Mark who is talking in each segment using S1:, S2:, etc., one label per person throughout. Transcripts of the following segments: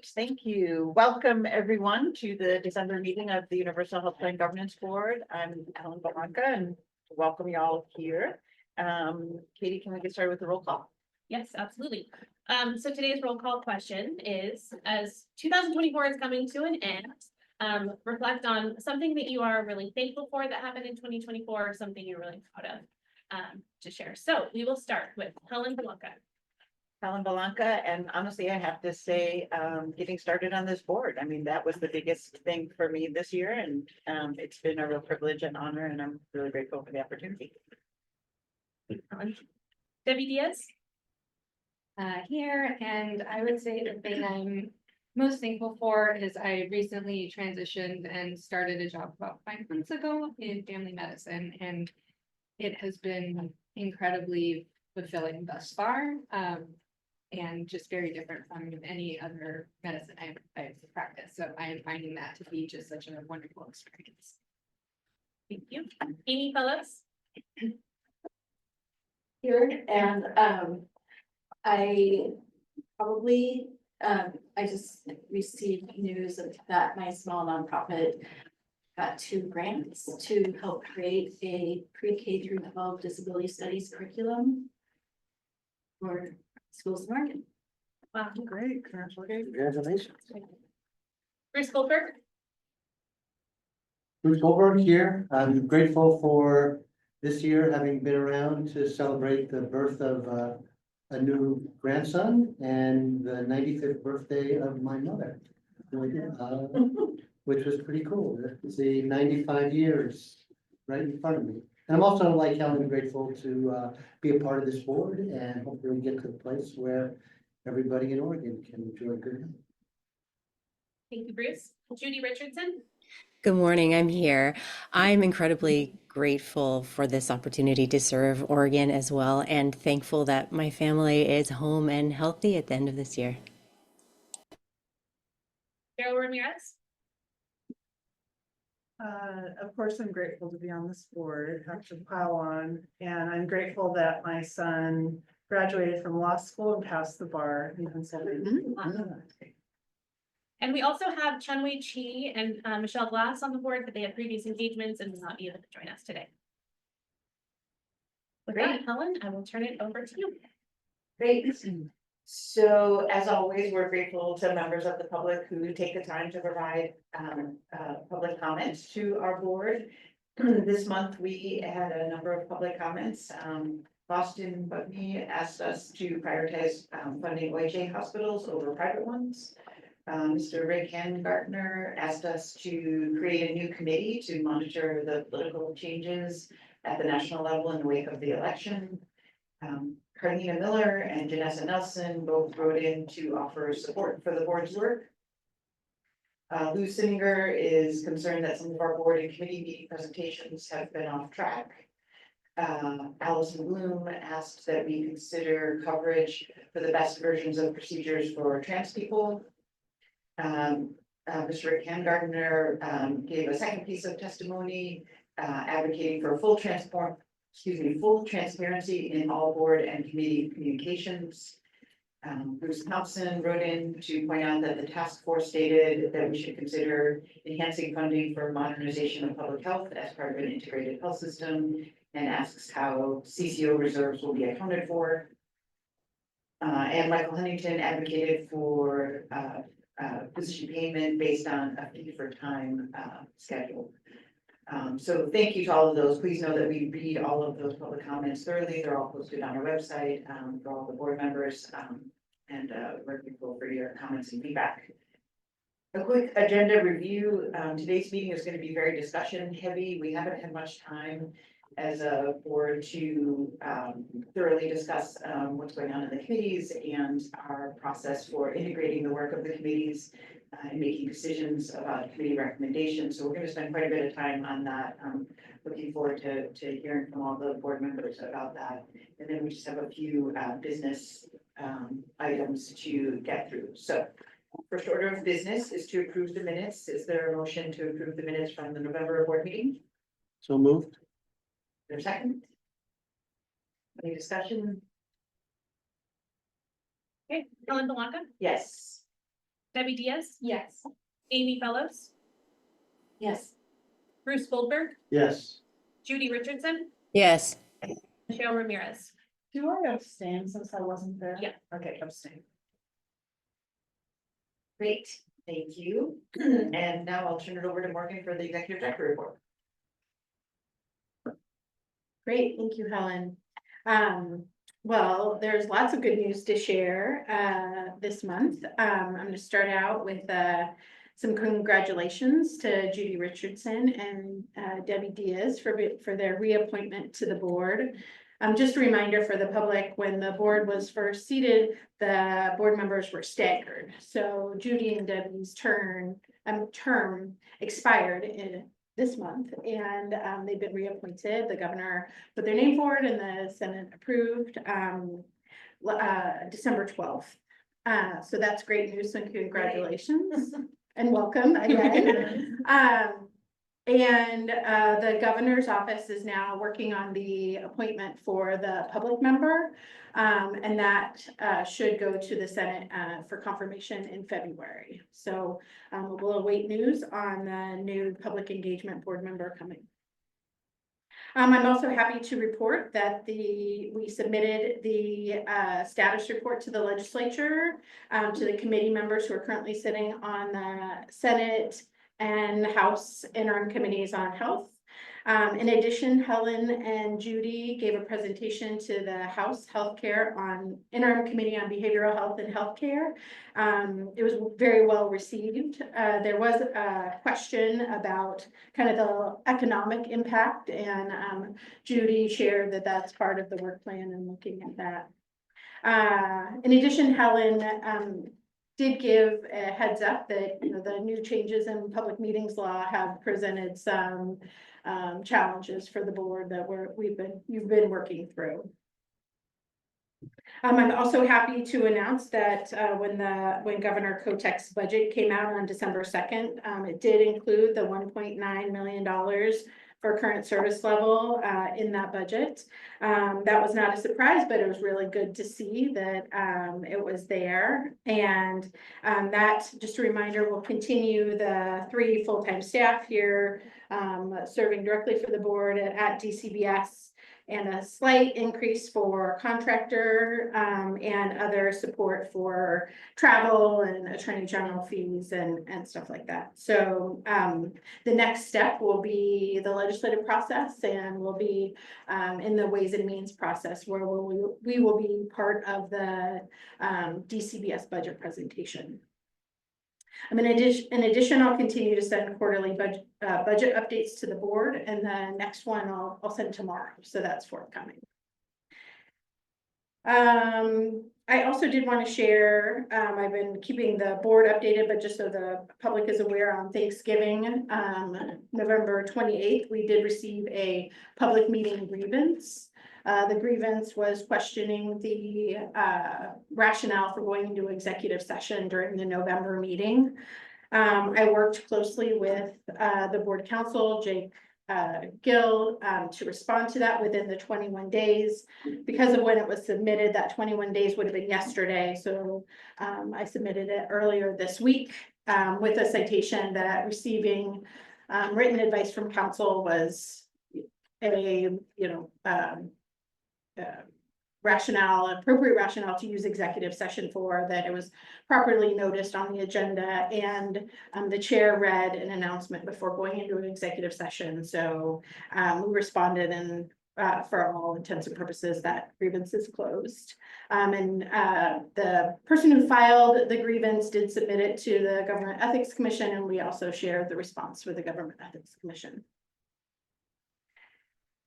S1: Thank you. Welcome everyone to the December meeting of the Universal Health Plan Governance Board. I'm Ellen Balanca and welcome you all here. Katie, can we get started with the roll call?
S2: Yes, absolutely. So today's roll call question is, as 2024 is coming to an end, reflect on something that you are really thankful for that happened in 2024, or something you're really proud of to share. So we will start with Helen Balanca.
S1: Helen Balanca, and honestly, I have to say, getting started on this board. I mean, that was the biggest thing for me this year, and it's been a real privilege and honor, and I'm really grateful for the opportunity.
S2: Debbie Diaz.
S3: Here, and I would say the thing I'm most thankful for is I recently transitioned and started a job about 5 months ago in family medicine, and it has been incredibly fulfilling thus far, and just very different from any other medicine I've practiced. So I am finding that to be just such a wonderful experience.
S2: Thank you. Amy Phillips.
S4: Here, and I probably I just received news of that my small nonprofit got 2 grants to help create a pre-K through 12 disability studies curriculum for schools in Oregon.
S2: Wow.
S1: Great, congratulations.
S2: Bruce Goldberg.
S5: Bruce Goldberg here. I'm grateful for this year having been around to celebrate the birth of a new grandson and the 95th birthday of my mother, which was pretty cool. It's the 95 years right in front of me. And I'm also, like Helen, grateful to be a part of this board and hopefully get to the place where everybody in Oregon can enjoy good health.
S2: Thank you, Bruce. Judy Richardson.
S6: Good morning, I'm here. I'm incredibly grateful for this opportunity to serve Oregon as well, and thankful that my family is home and healthy at the end of this year.
S2: Cheryl Ramirez.
S7: Of course, I'm grateful to be on this board, have to pile on, and I'm grateful that my son graduated from law school and passed the bar in Pennsylvania.
S2: And we also have Chunwei Chi and Michelle Glass on the board, but they had previous engagements and will not be able to join us today. With that, Helen, I will turn it over to you.
S1: Great. So as always, we're grateful to members of the public who take the time to provide public comments to our board. This month, we had a number of public comments. Boston Bugny asked us to prioritize funding OHA hospitals over private ones. Mr. Rick Hangartner asked us to create a new committee to monitor the political changes at the national level in the wake of the election. Carlina Miller and Janessa Nelson both wrote in to offer support for the board's work. Lou Sinninger is concerned that some of our board and committee meeting presentations have been off track. Allison Bloom asked that we consider coverage for the best versions of procedures for trans people. Mr. Rick Hangartner gave a second piece of testimony advocating for full transparency in all board and committee communications. Bruce Thompson wrote in to point out that the task force stated that we should consider enhancing funding for modernization of public health as part of an integrated health system, and asks how CCO reserves will be accounted for. And Michael Huntington advocated for physician payment based on a fee for time schedule. So thank you to all of those. Please know that we read all of those public comments thoroughly. They're all posted on our website for all the board members, and we're grateful for your comments and feedback. A quick agenda review. Today's meeting is going to be very discussion heavy. We haven't had much time as a board to thoroughly discuss what's going on in the committees and our process for integrating the work of the committees and making decisions about committee recommendations. So we're going to spend quite a bit of time on that. Looking forward to hearing from all the board members about that. And then we just have a few business items to get through. So first order of business is to approve the minutes. Is there a motion to approve the minutes from the November board meeting?
S5: So moved.
S1: Is there a second? Any discussion?
S2: Okay, Helen Balanca.
S1: Yes.
S2: Debbie Diaz,
S3: Yes.
S2: Amy Fellows,
S4: Yes.
S2: Bruce Goldberg,
S5: Yes.
S2: Judy Richardson,
S6: Yes.
S2: Michelle Ramirez.
S7: Do I abstain since I wasn't there?
S2: Yeah.
S7: Okay, abstain.
S1: Great, thank you. And now I'll turn it over to Morgan for the executive director report.
S4: Great, thank you, Helen. Well, there's lots of good news to share this month. I'm gonna start out with some congratulations to Judy Richardson and Debbie Diaz for their reappointment to the board. Just a reminder for the public, when the board was first seated, the board members were staggered. So Judy and Debbie's term expired in this month, and they've been reappointed. The governor put their name forward and the Senate approved December 12th. So that's great news and congratulations and welcome again. And the governor's office is now working on the appointment for the public member. And that should go to the Senate for confirmation in February. So we'll await news on the new public engagement board member coming. I'm also happy to report that we submitted the status report to the legislature, to the committee members who are currently sitting on the Senate and House interim committees on health. In addition, Helen and Judy gave a presentation to the House Healthcare on Interim Committee on Behavioral Health and Healthcare. It was very well received. There was a question about kind of the economic impact, and Judy shared that that's part of the work plan and looking at that. In addition, Helen did give a heads up that, you know, the new changes in public meetings law have presented some challenges for the board that you've been working through. I'm also happy to announce that when Governor Kotek's budget came out on December 2nd, it did include the $1.9 million for current service level in that budget. That was not a surprise, but it was really good to see that it was there. And that, just a reminder, will continue the 3 full-time staff here serving directly for the board at DCBS, and a slight increase for contractor and other support for travel and attorney general fees and stuff like that. So the next step will be the legislative process, and we'll be in the Ways and Means process, where we will be part of the DCBS budget presentation. In addition, I'll continue to send quarterly budget updates to the board, and the next one I'll send tomorrow, so that's forthcoming. I also did want to share, I've been keeping the board updated, but just so the public is aware, on Thanksgiving, November 28th, we did receive a public meeting grievance. The grievance was questioning the rationale for going into executive session during the November meeting. I worked closely with the board counsel, Jake Gill, to respond to that within the 21 days. Because of when it was submitted, that 21 days would have been yesterday. So I submitted it earlier this week with a citation that receiving written advice from counsel was appropriate rationale to use executive session for, that it was properly noticed on the agenda, and the chair read an announcement before going into an executive session. So we responded, and for all intents and purposes, that grievance is closed. And the person who filed the grievance did submit it to the Government Ethics Commission, and we also shared the response with the Government Ethics Commission.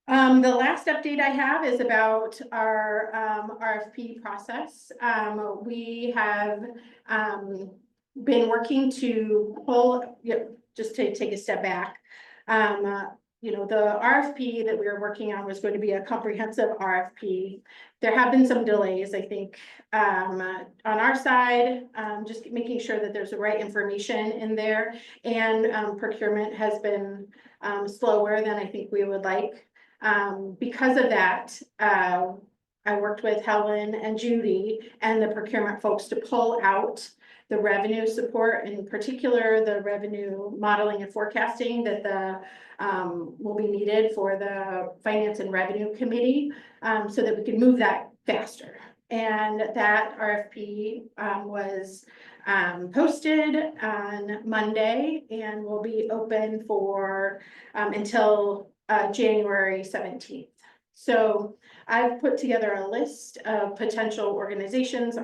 S4: The last update I have is about our RFP process. We have been working to pull, just to take a step back. The RFP that we were working on was going to be a comprehensive RFP. There have been some delays, I think, on our side, just making sure that there's the right information in there, and procurement has been slower than I think we would like. Because of that, I worked with Helen and Judy and the procurement folks to pull out
S8: the revenue support, in particular, the revenue modeling and forecasting that will be needed for the Finance and Revenue Committee, so that we can move that faster. And that RFP was posted on Monday and will be open for until January 17th. So I've put together a list of potential organizations.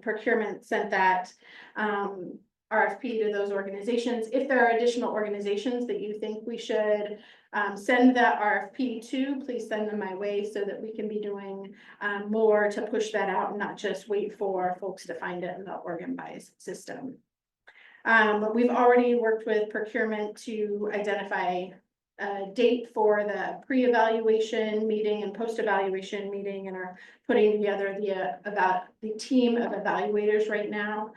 S8: Procurement sent that RFP to those organizations. If there are additional organizations that you think we should send that RFP to, please send them my way so that we can be doing more to push that out and not just wait for folks to find it in the Oregon Buys system. We've already worked with procurement to identify a date for the pre-evaluation meeting and post-evaluation meeting, and are putting together the team of evaluators right now.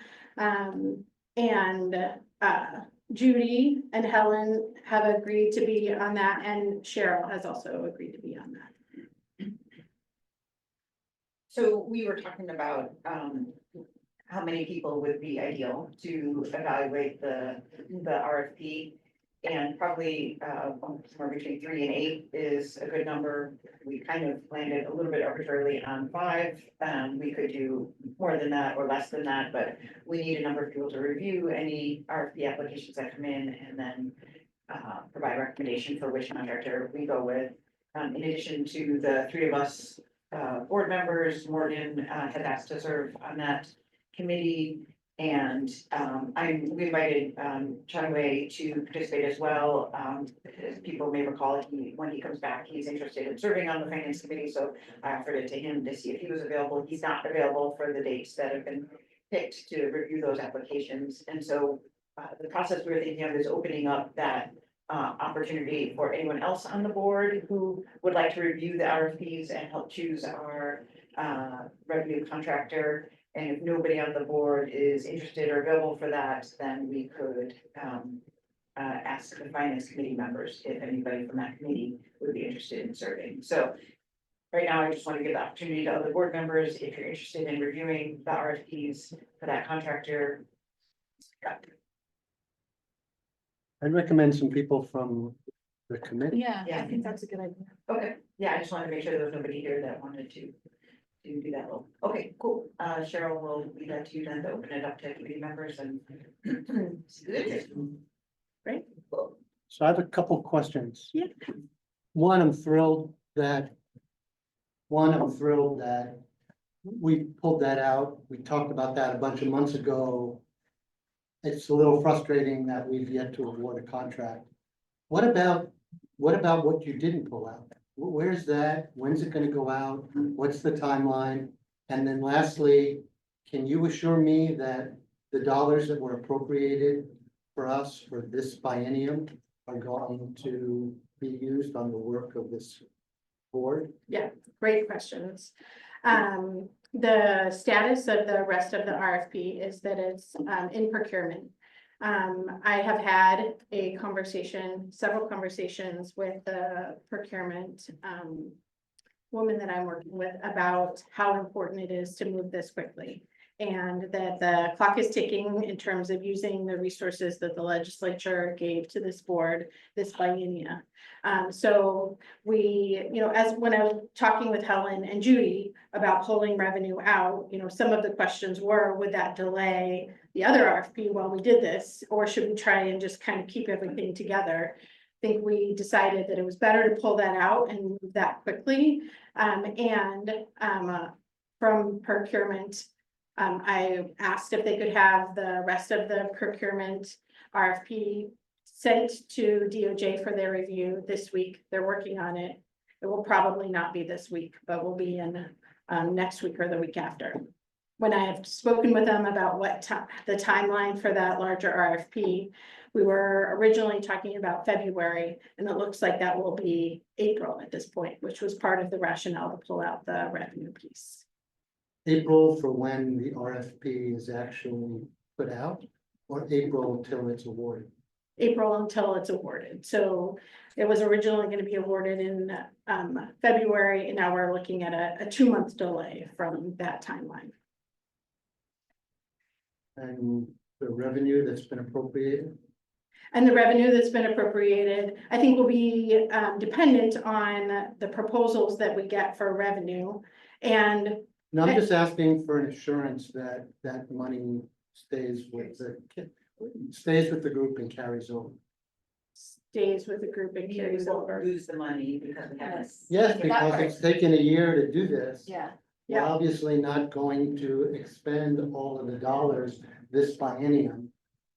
S8: Judy and Helen have agreed to be on that, and Cheryl has also agreed to be on that.
S1: So we were talking about, how many people would be ideal to evaluate the RFP. And probably, somewhere between 3 and 8 is a good number. We kind of landed a little bit arbitrarily on 5. We could do more than that or less than that, but we need a number of people to review any RFP applications that come in, and then provide recommendation for which contractor we go with. In addition to the 3 of us, board members, Morgan had asked to serve on that committee. And we invited Chun Wei to participate as well. As people may recall, when he comes back, he's interested in serving on the finance committee, so I offered it to him to see if he was available. He's not available for the dates that have been picked to review those applications. And so the process we're thinking of is opening up that opportunity for anyone else on the board who would like to review the RFPs and help choose our revenue contractor. And if nobody on the board is interested or available for that, then we could ask the finance committee members if anybody from that committee would be interested in serving. So right now, I just want to give the opportunity to other board members, if you're interested in reviewing the RFPs for that contractor.
S5: I'd recommend some people from the committee.
S8: Yeah,
S1: Yeah.
S8: I think that's a good idea.
S1: Okay, yeah, I just wanted to make sure there was nobody here that wanted to do that. Okay, cool. Cheryl, will leave that to you then to open it up to committee members and.
S8: Great.
S1: Cool.
S5: So I have a couple questions.
S8: Yeah.
S5: One, I'm thrilled that we pulled that out. We talked about that a bunch of months ago. It's a little frustrating that we've yet to award a contract. What about what you didn't pull out? Where's that? When's it gonna go out? What's the timeline? And then lastly, can you assure me that the dollars that were appropriated for us for this biennium are going to be used on the work of this board?
S8: Yeah, great questions. The status of the rest of the RFP is that it's in procurement. I have had several conversations with the procurement woman that I'm working with about how important it is to move this quickly. And that the clock is ticking in terms of using the resources that the legislature gave to this board this biennium. So we, as when I was talking with Helen and Judy about pulling revenue out, some of the questions were, would that delay the other RFP while we did this, or should we try and just kind of keep everything together? I think we decided that it was better to pull that out and move that quickly. From procurement, I asked if they could have the rest of the procurement RFP sent to DOJ for their review this week. They're working on it. It will probably not be this week, but will be in next week or the week after. When I have spoken with them about the timeline for that larger RFP, we were originally talking about February, and it looks like that will be April at this point, which was part of the rationale to pull out the revenue piece.
S5: April for when the RFP is actually put out, or April until it's awarded?
S8: April until it's awarded. So it was originally going to be awarded in February, and now we're looking at a 2-month delay from that timeline.
S5: And the revenue that's been appropriated.
S8: And the revenue that's been appropriated, I think will be dependent on the proposals that we get for revenue. And
S5: And I'm just asking for an assurance that that money stays with the group and carries over.
S8: stays with the group and
S1: We
S8: carries
S1: won't
S8: over.
S1: lose the money because we haven't.
S4: Yes.
S5: Yes,
S4: That
S5: because
S4: part.
S5: it's taken a year to do this.
S4: Yeah,
S5: We're
S8: Yeah.
S5: obviously not going to expend all of the dollars this biennium.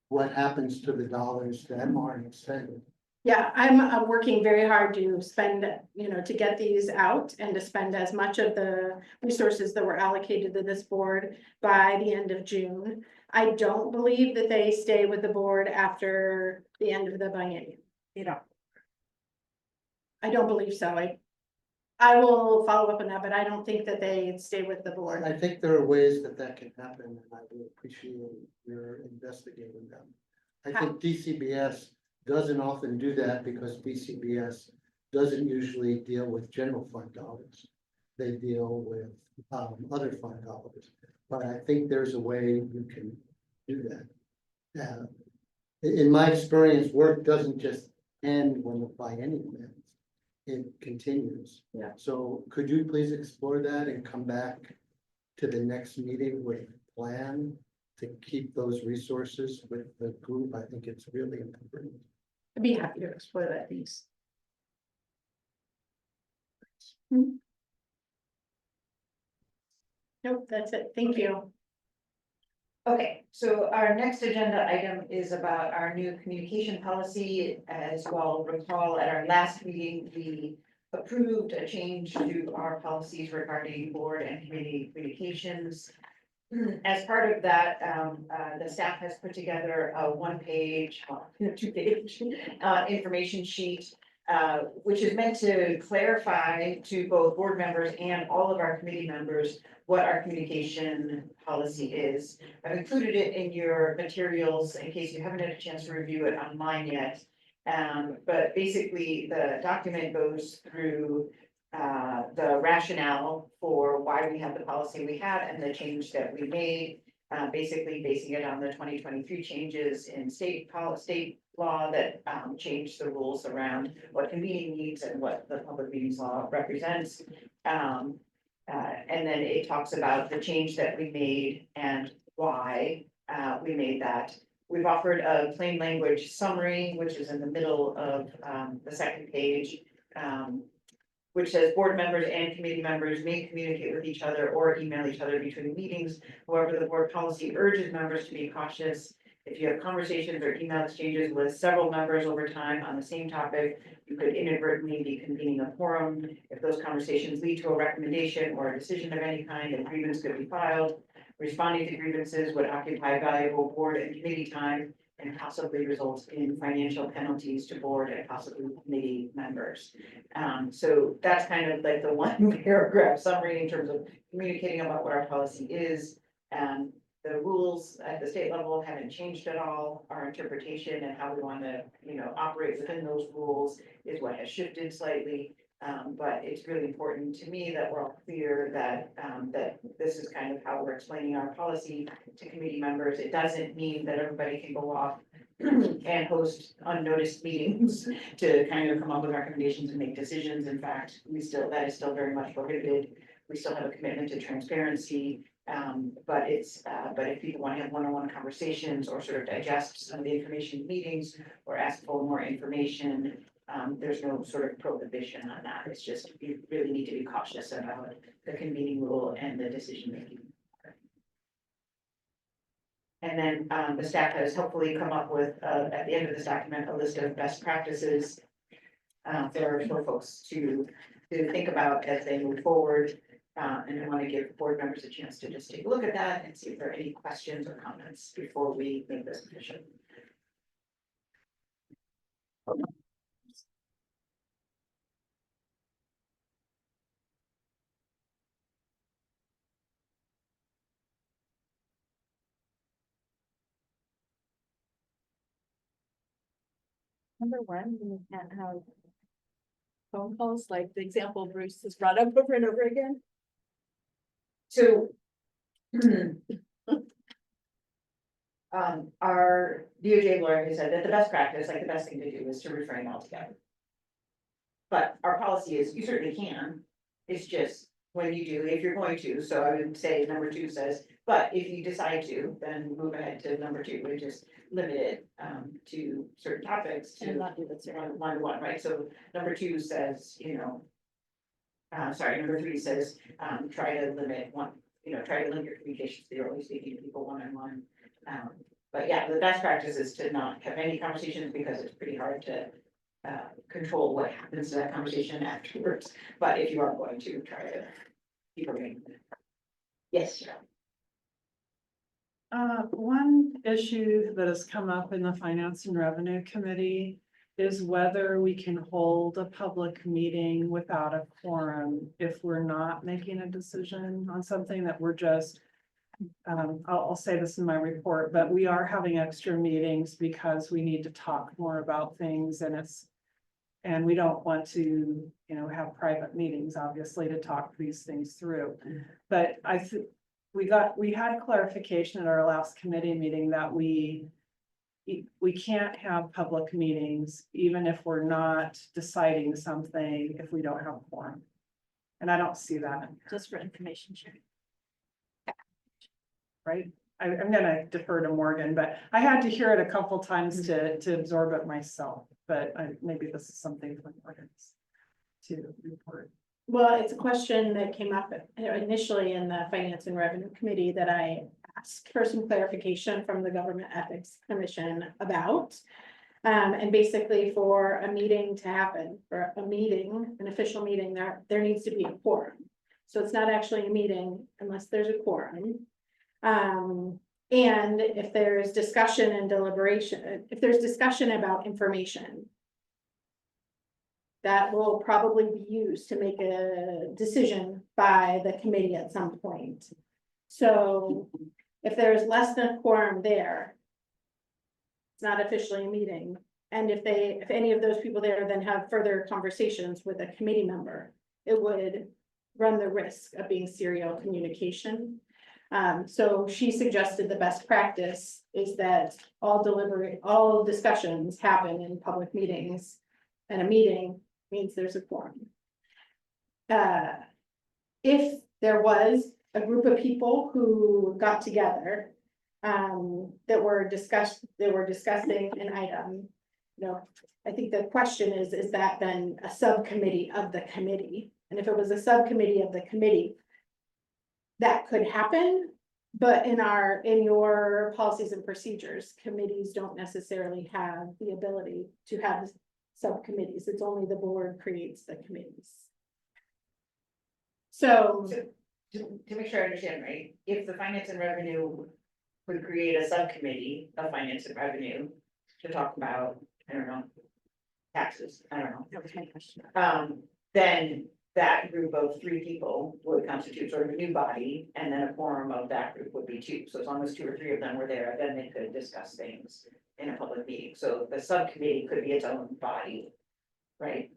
S5: What happens to the dollars that aren't expended?
S8: Yeah, I'm working very hard to spend, to get these out and to spend as much of the resources that were allocated to this board by the end of June. I don't believe that they stay with the board after the end of the biennium. I don't believe so. I will follow up on that, but I don't think that they stay with the board.
S5: I think there are ways that that can happen, and I will appreciate your investigating them. I think DCBS doesn't often do that because DCBS doesn't usually deal with general fund dollars. They deal with other fund dollars, but I think there's a way you can do that. In my experience, work doesn't just end when the biennium ends. It continues.
S8: Yeah.
S5: So could you please explore that and come back to the next meeting with a plan to keep those resources with the group? I think it's really important.
S8: I'd be happy to explore that piece. Nope, that's it. Thank you.
S1: Okay, so our next agenda item is about our new communication policy. As you all recall, at our last meeting, we approved a change to our policies regarding board and committee communications. As part of that, the staff has put together a one-page, 2-page information sheet, which is meant to clarify to both board members and all of our committee members what our communication policy is. I've included it in your materials in case you haven't had a chance to review it online yet. But basically, the document goes through the rationale for why we have the policy we had and the change that we made. Basically basing it on the 2023 changes in state law that changed the rules around what convening means and what the public meetings law represents. And then it talks about the change that we made and why we made that. We've offered a plain language summary, which is in the middle of the second page, which says board members and committee members may communicate with each other or email each other between meetings. However, the board policy urges members to be cautious. If you have conversations or email exchanges with several members over time on the same topic, you could inadvertently be convening a quorum. If those conversations lead to a recommendation or a decision of any kind, a grievance could be filed. Responding to grievances would occupy valuable board and committee time and possibly result in financial penalties to board and possibly committee members. So that's kind of like the one paragraph summary in terms of communicating about what our policy is. The rules at the state level haven't changed at all. Our interpretation and how we want to, operate within those rules is what has shifted slightly. But it's really important to me that we're all clear that, that this is kind of how we're explaining our policy to committee members. It doesn't mean that everybody can go off and host unnoticed meetings to kind of come up with recommendations and make decisions. In fact, that is still very much prohibited. We still have a commitment to transparency. But if people want to have one-on-one conversations or sort of digest some of the information in meetings or ask for more information, there's no sort of prohibition on that. It's just, you really need to be cautious about the convening rule and the decision making. And then the staff has hopefully come up with, at the end of this document, a list of best practices for folks to think about as they move forward. And I want to give board members a chance to just take a look at that and see if there are any questions or comments before we make this official.
S4: number one, we can't have phone calls, like the example Bruce has brought up over and over again.
S1: So Our DOJ lawyer has said that the best practice, like the best thing to do is to refrain altogether. But our policy is you certainly can, it's just when you do, if you're going to, so I would say number 2 says, but if you decide to, then move ahead to number 2, and just limit it to certain topics to
S4: And not do the
S1: one to one, right? So number 2 says, number 3 says, try to limit try to limit your communications, so you're only speaking to people one-on-one. But yeah, the best practice is to not have any conversations because it's pretty hard to control what happens to that conversation afterwards. But if you are going to try to keep it. Yes.
S7: One issue that has come up in the Finance and Revenue Committee is whether we can hold a public meeting without a quorum if we're not making a decision on something that we're just. I'll say this in my report, but we are having extra meetings because we need to talk more about things and we don't want to, have private meetings, obviously, to talk these things through. But we had clarification at our last committee meeting that we can't have public meetings, even if we're not deciding something, if we don't have a quorum. And I don't see that,
S4: Just for information sharing.
S7: right? I'm gonna defer to Morgan, but I had to hear it a couple times to absorb it myself, but maybe this is something for Morgan to report.
S8: Well, it's a question that came up initially in the Finance and Revenue Committee that I asked for some clarification from the Government Ethics Commission about. And basically for a meeting to happen, for a meeting, an official meeting, there needs to be a quorum. So it's not actually a meeting unless there's a quorum. And if there's discussion and deliberation, if there's discussion about information, that will probably be used to make a decision by the committee at some point. So if there's less than a quorum there, it's not officially a meeting. And if any of those people there then have further conversations with a committee member, it would run the risk of being serial communication. So she suggested the best practice is that all discussions happen in public meetings, and a meeting means there's a quorum. If there was a group of people who got together that were discussing an item, I think the question is that then a subcommittee of the committee? And if it was a subcommittee of the committee, that could happen, but in your policies and procedures, committees don't necessarily have the ability to have subcommittees. It's only the board creates the committees. So
S1: To make sure I understand, right, if the Finance and Revenue would create a subcommittee of Finance and Revenue to talk about, I don't know, taxes, I don't know.
S4: That was my question.
S1: Then that group of 3 people would constitute sort of a new body, and then a quorum of that group would be 2. So as long as 2 or 3 of them were there, then they could discuss things in a public meeting. So the subcommittee could be its own body, right?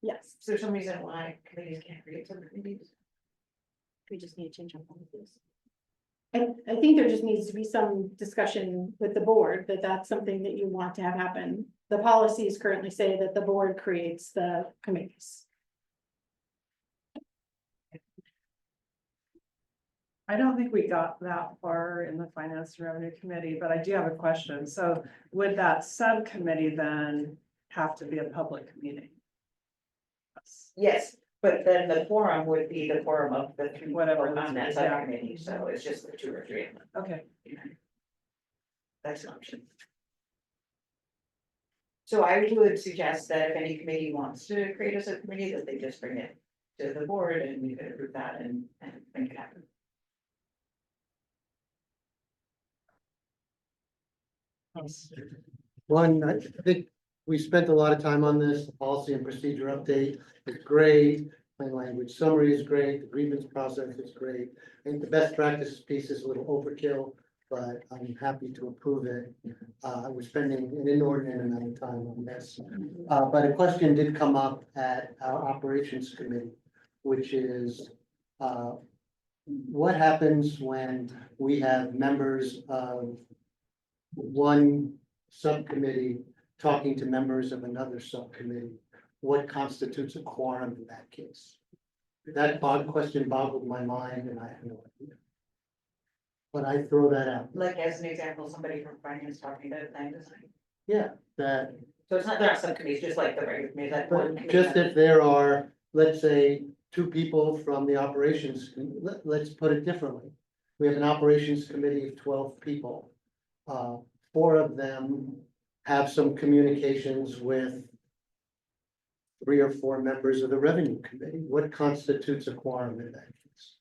S8: yes,
S1: Is there some reason why committees can't create subcommittees?
S4: We just need to change our policies.
S8: I think there just needs to be some discussion with the board that that's something that you want to have happen. The policies currently say that the board creates the committees.
S7: I don't think we got that far in the Finance and Revenue Committee, but I do have a question. So would that subcommittee then have to be a public meeting?
S1: Yes, but then the quorum would be the quorum of the 3
S7: Whatever
S1: people on that
S7: was- yeah.
S1: subcommittee, so it's just the 2 or 3 of them.
S7: Okay,
S1: That's an option. So I would suggest that if any committee wants to create a subcommittee, that they just bring it to the board and we could approve that and make it happen.
S5: One, I think we spent a lot of time on this, the policy and procedure update is great. Plain language summary is great, the grievance process is great. I think the best practices piece is a little overkill, but I'm happy to approve it. We're spending an inordinate amount of time on this. But a question did come up at our operations committee, which is, what happens when we have members of one subcommittee talking to members of another subcommittee, what constitutes a quorum in that case? That question boggled my mind and I have no idea. But I throw that out.
S1: Like as an example, somebody from finance talking to plan design.
S5: Yeah, that,
S1: So it's not, they're not subcommittees, just like the regular committee, like one.
S5: but
S1: committee
S5: just
S1: member.
S5: if there are, let's say, two people from the operations, let's put it differently. We have an operations committee of 12 people. 4 of them have some communications with 3 or 4 members of the revenue committee. What constitutes a quorum in that case?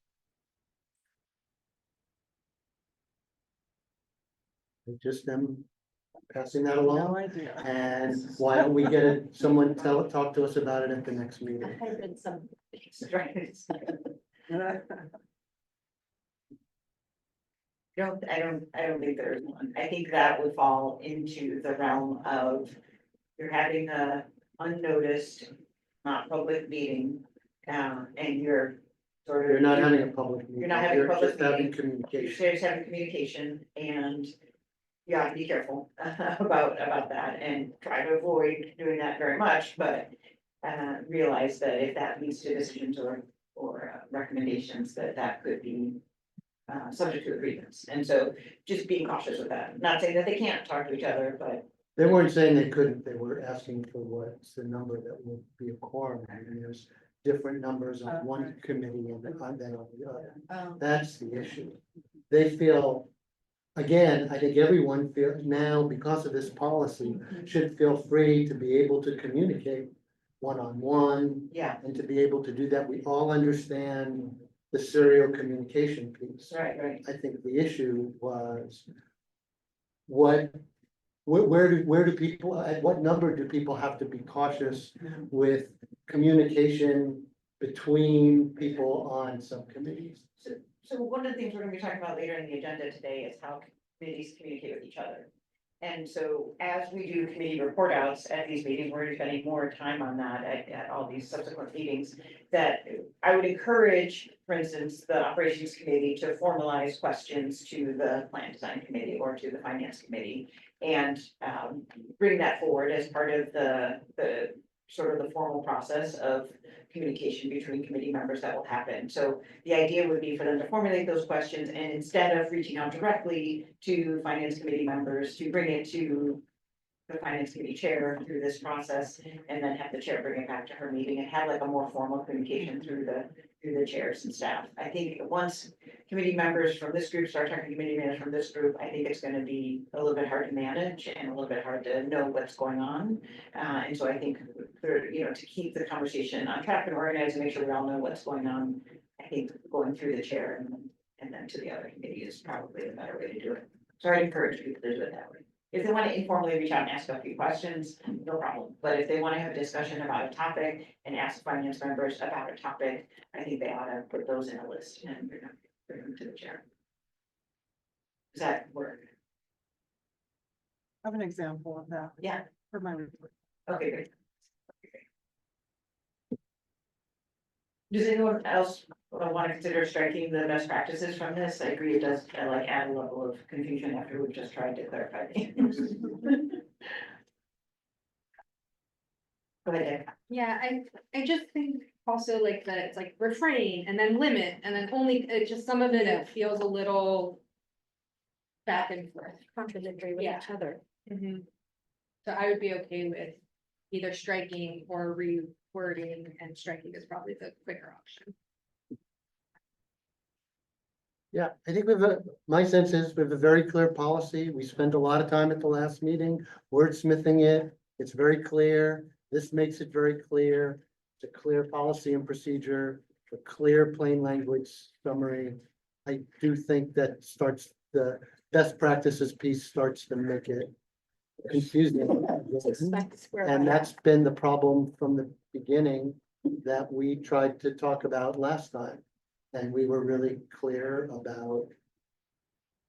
S5: Just them passing that
S7: No
S5: along,
S7: idea.
S5: and why don't we get someone talk to us about it at the next meeting?
S1: I've been some. Right. I don't think there's one. I think that would fall into the realm of you're having a unnoticed, not public meeting, and you're sort of.
S5: You're not having a public meeting.
S1: You're not having a public
S5: just having
S1: meeting.
S5: communication.
S1: You're just having communication and you have to be careful about that and try to avoid doing that very much, but realize that if that leads to decisions or recommendations, that could be subject to agreements. And so just being cautious with that, not saying that they can't talk to each other, but
S5: They weren't saying they couldn't, they were asking for what's the number that would be a quorum, and there's different numbers on one committee and then on the other. That's the issue. They feel, again, I think everyone feels now, because of this policy, should feel free to be able to communicate one-on-one
S1: yeah,
S5: and to be able to do that. We all understand the serial communication piece.
S1: right.
S5: I think the issue was where do people, at what number do people have to be cautious with communication between people on subcommittees?
S1: So one of the things we're gonna be talking about later in the agenda today is how committees communicate with each other. And so as we do committee report outs at these meetings, we're spending more time on that at all these subsequent meetings. That I would encourage, for instance, the operations committee to formalize questions to the plan design committee or to the finance committee. And bring that forward as part of the sort of the formal process of communication between committee members that will happen. So the idea would be for them to formulate those questions and instead of reaching out directly to finance committee members, to bring it to the finance committee chair through this process and then have the chair bring it back to her meeting and have like a more formal communication through the chairs and staff. I think once committee members from this group start talking to committee members from this group, I think it's gonna be a little bit hard to manage and a little bit hard to know what's going on. And so I think, to keep the conversation on track and organized and make sure we all know what's going on, I think going through the chair and then to the other committee is probably the better way to do it. So I encourage people to do it that way. If they want to informally reach out and ask a few questions, no problem. But if they want to have a discussion about a topic and ask finance members about a topic, I think they ought to put those in a list and bring them to the chair. Does that work?
S7: I have an example of that
S1: Yeah,
S7: for my report.
S1: okay, great. Does anyone else want to consider striking the best practices from this? I agree, it does add a level of confusion after we've just tried to clarify things. Go ahead, Deb.
S3: Yeah, I just think also like that it's like refrain and then limit and then only, it just some of it feels a little back and forth.
S4: Contradictory with
S3: Yeah.
S4: each other.
S3: So I would be okay with either striking or rewording, and striking is probably the quicker option.
S5: Yeah, I think my sense is we have a very clear policy. We spent a lot of time at the last meeting wordsmithing it. It's very clear. This makes it very clear. It's a clear policy and procedure, a clear plain language summary. I do think that starts the best practices piece starts to make it confusing. And that's been the problem from the beginning that we tried to talk about last time. And we were really clear about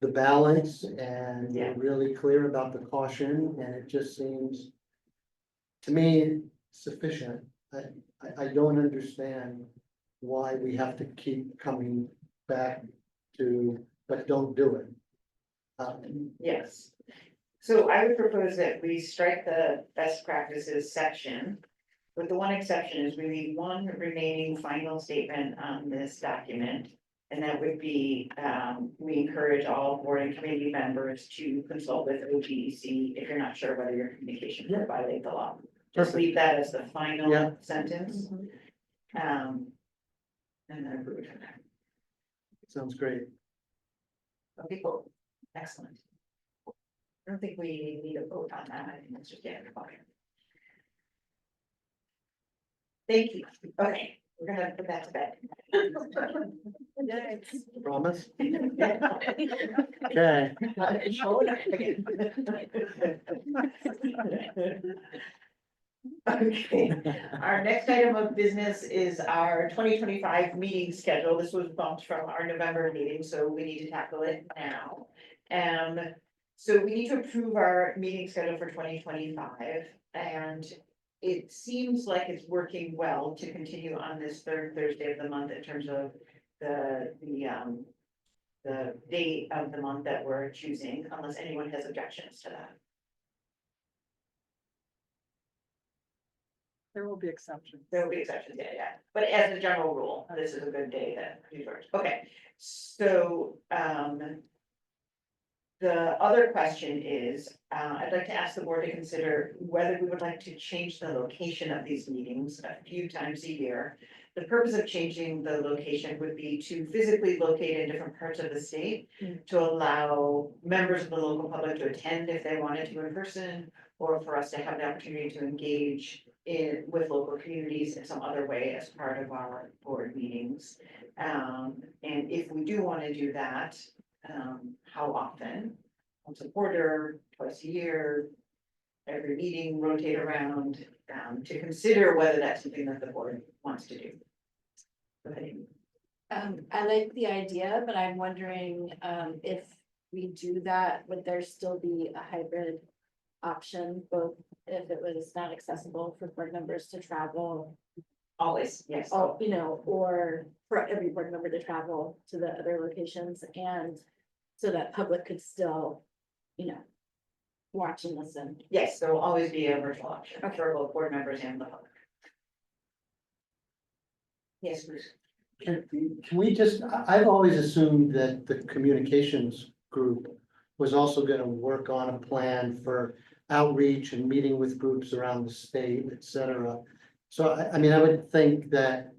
S5: the balance and
S1: Yeah.
S5: really clear about the caution, and it just seems to me sufficient. I don't understand why we have to keep coming back to, but don't do it.
S1: Yes, So I would propose that we strike the best practices section. With the one exception is we need one remaining final statement on this document. And that would be, we encourage all board and committee members to consult with OGEC if you're not sure whether your communication will violate the law. Just leave that as the
S5: Yeah.
S1: final sentence. And then approve it from there.
S5: Sounds great.
S1: Okay, cool, excellent. I don't think we need a vote on that, I think it's just getting fine. Thank you, okay, we're gonna put that to bed.
S5: Promise? Okay.
S1: Okay, our next item of business is our 2025 meeting schedule. This was bumped from our November meeting, so we need to tackle it now. So we need to approve our meeting schedule for 2025, and it seems like it's working well to continue on this third Thursday of the month in terms of the date of the month that we're choosing, unless anyone has objections to that.
S7: There will be exceptions.
S1: There will be exceptions, yeah, but as a general rule, this is a good day that these works. Okay, so, the other question is, I'd like to ask the board to consider whether we would like to change the location of these meetings a few times a year. The purpose of changing the location would be to physically locate in different parts of the state to allow members of the local public to attend if they wanted to in person, or for us to have the opportunity to engage with local communities in some other way as part of our board meetings. And if we do want to do that, how often? Once a quarter, twice a year, every meeting, rotate around, to consider whether that's something that the board wants to do. Go ahead, Amy.
S4: I like the idea, but I'm wondering, if we do that, would there still be a hybrid option, both if it was not accessible for board members to travel,
S1: Always, yes.
S4: oh, you know, or for every board member to travel to the other locations, and so that public could still, you know, watch and listen.
S1: Yes, there will always be a virtual option for both board members and the public. Yes, Bruce.
S5: Can we just, I've always assumed that the communications group was also gonna work on a plan for outreach and meeting with groups around the state, et cetera. So I mean, I would think that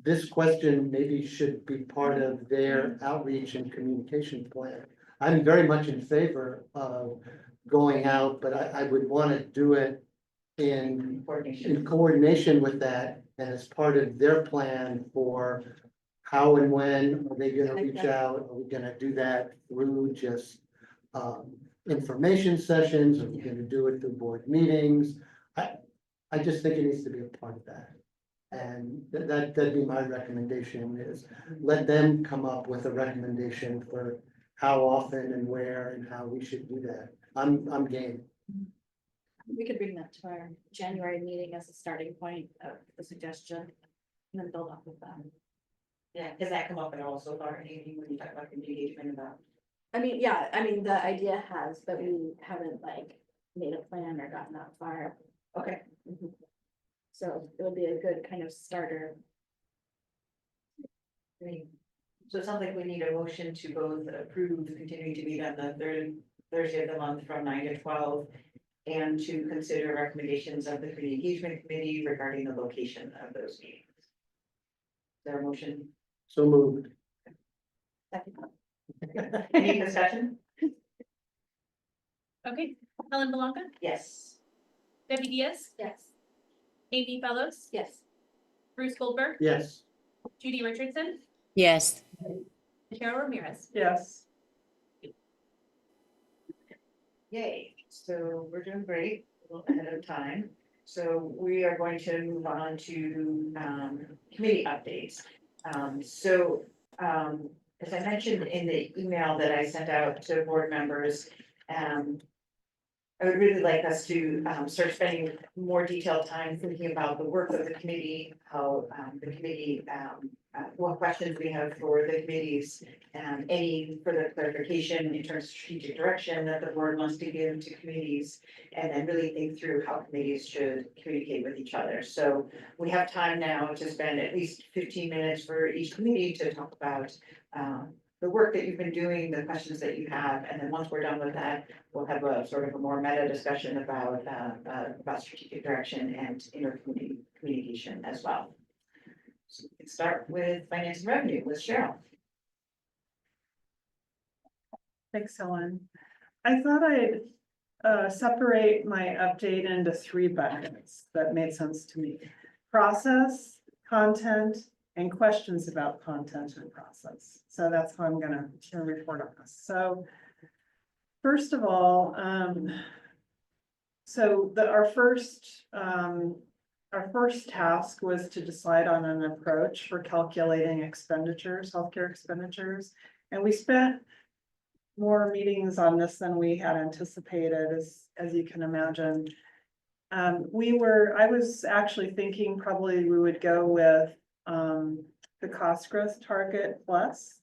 S5: this question maybe should be part of their outreach and communication plan. I'm very much in favor of going out, but I would wanna do it in
S1: Coordination.
S5: coordination with that, and as part of their plan for how and when are they gonna reach out? Are we gonna do that through just information sessions? Are we gonna do it through board meetings? I just think it needs to be a part of that. And that'd be my recommendation, is let them come up with a recommendation for how often and where and how we should do that. I'm game.
S4: We could bring that to our January meeting as a starting point of the suggestion, and then build up with that.
S1: Yeah, does that come up at all so far, Amy, when you talk about engagement about?
S4: I mean, yeah, I mean, the idea has, but we haven't like made a plan or gotten that far.
S1: Okay,
S4: Mhm. So it would be a good kind of starter.
S1: great. So it sounds like we need a motion to both approve continuing to meet on the third Thursday of the month from 9 to 12. And to consider recommendations of the community engagement committee regarding the location of those meetings. Is there a motion?
S5: So moved.
S1: Any discussion?
S2: Okay, Helen Belanca,
S1: Yes.
S2: Debbie Diaz,
S4: Yes.
S2: Amy Fellows,
S4: Yes.
S2: Bruce Goldberg,
S5: Yes.
S2: Judy Richardson,
S6: Yes.
S2: Carol Ramirez.
S7: Yes.
S1: Yay, so we're doing great, a little ahead of time. So we are going to move on to committee updates. As I mentioned in the email that I sent out to board members, I would really like us to start spending more detailed time thinking about the work of the committee, how the committee, what questions we have for the committees, and any further clarification in terms of strategic direction that the board wants to give to committees, and then really think through how committees should communicate with each other. So we have time now to spend at least 15 minutes for each committee to talk about the work that you've been doing, the questions that you have, and then once we're done with that, we'll have a sort of a more meta discussion about strategic direction and intercommunity communication as well. So we can start with finance and revenue with Cheryl.
S7: Thanks, Helen. I thought I'd separate my update into 3 buckets that made sense to me. Process, content, and questions about content and process. So that's how I'm gonna report on this. So first of all, our first task was to decide on an approach for calculating expenditures, healthcare expenditures. And we spent more meetings on this than we had anticipated, as you can imagine. I was actually thinking probably we would go with the cost growth target plus.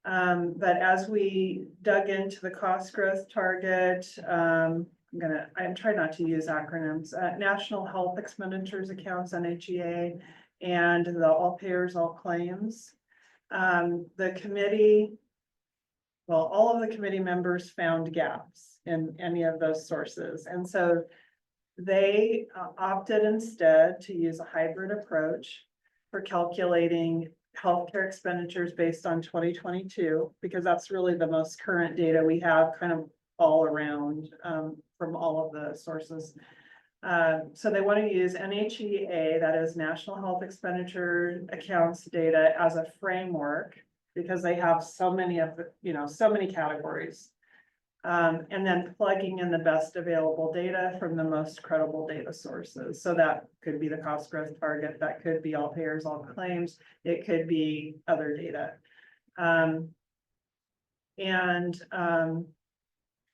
S7: But as we dug into the cost growth target, I'm trying not to use acronyms, National Health Expenditures Accounts, NHEA, and the all payers, all claims. The committee, well, all of the committee members found gaps in any of those sources. And so they opted instead to use a hybrid approach for calculating healthcare expenditures based on 2022, because that's really the most current data we have kind of all around from all of the sources. So they want to use NHEA, that is National Health Expenditure Accounts data, as a framework because they have so many of the, so many categories. And then plugging in the best available data from the most credible data sources. So that could be the cost growth target, that could be all payers, all claims, it could be other data.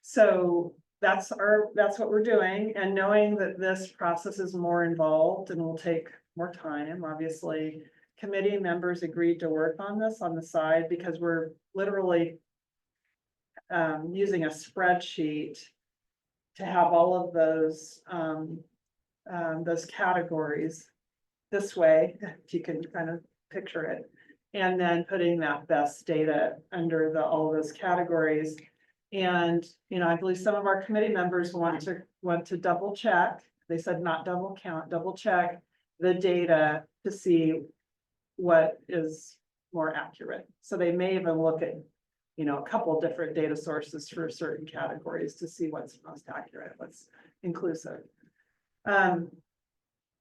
S7: So that's what we're doing, and knowing that this process is more involved and will take more time, obviously, committee members agreed to work on this on the side because we're literally using a spreadsheet to have all of those categories this way, if you can kind of picture it, and then putting that best data under all of those categories. And I believe some of our committee members want to double check. They said not double count, double check the data to see what is more accurate. So they may even look at a couple different data sources for certain categories to see what's most accurate, what's inclusive.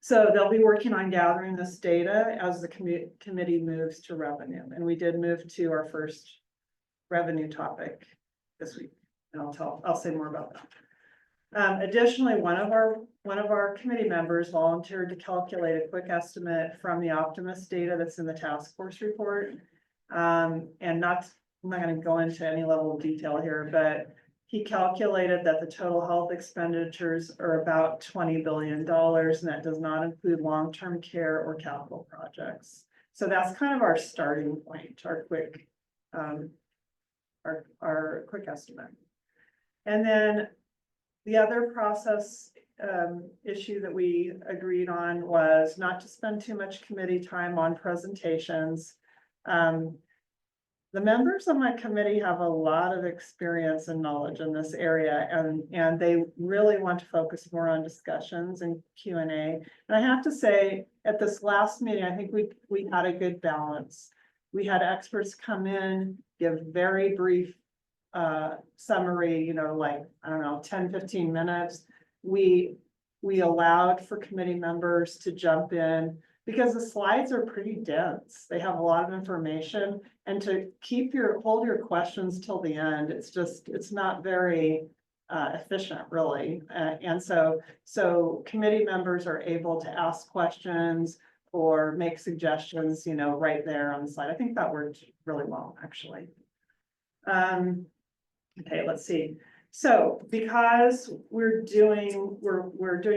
S7: So they'll be working on gathering this data as the committee moves to revenue. And we did move to our first revenue topic this week, and I'll say more about that. Additionally, one of our committee members volunteered to calculate a quick estimate from the Optimus data that's in the task force report. And I'm not going to go into any level of detail here, but he calculated that the total health expenditures are about $20 billion, and that does not include long-term care or capital projects. So that's kind of our starting point, our quick estimate. And then the other process issue that we agreed on was not to spend too much committee time on presentations. The members of my committee have a lot of experience and knowledge in this area, and they really want to focus more on discussions and Q&A. And I have to say, at this last meeting, I think we had a good balance. We had experts come in, give very brief summary, like, I don't know, 10, 15 minutes. We allowed for committee members to jump in because the slides are pretty dense. They have a lot of information, and to hold your questions till the end, it's not very efficient, really. And so committee members are able to ask questions or make suggestions, right there on the slide. I think that worked really well, actually. Okay, let's see. So because we're doing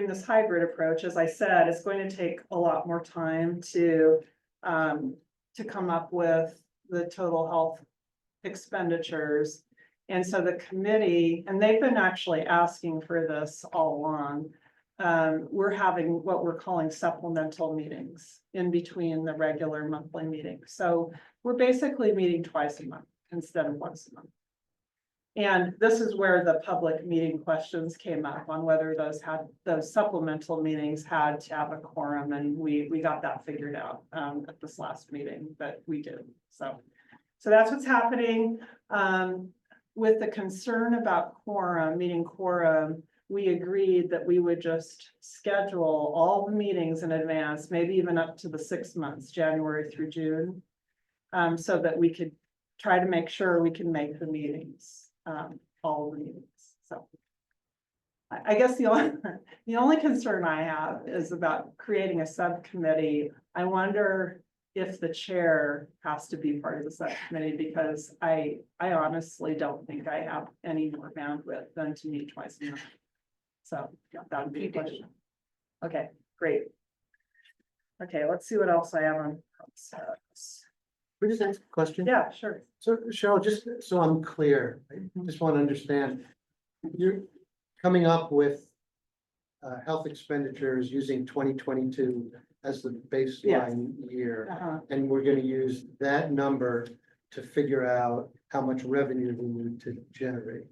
S7: this hybrid approach, as I said, it's going to take a lot more time to come up with the total health expenditures. And so the committee, and they've been actually asking for this all along. We're having what we're calling supplemental meetings in between the regular monthly meetings. So we're basically meeting twice a month instead of once a month. And this is where the public meeting questions came up on whether those supplemental meetings had to have a quorum, and we got that figured out at this last meeting, but we did. So that's what's happening. With the concern about meeting quorum, we agreed that we would just schedule all the meetings in advance, maybe even up to the 6 months, January through June. So that we could try to make sure we can make the meetings. All the meetings, so. I guess the only concern I have is about creating a subcommittee. I wonder if the chair has to be part of the subcommittee, because I honestly don't think I have any more bandwidth than to meet twice a month. So that would be a question. Okay, great. Okay, let's see what else I have on.
S5: We just ask a question?
S7: Yeah, sure.
S5: So Cheryl, just so I'm clear, I just want to understand, you're coming up with health expenditures using 2022 as the baseline year. And we're going to use that number to figure out how much revenue we need to generate.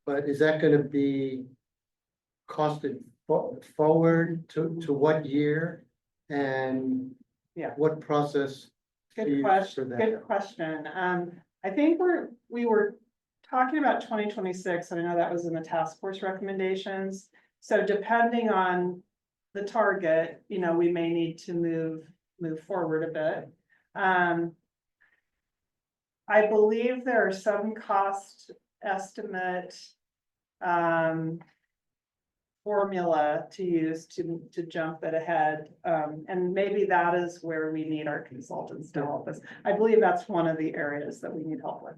S5: But is that going to be costed forward to what year? And
S7: Yeah.
S5: what process?
S7: Good question, good question. I think we were talking about 2026, and I know that was in the task force recommendations. So depending on the target, we may need to move forward a bit. I believe there are some cost estimate formula to use to jump it ahead. And maybe that is where we need our consultants to help us. I believe that's one of the areas that we need help with.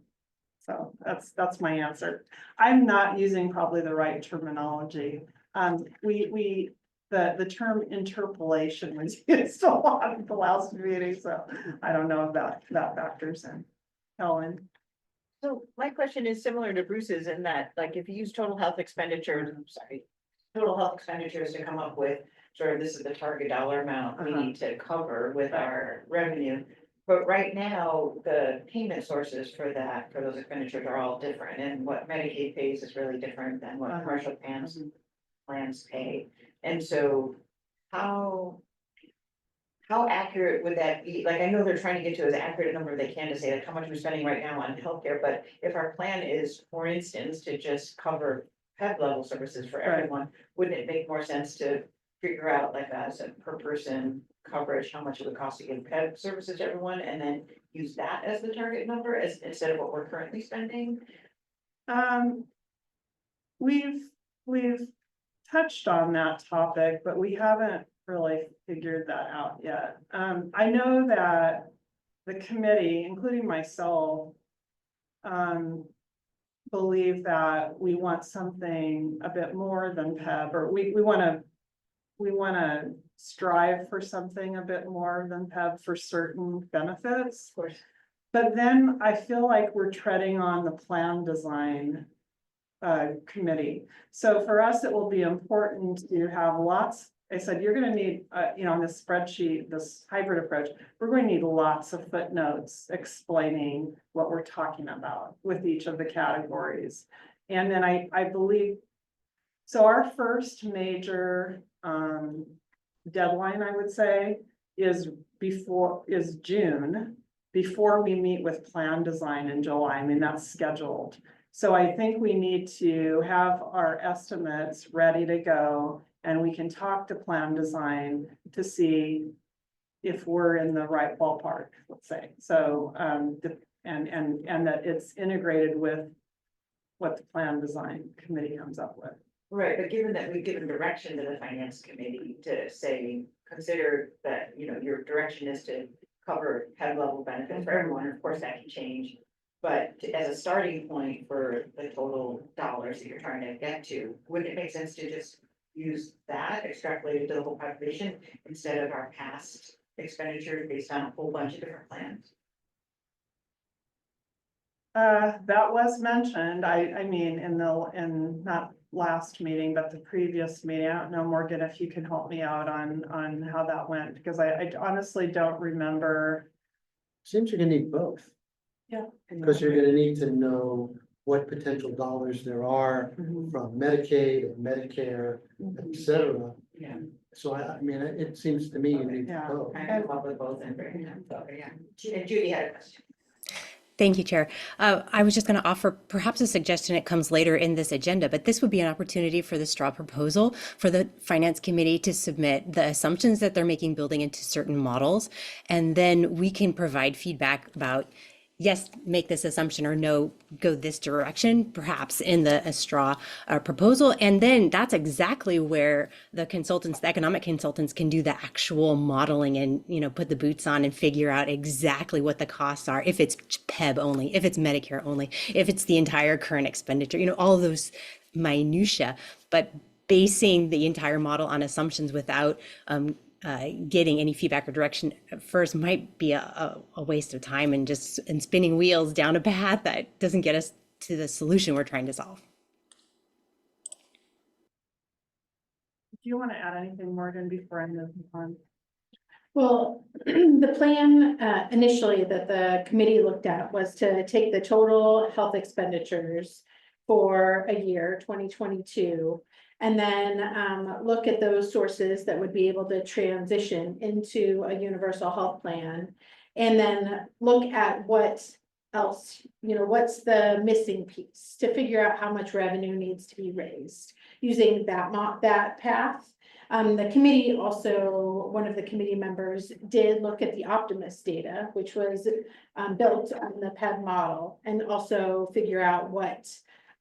S7: So that's my answer. I'm not using probably the right terminology. The term interpolation was used a lot at the last meeting, so I don't know if that factors in. Ellen?
S1: So my question is similar to Bruce's in that, like, if you use total health expenditures to come up with sort of this is the target dollar amount we need to cover with our revenue. But right now, the payment sources for those expenditures are all different, and what Medicaid pays is really different than what commercial plans pay. And so how accurate would that be? Like, I know they're trying to get to as accurate a number they can to say like how much we're spending right now on healthcare, but if our plan is, for instance, to just cover PEB level services for everyone, wouldn't it make more sense to figure out like as a per person coverage, how much it would cost to give PEB services to everyone, and then use that as the target number instead of what we're currently spending?
S7: We've touched on that topic, but we haven't really figured that out yet. I know that the committee, including myself, believe that we want something a bit more than PEB, or we want to strive for something a bit more than PEB for certain benefits.
S1: Of course.
S7: But then I feel like we're treading on the plan design committee. So for us, it will be important to have lots. I said, you're going to need, on this spreadsheet, this hybrid approach, we're going to need lots of footnotes explaining what we're talking about with each of the categories. And then I believe, so our first major deadline, I would say, is June, before we meet with plan design in July. I mean, that's scheduled. So I think we need to have our estimates ready to go, and we can talk to plan design to see if we're in the right ballpark, let's say. So, and that it's integrated with what the plan design committee comes up with.
S1: Right, but given that we've given direction to the finance committee to say, consider that, your direction is to cover head level benefits for everyone, of course that can change. But as a starting point for the total dollars that you're trying to get to, wouldn't it make sense to just use that extrapolated to the whole population instead of our past expenditures based on a whole bunch of different plans?
S7: That was mentioned, I mean, in not last meeting, but the previous meeting. I don't know, Morgan, if you can help me out on how that went, because I honestly don't remember.
S5: Seems you're gonna need both, because you're gonna need to know what potential dollars there are
S7: Mhm.
S5: from Medicaid and Medicare, et cetera.
S1: Yeah.
S5: So I mean, it seems to me you need
S7: Yeah.
S5: both.
S1: I come up with both and bring them, so, yeah. And Judy had a question.
S6: Thank you, Chair. I was just going to offer perhaps a suggestion. It comes later in this agenda, but this would be an opportunity for the straw proposal for the Finance Committee to submit the assumptions that they're making building into certain models. And then we can provide feedback about, yes, make this assumption, or no, go this direction, perhaps in the straw proposal. And then that's exactly where the consultants, the economic consultants, can do the actual modeling and, put the boots on and figure out exactly what the costs are, if it's PEB only, if it's Medicare only, if it's the entire current expenditure, all of those minutia. But basing the entire model on assumptions without getting any feedback or direction at first might be a waste of time and spinning wheels down a path that doesn't get us to the solution we're trying to solve.
S7: Do you want to add anything, Morgan, before I move on?
S8: Well, the plan initially that the committee looked at was to take the total health expenditures for a year, 2022, and then look at those sources that would be able to transition into a universal health plan. And then look at what else, what's the missing piece to figure out how much revenue needs to be raised using that path. The committee also, one of the committee members did look at the Optimist data, which was built on the PEB model, and also figure out what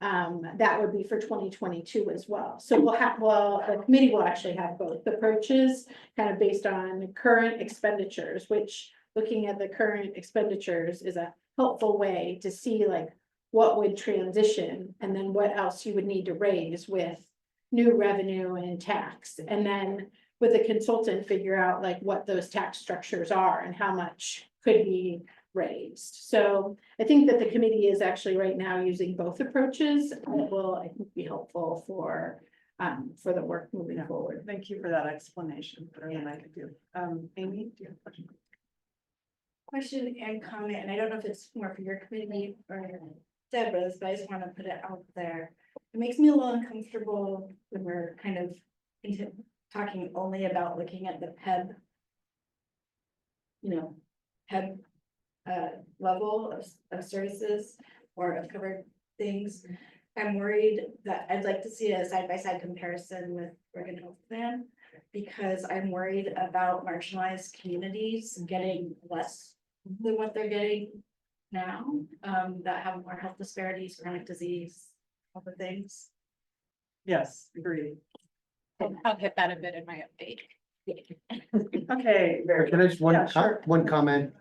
S8: that would be for 2022 as well. So the committee will actually have both approaches kind of based on current expenditures, which looking at the current expenditures is a helpful way to see like what would transition and then what else you would need to raise with new revenue and tax. And then with the consultant, figure out like what those tax structures are and how much could be raised. So I think that the committee is actually right now using both approaches, and it will, I think, be helpful for the work moving forward.
S7: Thank you for that explanation, better than I could do. Amy, do you have a question?
S4: Question and comment, and I don't know if it's more for your committee or Deborah's, but I just want to put it out there. It makes me a little uncomfortable when we're kind of talking only about looking at the PEB, PEB level of services or of covered things. I'm worried that I'd like to see a side-by-side comparison with Oregon Health Plan, because I'm worried about marginalized communities getting less than what they're getting now, that have more health disparities, chronic disease, all the things.
S7: Yes, agreed.
S3: I'll hit that a bit in my update.
S7: Okay,
S5: Can I just
S7: Yeah, sure.
S5: one comment?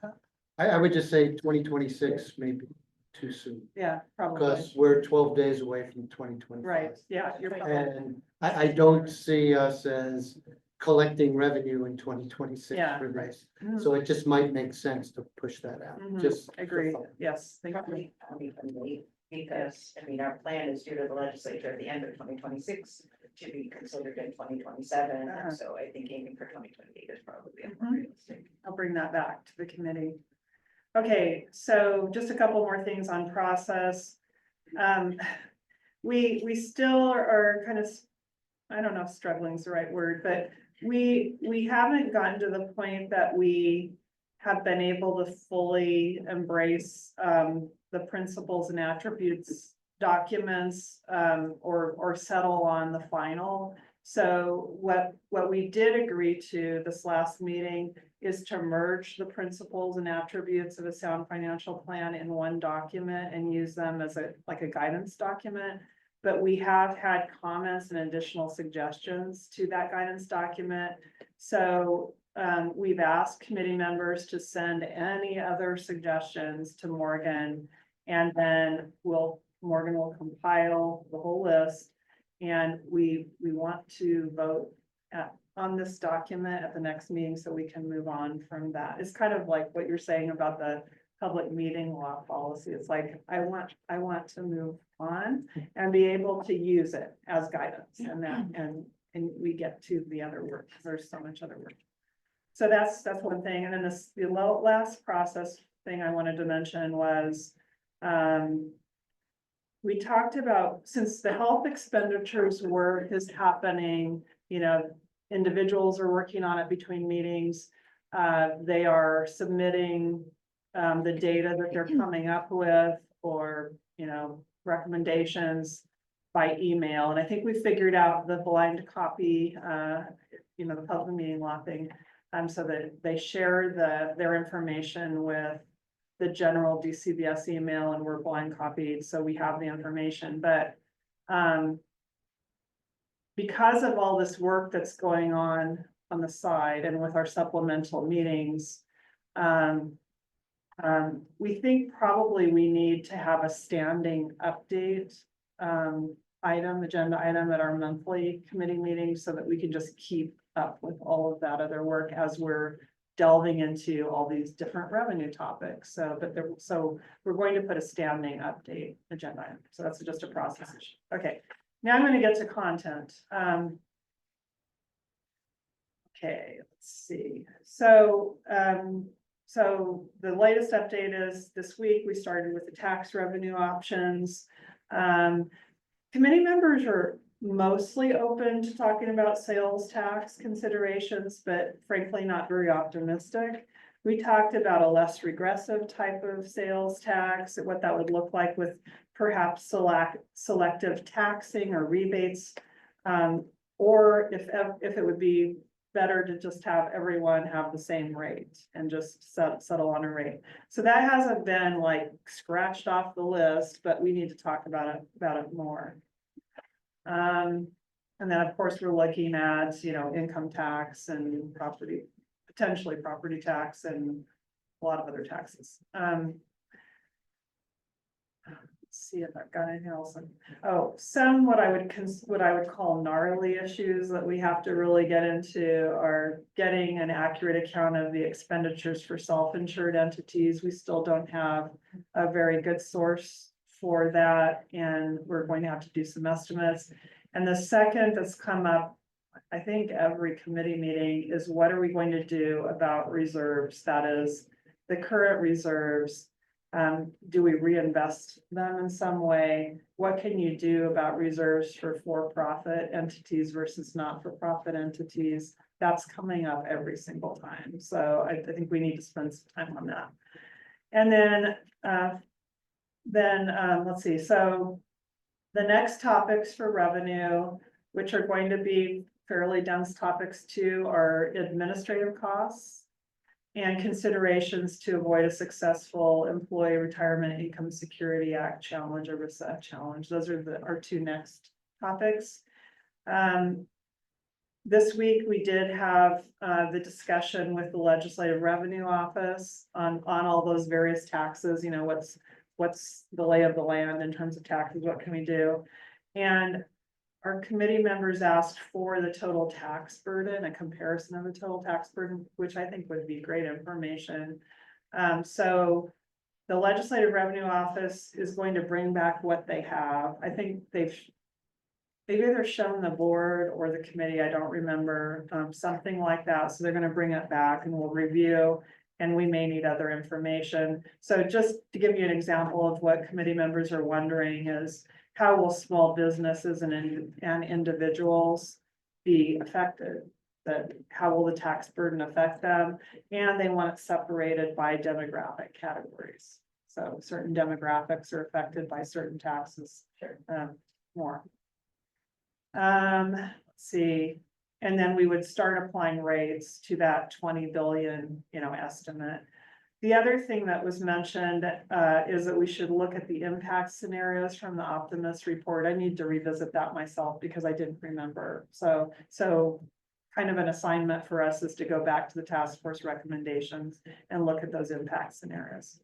S5: I would just say 2026 may be too soon,
S7: yeah, probably,
S5: because we're 12 days away from 2025.
S7: right, yeah, you're probably,
S5: And I don't see us as collecting revenue in 2026
S7: Yeah,
S5: for this.
S7: Mhm.
S5: So it just might make sense to push that out,
S7: Mhm.
S5: just. for
S7: agreed,
S5: fun.
S7: yes, thank you.
S1: Probably, even late, because, our plan is due to the legislature at the end of 2026 to be considered in 2027,
S7: Uh-huh.
S1: and so I think aiming for 2028 is probably more
S7: Mhm.
S1: realistic.
S7: I'll bring that back to the committee. Okay, so just a couple more things on process. We still are kind of, I don't know if struggling is the right word, but we haven't gotten to the point that we have been able to fully embrace the principles and attributes documents or settle on the final. So what we did agree to this last meeting is to merge the principles and attributes of a sound financial plan in one document and use them as a guidance document. But we have had comments and additional suggestions to that guidance document. So we've asked committee members to send any other suggestions to Morgan. And then Morgan will compile the whole list. And we want to vote on this document at the next meeting so we can move on from that. It's kind of like what you're saying about the public meeting law policy. It's like, I want to move on and be able to use it as guidance, and that, and we get to the other work, because there's so much other work. So that's one thing. And then the last process thing I wanted to mention was, we talked about, since the health expenditures work is happening, individuals are working on it between meetings. They are submitting the data that they're coming up with, or, recommendations by email. And I think we figured out the blind copy, the public meeting law thing. So that they share their information with the general DCBS email, and we're blind copied, so we have the information. But because of all this work that's going on the side and with our supplemental meetings, we think probably we need to have a standing update agenda item at our monthly committee meeting, so that we can just keep up with all of that other work as we're delving into all these different revenue topics. So we're going to put a standing update agenda item. So that's just a process issue. Okay, now I'm going to get to content. Okay, let's see. So the latest update is this week we started with the tax revenue options. Committee members are mostly open to talking about sales tax considerations, but frankly, not very optimistic. We talked about a less regressive type of sales tax, what that would look like with perhaps selective taxing or rebates, or if it would be better to just have everyone have the same rate and just settle on a rate. So that hasn't been like scratched off the list, but we need to talk about it more. And then of course we're looking at, income tax and potentially property tax and a lot of other taxes. Let's see if I've got anything else. Some what I would call gnarly issues that we have to really get into are getting an accurate account of the expenditures for self-insured entities. We still don't have a very good source for that, and we're going to have to do some estimates. And the second that's come up, I think every committee meeting, is what are we going to do about reserves? That is the current reserves. Do we reinvest them in some way? What can you do about reserves for-profit entities versus not-for-profit entities? That's coming up every single time. So I think we need to spend some time on that. And then let's see. So the next topics for revenue, which are going to be fairly dense topics too, are administrative costs and considerations to avoid a successful Employee Retirement Income Security Act challenge or RISA challenge. Those are our two next topics. This week we did have the discussion with the Legislative Revenue Office on all those various taxes. What's the lay of the land in terms of taxes? What can we do? And our committee members asked for the total tax burden, a comparison of the total tax burden, which I think would be great information. So the Legislative Revenue Office is going to bring back what they have. I think they've either shown the board or the committee, I don't remember, something like that. So they're going to bring it back and we'll review, and we may need other information. So just to give you an example of what committee members are wondering is, how will small businesses and individuals be affected? How will the tax burden affect them? And they want it separated by demographic categories. So certain demographics are affected by certain taxes more. Let's see. And then we would start applying rates to that 20 billion, estimate. The other thing that was mentioned is that we should look at the impact scenarios from the Optimist report. I need to revisit that myself because I didn't remember. So kind of an assignment for us is to go back to the task force recommendations and look at those impact scenarios.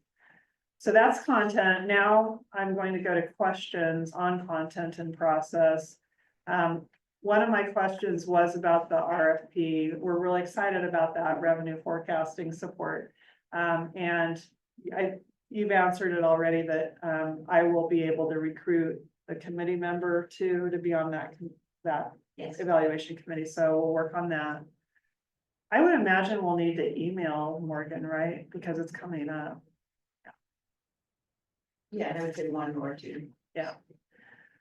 S7: So that's content. Now I'm going to go to questions on content and process. One of my questions was about the RFP. We're really excited about that revenue forecasting support. And you've answered it already that, I will be able to recruit a committee member to be on that
S1: Yes.
S7: evaluation committee. So we'll work on that. I would imagine we'll need to email Morgan, right? Because it's coming up.
S1: Yeah, I would say 1 or 2.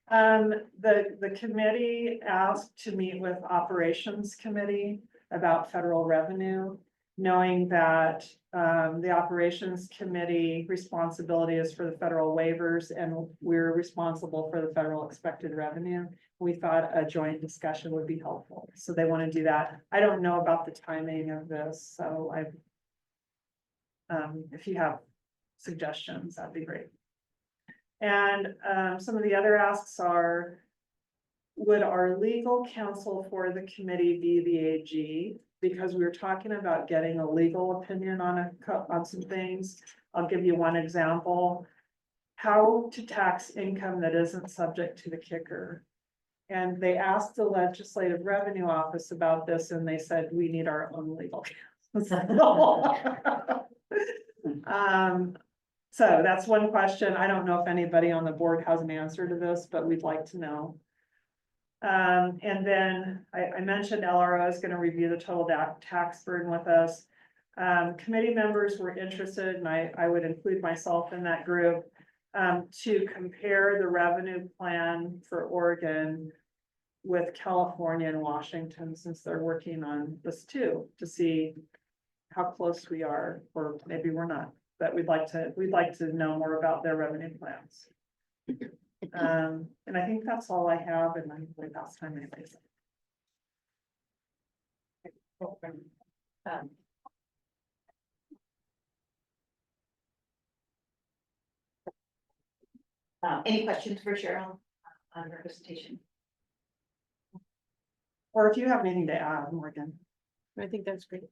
S7: The committee asked to meet with operations committee about federal revenue, knowing that the operations committee responsibility is for the federal waivers and we're responsible for the federal expected revenue. We thought a joint discussion would be helpful. So they want to do that. I don't know about the timing of this, so if you have suggestions, that'd be great. And some of the other asks are, would our legal counsel for the committee be the AG? Because we were talking about getting a legal opinion on some things. I'll give you one example. How to tax income that isn't subject to the kicker. And they asked the Legislative Revenue Office about this and they said, we need our own legal counsel. So that's one question. I don't know if anybody on the board has an answer to this, but we'd like to know. And then I mentioned LRO is going to review the total tax burden with us. Committee members were interested, and I would include myself in that group, to compare the revenue plan for Oregon with California and Washington, since they're working on this too, to see how close we are, or maybe we're not. But we'd like to know more about their revenue plans. And I think that's all I have, and I'm like last time anyways.
S1: Any questions for Cheryl on her presentation?
S7: Or if you have anything to add, Morgan.
S2: I think that's great.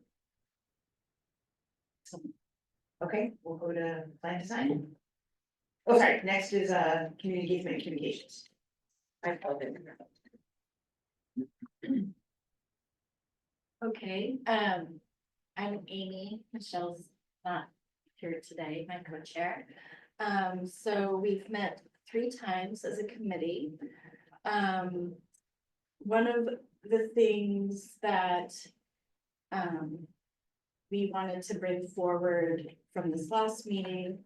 S1: Okay, we'll go to plan design. Oh, sorry, next is community engagement and communications. I called it.
S4: Okay, I'm Amy, Michelle's not here today, my co-chair. So we've met 3 times as a committee. One of the things that we wanted to bring forward from this last meeting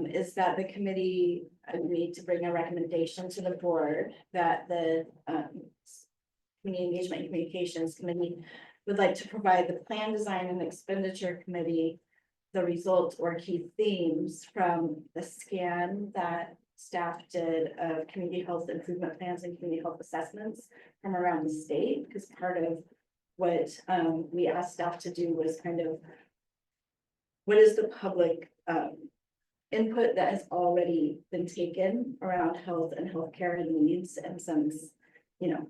S4: is that the committee agreed to bring a recommendation to the board that the Community Engagement and Communications Committee would like to provide the plan design and expenditure committee the results or key themes from the scan that staff did of community health improvement plans and community health assessments from around the state, because part of what we asked staff to do was kind of, what is the public input that has already been taken around health and healthcare and needs, and since, you know,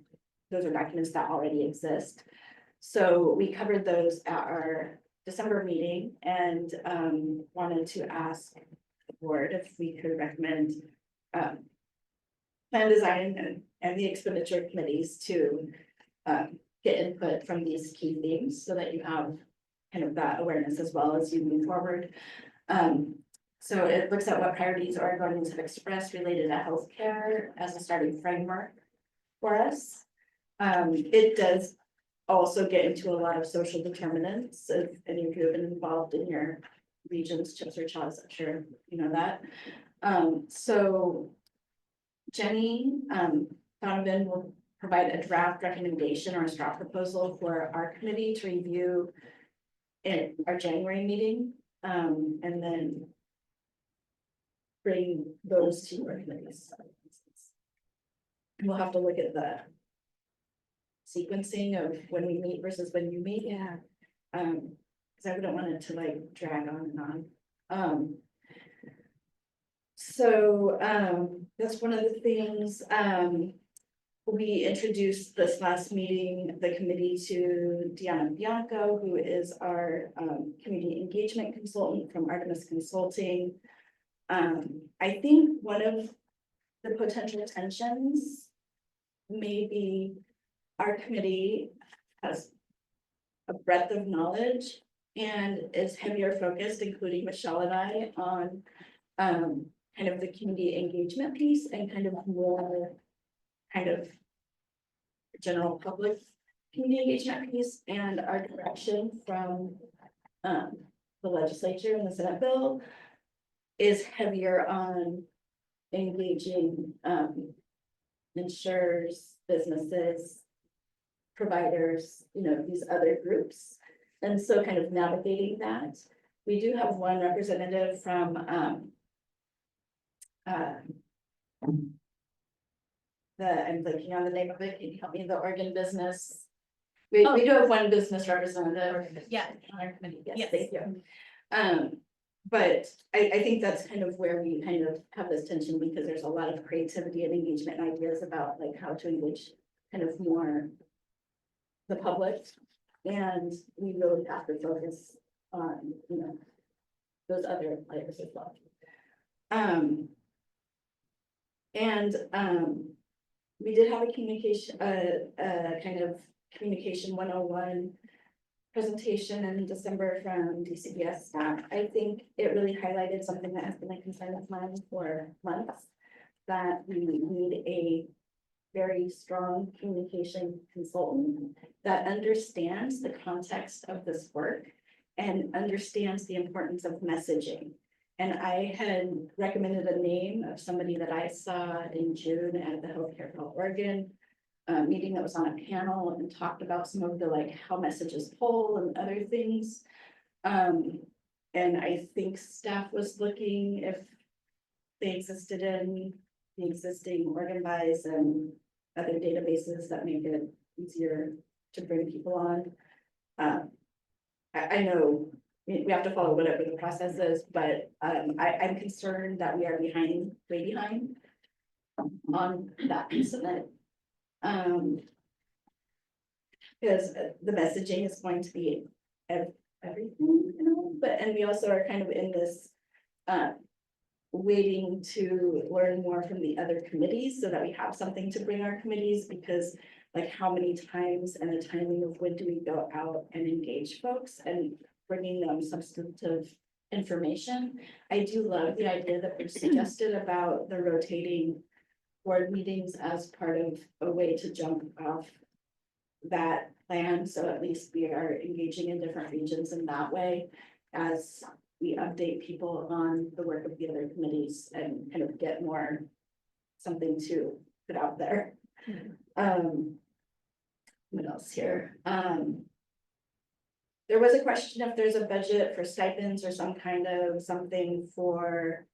S4: those are documents that already exist. So we covered those at our December meeting and wanted to ask the board if we could recommend plan design and the expenditure committees to get input from these key themes so that you have kind of that awareness as well as you move forward. So it looks at what priorities Oregonians have expressed related to healthcare as a starting framework for us. It does also get into a lot of social determinants. If any of you have been involved in your regions, CHIPS or CHAWS, I'm sure you know that. So Jenny Donovan will provide a draft recommendation or a straw proposal for our committee to review in our January meeting, and then bring those to your committees. We'll have to look at the sequencing of when we meet versus when you meet.
S3: Yeah.
S4: Because I wouldn't want it to like drag on and on. So that's one of the things. We introduced this last meeting, the committee, to Deanna Bianco, who is our community engagement consultant from Artemis Consulting. I think one of the potential tensions may be our committee has a breadth of knowledge and is heavier focused, including Michelle and I, on kind of the community engagement piece and kind of more kind of general public community engagement piece, and our direction from the legislature and the Senate bill is heavier on engaging insurers, businesses, providers, you know, these other groups. And so kind of navigating that. We do have one representative from I'm blanking on the name of it, can you help me, the Oregon business? We do have one business representative.
S2: Yeah.
S4: On our committee, yes,
S2: Yes.
S4: thank you. But I think that's kind of where we kind of have this tension, because there's a lot of creativity and engagement and ideas about like how to engage kind of more the public. And we really have to focus on, you know, those other players as well. We did have a communication, kind of communication 101 presentation in December from DCBS staff. I think it really highlighted something that has been a concern of mine for months, that we need a very strong communication consultant that understands the context of this work and understands the importance of messaging. And I had recommended a name of somebody that I saw in June at the Healthcare for All Oregon meeting that was on a panel and talked about some of the like how messages pull and other things. And I think staff was looking if they existed in the existing Organize and other databases that make it easier to bring people on. I know we have to follow whatever the process is, but I'm concerned that we are behind, way behind on that piece of it. Because the messaging is going to be everything, you know, and we also are kind of in this waiting to learn more from the other committees so that we have something to bring our committees, because like how many times and the timing of when do we go out and engage folks and bringing them substantive information. I do love the idea that was suggested about the rotating board meetings as part of a way to jump off that plan. So at least we are engaging in different regions in that way as we update people on the work of the other committees and kind of get more something to put out there. What else here? There was a question if there's a budget for stipends or some kind of something for,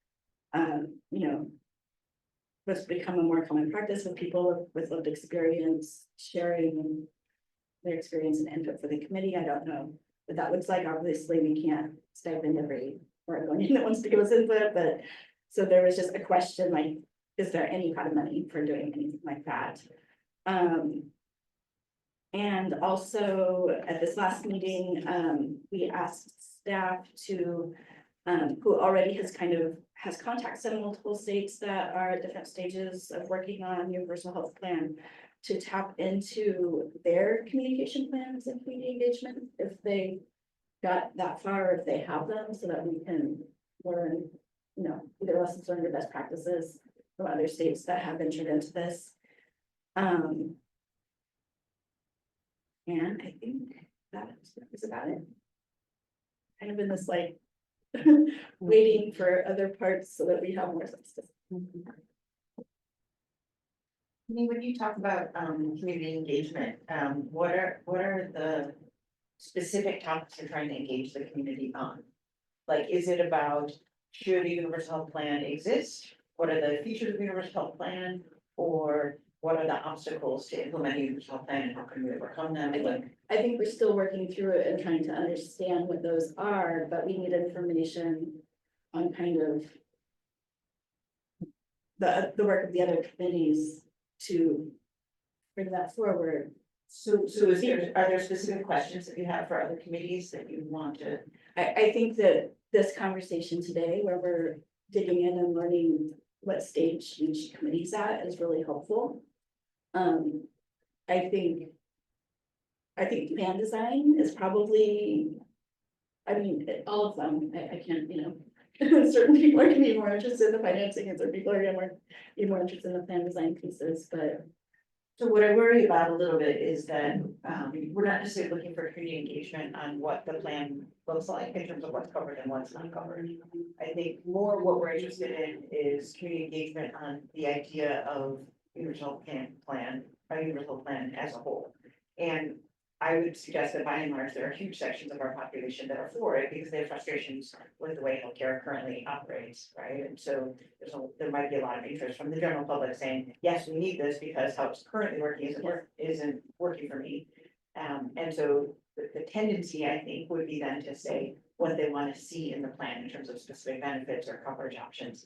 S4: you know, what's become a more common practice with people with lived experience, sharing their experience and input for the committee. I don't know what that looks like. Obviously, we can't stipend every Oregonian that wants to give us input, but so there was just a question like, is there any pot of money for doing anything like that? And also at this last meeting, we asked staff to, who already has contacts in multiple states that are at different stages of working on universal health plan, to tap into their communication plans and community engagement if they got that far, if they have them, so that we can learn, you know, either lessons learned or best practices from other states that have ventured into this. And I think that is about it. Kind of in this like waiting for other parts so that we have more substance.
S1: When you talk about community engagement, what are the specific topics you're trying to engage the community on? Like, is it about should a universal health plan exist? What are the features of universal health plan? Or what are the obstacles to implementing a universal health plan and how can we overcome them?
S4: I think we're still working through it and trying to understand what those are, but we need information on kind of the work of the other committees to bring that forward.
S1: So are there specific questions that you have for other committees that you want to?
S4: I think that this conversation today, where we're digging in and learning what stage each committee's at is really helpful. I think plan design is probably, I mean, all of them, I can't, certain people are gonna be more interested in the financing and certain people are gonna be more interested in the plan design pieces, but.
S1: So what I worry about a little bit is that, we're not necessarily looking for community engagement on what the plan looks like in terms of what's covered and what's not covered. I think more what we're interested in is community engagement on the idea of universal plan, a universal plan as a whole. And I would suggest that by and large, there are huge sections of our population that are for it because they have frustrations with the way healthcare currently operates, right? And so there might be a lot of interest from the general public saying, yes, we need this because how it's currently working isn't working for me. And so the tendency, I think, would be then to say what they want to see in the plan in terms of specific benefits or coverage options.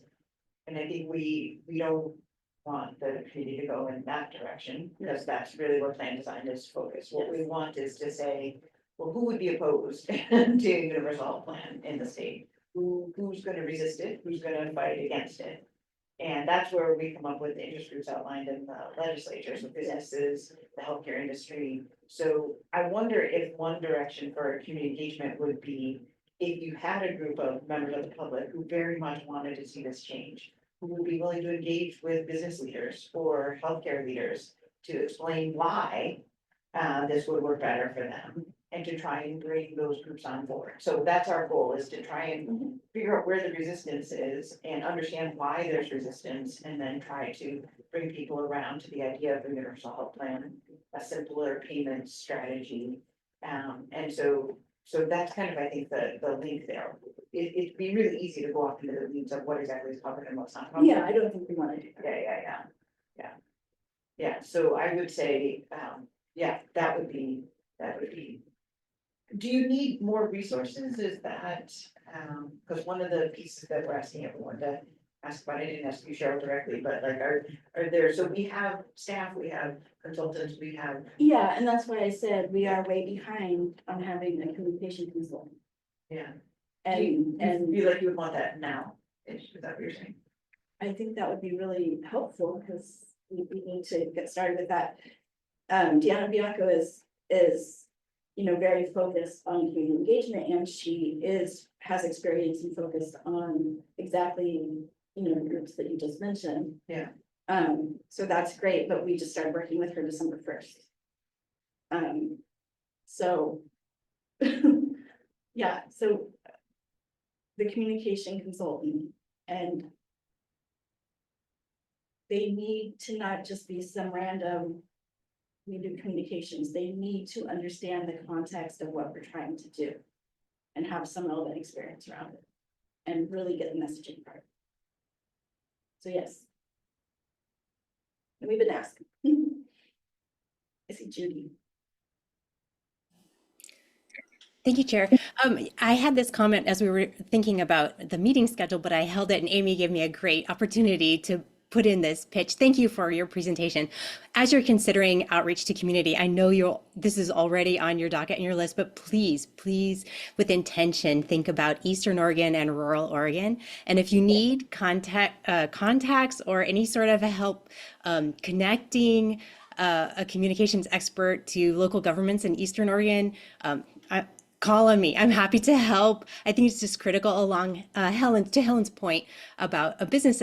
S1: And I think we don't want the community to go in that direction, because that's really where plan design is focused. What we want is to say, well, who would be opposed to universal health plan in the state? Who's gonna resist it? Who's gonna fight against it? And that's where we come up with the interest groups outlined in the legislature, so businesses, the healthcare industry. So I wonder if one direction for community engagement would be if you had a group of members of the public who very much wanted to see this change, who would be willing to engage with business leaders or healthcare leaders to explain why this would work better for them and to try and bring those groups on board. So that's our goal, is to try and figure out where the resistance is and understand why there's resistance, and then try to bring people around to the idea of a universal health plan, a simpler payment strategy. And so that's kind of, I think, the link there. It'd be really easy to go off into the weeds of what exactly is covered and what's not covered.
S4: Yeah, I don't think we wanna do that.
S1: Yeah, so I would say, that would be. Do you need more resources? Is that, because one of the pieces that we're asking everyone to ask about, I didn't ask you, Cheryl, directly, but like, are there, so we have staff, we have consultants, we have.
S4: Yeah, and that's why I said we are way behind on having a communication consultant.
S1: Yeah.
S4: And
S1: You feel like you would want that now, is that what you're saying?
S4: I think that would be really helpful, because we need to get started with that. Deanna Bianco is, very focused on community engagement, and she has experience and focused on exactly, the groups that you just mentioned.
S1: Yeah.
S4: So that's great, but we just started working with her December 1st. So. Yeah, so. The communication consultant, and. They need to not just be some random. We do communications, they need to understand the context of what we're trying to do. And have some relevant experience around it. And really get the messaging part. So yes. And we've been asking. I see Judy.
S6: Thank you, Chair. I had this comment as we were thinking about the meeting schedule, but I held it and Amy gave me a great opportunity to put in this pitch. Thank you for your presentation. As you're considering outreach to community, I know this is already on your docket and your list, but please, with intention, think about Eastern Oregon and rural Oregon. And if you need contacts or any sort of help connecting a communications expert to local governments in Eastern Oregon, call on me. I'm happy to help. I think it's just critical along Helen's point about business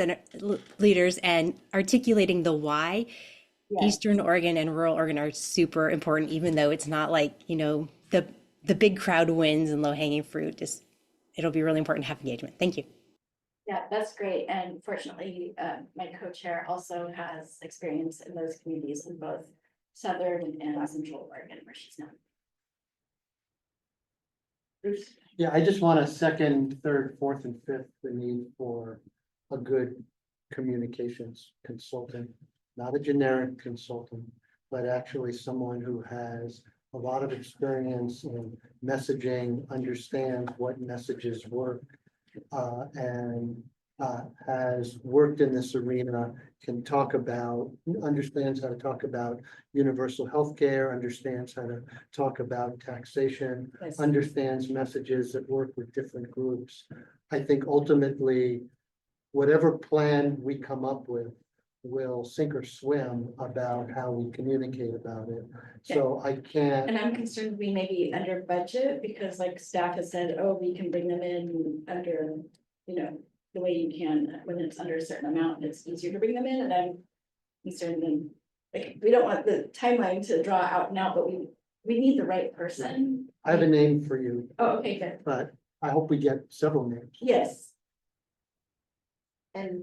S6: leaders and articulating the why.
S4: Yeah.
S6: Eastern Oregon and rural Oregon are super important, even though it's not like, the big crowd wins and low hanging fruit. It'll be really important to have engagement. Thank you.
S4: Yeah, that's great. And fortunately, my co-chair also has experience in those communities in both Southern and Central Oregon, where she's now.
S5: Yeah, I just want to second, third, fourth, and fifth, the need for a good communications consultant, not a generic consultant, but actually someone who has a lot of experience in messaging, understands what messages work, and has worked in this arena, can talk about, understands how to talk about universal health care, understands how to talk about taxation,
S4: Yes.
S5: understands messages that work with different groups. I think ultimately, whatever plan we come up with will sink or swim about how we communicate about it. So I can't,
S4: And I'm concerned we may be under budget because like staff has said, oh, we can bring them in under, you know, the way you can, when it's under a certain amount, it's easier to bring them in, and I'm concerned then, like, we don't want the timeline to draw out and out, but we need the right person.
S5: I have a name for you,
S4: Oh, okay, good,
S5: but I hope we get several names.
S4: yes,
S1: And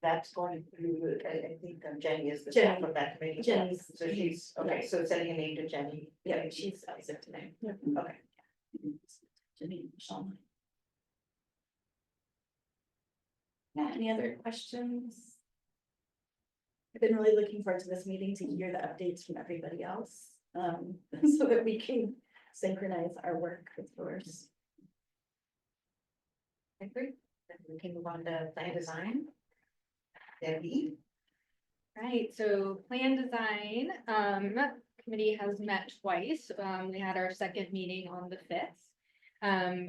S1: that's going through, I think Jenny is the
S4: Jenny.
S1: staff of that committee.
S4: Jenny's.
S1: So she's, okay, so sending a name to Jenny.
S4: yeah, she's it today.
S1: Okay.
S4: Jenny, Sean. Yeah, any other questions? I've been really looking forward to this meeting to hear the updates from everybody else, so that we can synchronize our work with yours.
S1: I agree. Then we can move on to plan design. Debbie.
S3: Right, so plan design, committee has met twice. We had our second meeting on the 5th.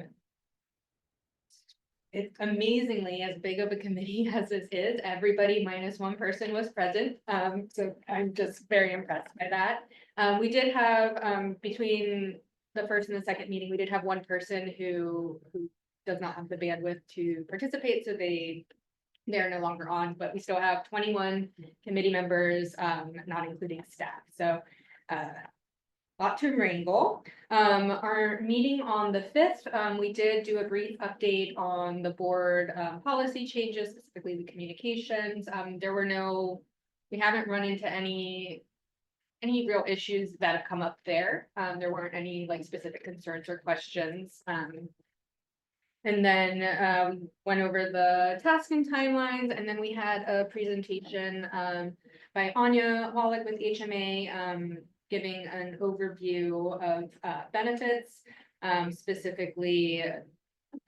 S3: It's amazingly as big of a committee as this is, everybody minus one person was present. So I'm just very impressed by that. We did have, between the first and the second meeting, we did have one person who does not have the bandwidth to participate, so they're no longer on, but we still have 21 committee members, not including staff. So lot to wrangle. Our meeting on the 5th, we did do a brief update on the board policy changes, specifically the communications. We haven't run into any real issues that have come up there. There weren't any like specific concerns or questions. And then we went over the tasking timelines, and then we had a presentation by Anya Wallach with HMA, giving an overview of benefits, specifically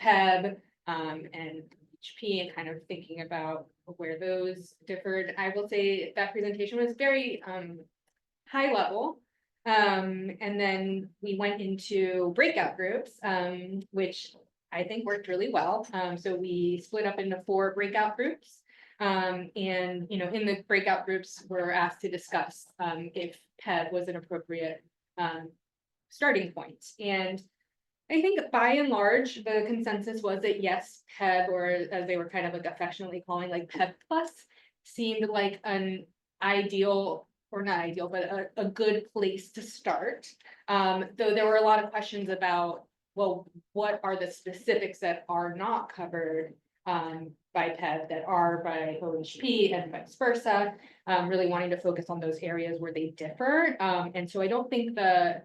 S3: PEB and UHP, and kind of thinking about where those differed. I will say that presentation was very high level. And then we went into breakout groups, which I think worked really well. So we split up into 4 breakout groups. And, you know, in the breakout groups, we're asked to discuss if PEB was an appropriate starting point. And I think by and large, the consensus was that yes, PEB, or as they were kind of like affectionately calling like PEB plus, seemed like an ideal, or not ideal, but a good place to start. Though there were a lot of questions about, well, what are the specifics that are not covered by PEB that are by OHP and vice versa, really wanting to focus on those areas where they differ. And so I don't think the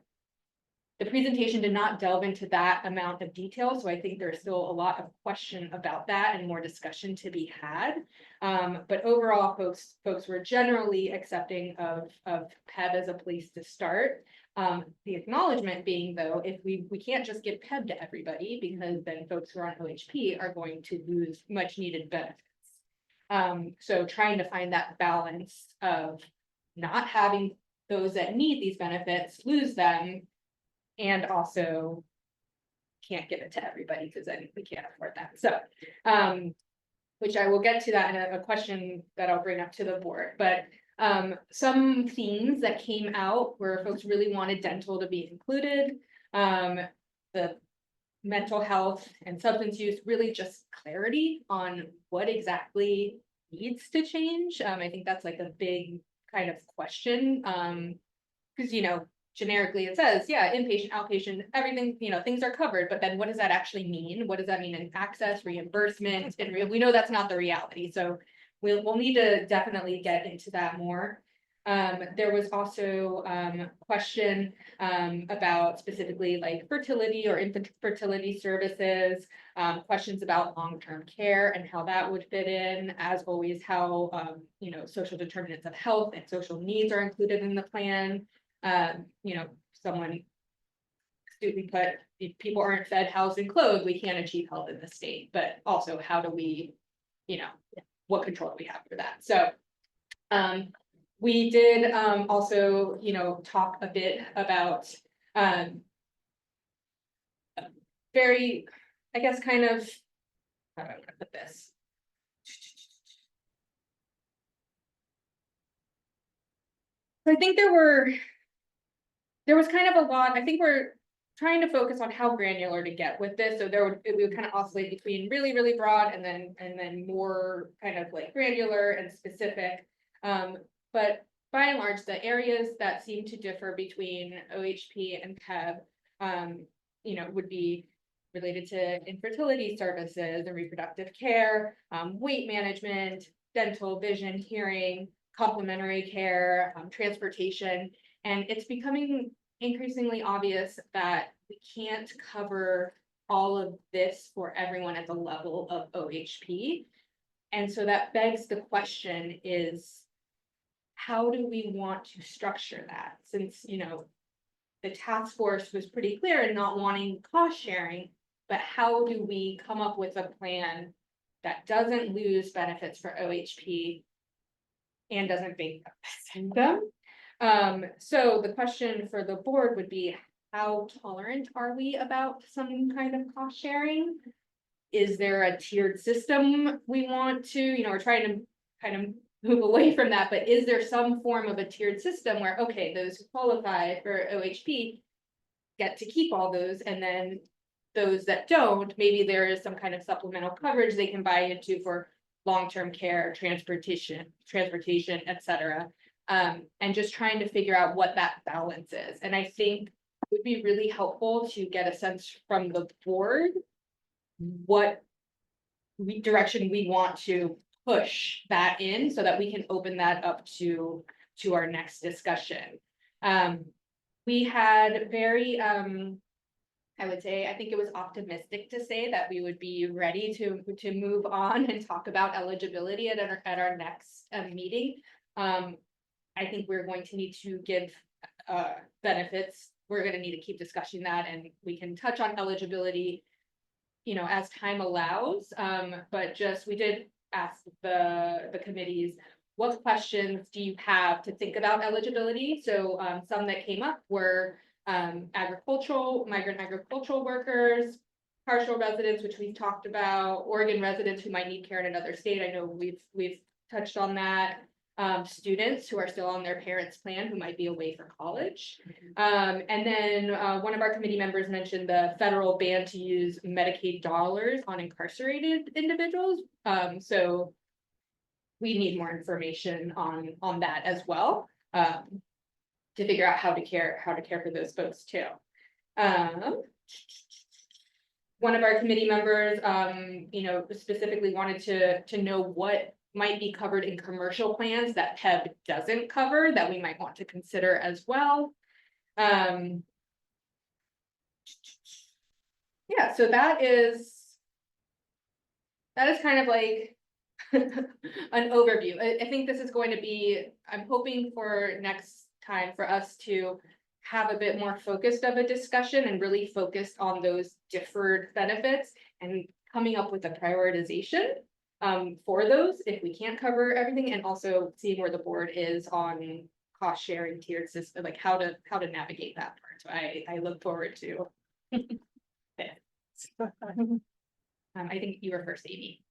S3: presentation did not delve into that amount of detail. So I think there's still a lot of question about that and more discussion to be had. But overall, folks were generally accepting of PEB as a place to start. The acknowledgement being, though, if we can't just give PEB to everybody, because then folks who are on OHP are going to lose much needed benefits. So trying to find that balance of not having those that need these benefits lose them, and also can't give it to everybody because then we can't afford that. So, which I will get to that in a question that I'll bring up to the board. But some themes that came out where folks really wanted dental to be included, the mental health and substance use, really just clarity on what exactly needs to change. I think that's like a big kind of question, because, you know, generically it says, yeah, inpatient, outpatient, everything, you know, things are covered, but then what does that actually mean? What does that mean in access, reimbursement? And we know that's not the reality. So we'll need to definitely get into that more. There was also question about specifically like fertility or infant fertility services, questions about long-term care and how that would fit in. As always, how you know, social determinants of health and social needs are included in the plan. You know, someone astutely put, if people aren't fed, housed, and clothed, we can't achieve health in the state. But also, how do we, you know, what control do we have for that? So we did also, you know, talk a bit about very, I guess, kind of, how do I put this? So I think there was kind of a lot, I think we're trying to focus on how granular to get with this, so we would kind of oscillate between really, really broad and then more kind of like granular and specific. But by and large, the areas that seem to differ between OHP and PEB, would be related to infertility services and reproductive care, weight management, dental, vision, hearing, complementary care, transportation. And it's becoming increasingly obvious that we can't cover all of this for everyone at the level of OHP. And so that begs the question is, how do we want to structure that? Since, the task force was pretty clear in not wanting cost sharing, but how do we come up with a plan that doesn't lose benefits for OHP and doesn't bankrupt them? So the question for the board would be, how tolerant are we about some kind of cost sharing? Is there a tiered system we want to, we're trying to kind of move away from that, but is there some form of a tiered system where, okay, those who qualify for OHP get to keep all those, and then those that don't, maybe there is some kind of supplemental coverage they can buy into for long-term care, transportation, et cetera. And just trying to figure out what that balance is. And I think it would be really helpful to get a sense from the board what direction we want to push that in so that we can open that up to our next discussion. We had very, I would say, I think it was optimistic to say that we would be ready to move on and talk about eligibility at our next meeting. I think we're going to need to give benefits. We're going to need to keep discussing that, and we can touch on eligibility, as time allows. But we did ask the committees, what questions do you have to think about eligibility? So some that came up were migrant agricultural workers, partial residents, which we've talked about, Oregon residents who might need care in another state. I know we've touched on that. Students who are still on their parents' plan who might be away for college. And then one of our committee members mentioned the federal ban to use Medicaid dollars on incarcerated individuals. So we need more information on that as well, to figure out how to care for those folks too. One of our committee members, specifically wanted to know what might be covered in commercial plans that PEB doesn't cover that we might want to consider as well. Yeah, so that is kind of like an overview. I think this is going to be, I'm hoping for next time for us to have a bit more focused of a discussion and really focused on those deferred benefits and coming up with a prioritization for those if we can't cover everything, and also seeing where the board is on cost sharing tiered system, like how to navigate that part. So I look forward to it. I think you were first, Amy.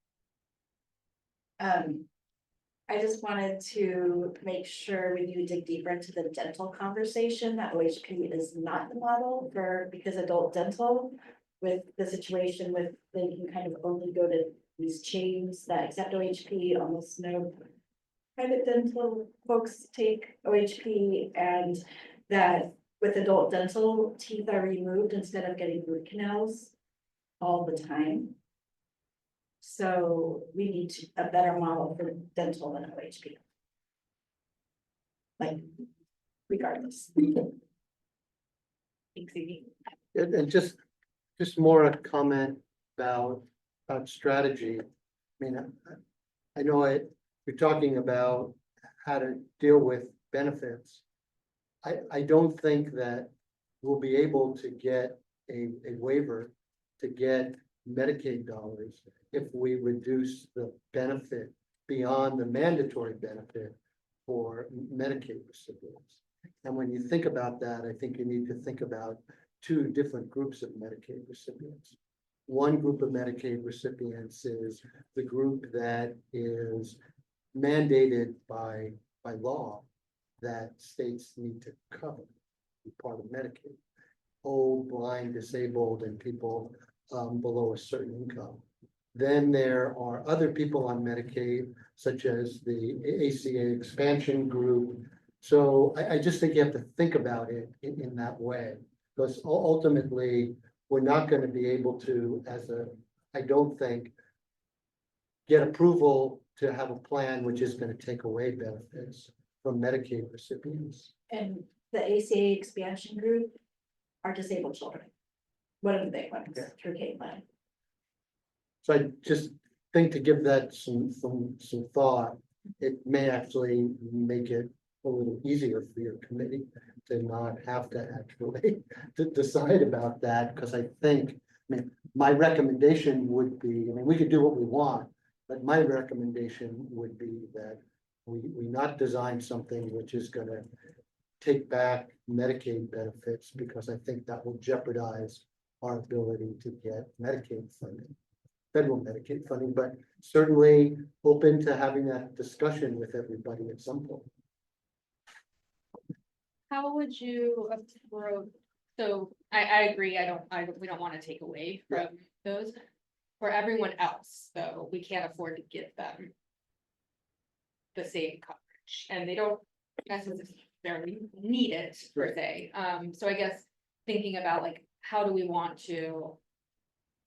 S4: I just wanted to make sure when you dig deeper into the dental conversation, that OHP is not the model because adult dental, with the situation with, they can kind of only go to these chains that accept OHP, almost no private dental folks take OHP, and that with adult dental, teeth are removed instead of getting root canals all the time. So we need a better model for dental than OHP. Like, regardless.
S3: Thanks, Amy.
S5: And just more a comment about strategy. I mean, I know you're talking about how to deal with benefits. I don't think that we'll be able to get a waiver to get Medicaid dollars if we reduce the benefit beyond the mandatory benefit for Medicaid recipients. And when you think about that, I think you need to think about two different groups of Medicaid recipients. One group of Medicaid recipients is the group that is mandated by law that states need to cover, be part of Medicaid. Old, blind, disabled, and people below a certain income. Then there are other people on Medicaid, such as the ACA expansion group. So I just think you have to think about it in that way, because ultimately, we're not going to be able to, I don't think, get approval to have a plan which is going to take away benefits from Medicaid recipients.
S4: And the ACA expansion group are disabled children. One of the big ones
S5: Yeah.
S4: through K plan.
S5: So I just think to give that some thought, it may actually make it a little easier for your committee to not have to actually to decide about that, because I think, I mean, my recommendation would be, I mean, we could do what we want, but my recommendation would be that we not design something which is gonna take back Medicaid benefits, because I think that will jeopardize our ability to get Medicaid funding, federal Medicaid funding, but certainly open to having that discussion with everybody at some point.
S3: How would you approach, so I agree, we don't want to take away from those. For everyone else, though, we can't afford to give them the same coverage, and they don't necessarily need it per
S5: Right.
S3: se. So I guess thinking about like, how do we want to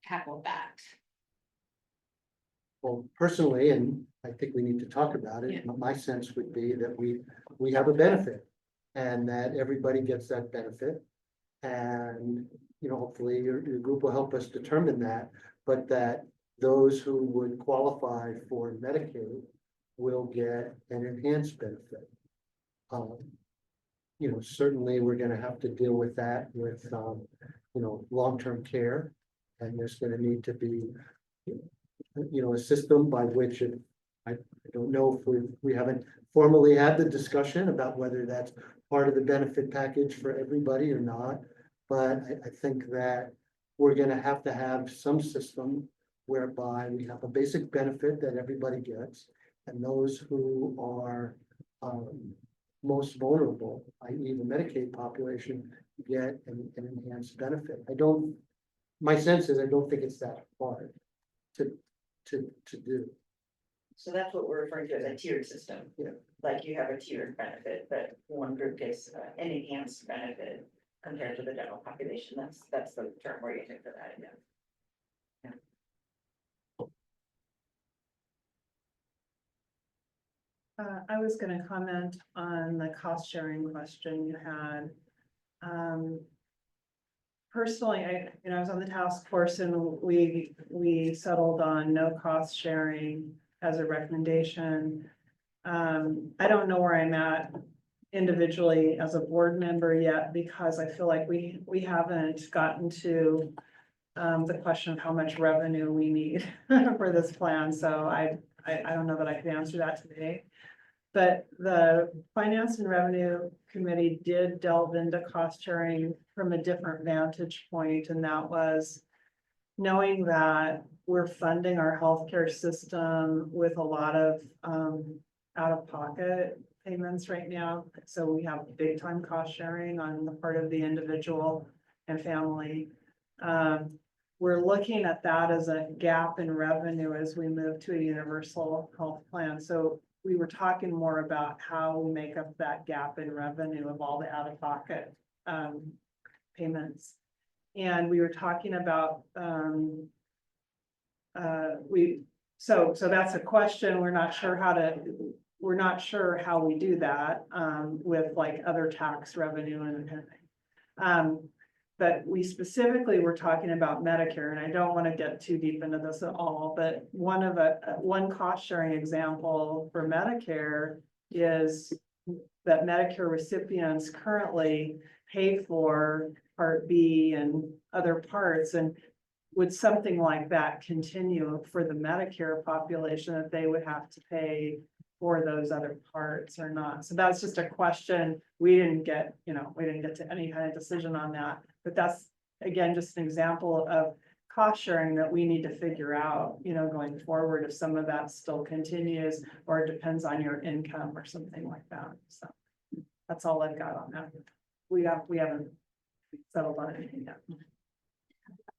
S3: tackle that?
S5: Well, personally, and I think we need to talk about it, my sense would be that we have a benefit. And that everybody gets that benefit. And, you know, hopefully your group will help us determine that, but that those who would qualify for Medicaid will get an enhanced benefit. You know, certainly we're gonna have to deal with that with, you know, long-term care. And there's gonna need to be, you know, a system by which I don't know if we haven't formally had the discussion about whether that's part of the benefit package for everybody or not. But I think that we're gonna have to have some system whereby we have a basic benefit that everybody gets. And those who are most vulnerable, i.e. the Medicaid population, get an enhanced benefit. My sense is I don't think it's that hard to do.
S1: So that's what we're referring to as a tiered system.
S5: Yeah.
S1: Like you have a tiered benefit, but one group gets an enhanced benefit compared to the general population. That's the term we're using for that, yeah.
S7: I was gonna comment on the cost sharing question you had. Personally, I was on the task force and we settled on no cost sharing as a recommendation. I don't know where I'm at individually as a board member yet, because I feel like we haven't gotten to the question of how much revenue we need for this plan. So I don't know that I can answer that today. But the Finance and Revenue Committee did delve into cost sharing from a different vantage point, and that was knowing that we're funding our healthcare system with a lot of out-of-pocket payments right now. So we have big time cost sharing on the part of the individual and family. We're looking at that as a gap in revenue as we move to a universal health plan. So we were talking more about how we make up that gap in revenue of all the out-of-pocket payments. And we were talking about so that's a question. We're not sure how we do that with like other tax revenue and kind of thing. But we specifically were talking about Medicare, and I don't want to get too deep into this at all, but one cost sharing example for Medicare is that Medicare recipients currently pay for Part B and other parts, and would something like that continue for the Medicare population, that they would have to pay for those other parts or not? So that's just a question. We didn't get to any kind of decision on that, but that's again, just an example of cost sharing that we need to figure out, going forward, if some of that still continues or it depends on your income or something like that. So. That's all I've got on that. We haven't settled on anything yet.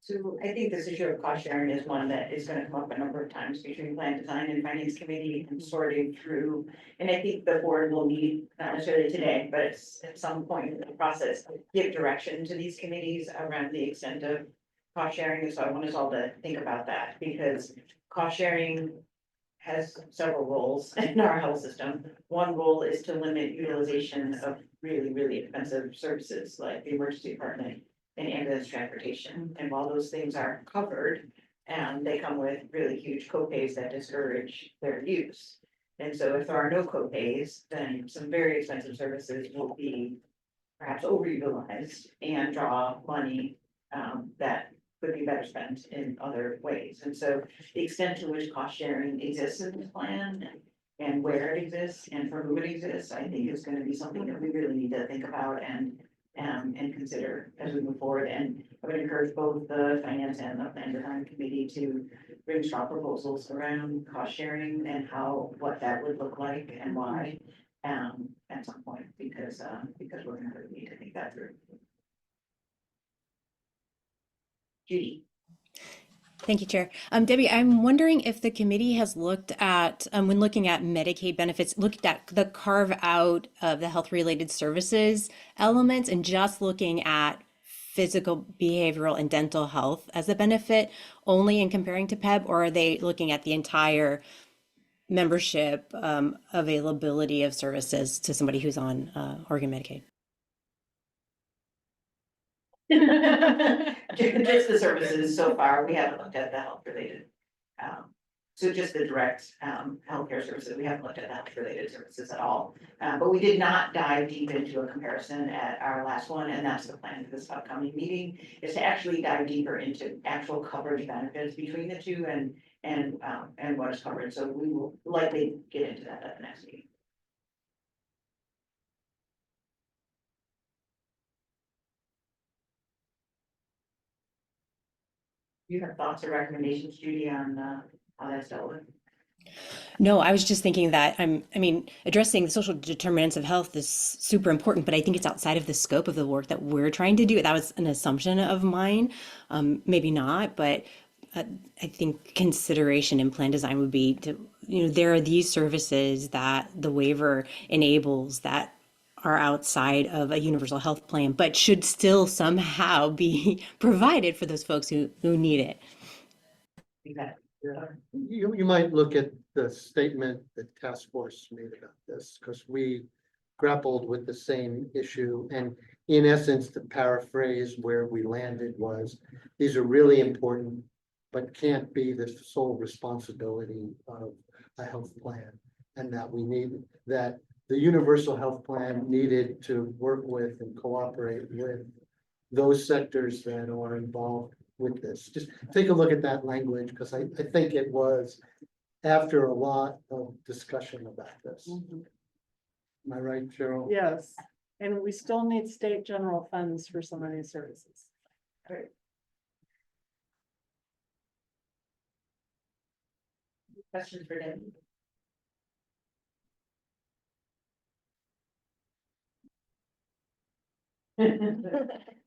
S1: So I think this issue of cost sharing is one that is gonna come up a number of times between plan design and finance committee and sorting through. And I think the board will need, not necessarily today, but at some point in the process, give direction to these committees around the extent of cost sharing. And so I want us all to think about that, because cost sharing has several roles in our health system. One role is to limit utilization of really, really expensive services like the emergency department and ambulance transportation. And while those things are covered, they come with really huge copays that discourage their use. And so if there are no copays, then some very expensive services will be perhaps overutilized and draw money that could be better spent in other ways. And so the extent to which cost sharing exists in this plan and where it exists and for who it exists, I think is going to be something that we really need to think about and consider as we move forward. And I would encourage both the finance and the plan design committee to bring strong proposals around cost sharing and what that would look like and why at some point, because we're going to need to think that through. Judy.
S6: Thank you, Chair. Debbie, I'm wondering if the committee has looked at, when looking at Medicaid benefits, looked at the carve out of the health-related services elements and just looking at physical, behavioral, and dental health as a benefit only in comparing to PEB, or are they looking at the entire membership availability of services to somebody who's on Oregon Medicaid?
S1: Just the services so far, we haven't looked at the health related. So just the direct healthcare services, we haven't looked at health related services at all. But we did not dive deep into a comparison at our last one, and that's the plan for this upcoming meeting, is to actually dive deeper into actual coverage benefits between the two and what is covered. So we will likely get into that at the next meeting. You have thoughts or recommendations, Judy, on how that's dealt with?
S6: No, I was just thinking that addressing the social determinants of health is super important, but I think it's outside of the scope of the work that we're trying to do. That was an assumption of mine, maybe not, but I think consideration in plan design would be to, there are these services that the waiver enables that are outside of a universal health plan, but should still somehow be provided for those folks who need it.
S5: Yeah, you might look at the statement that task force made about this, because we grappled with the same issue. And in essence, to paraphrase where we landed was, these are really important, but can't be the sole responsibility of a health plan. And that that the universal health plan needed to work with and cooperate with those sectors that are involved with this. Just take a look at that language, because I think it was after a lot of discussion about this. Am I right, Cheryl?
S7: Yes, and we still need state general funds for some of these services.
S1: Right. Questions for Debbie?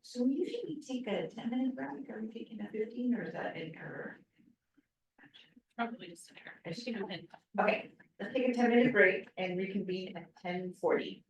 S1: So we usually take a 10-minute break. Are we taking a 15 or is that an error?
S2: Probably just an error.
S1: I see. Okay, let's take a 10-minute break and reconvene at 10:40.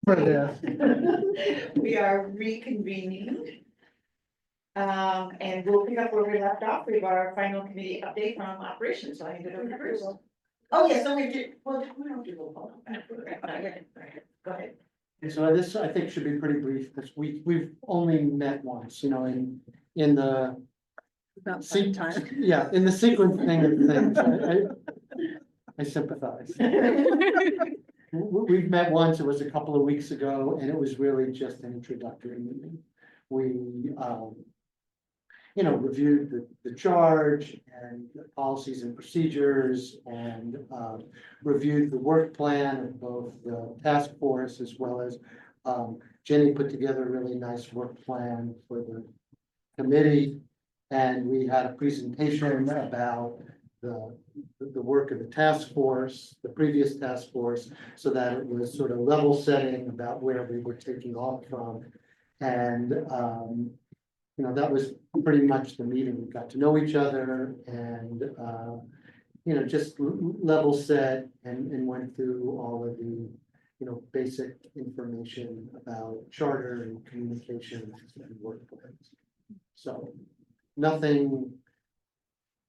S5: For this.
S1: We are reconvening. And we'll pick up where we left off. We have our final committee update from operations, so I can go to Bruce. Oh, yes, so we did, well, we don't do roll call. Go ahead.
S5: And so this, I think, should be pretty brief, because we've only met once, in the
S7: About
S5: Se-
S7: time.
S5: Yeah, in the sequence thing of things, I sympathize. We've met once, it was a couple of weeks ago, and it was really just an introductory meeting. We, reviewed the charge and the policies and procedures and, reviewed the work plan of both the task force as well as, Jenny put together a really nice work plan for the committee. And we had a presentation about the work of the task force, the previous task force, so that it was sort of level setting about where we were taking off from. And, that was pretty much the meeting. We got to know each other and, just level set and went through all of the, basic information about charter and communications and work plans. So nothing,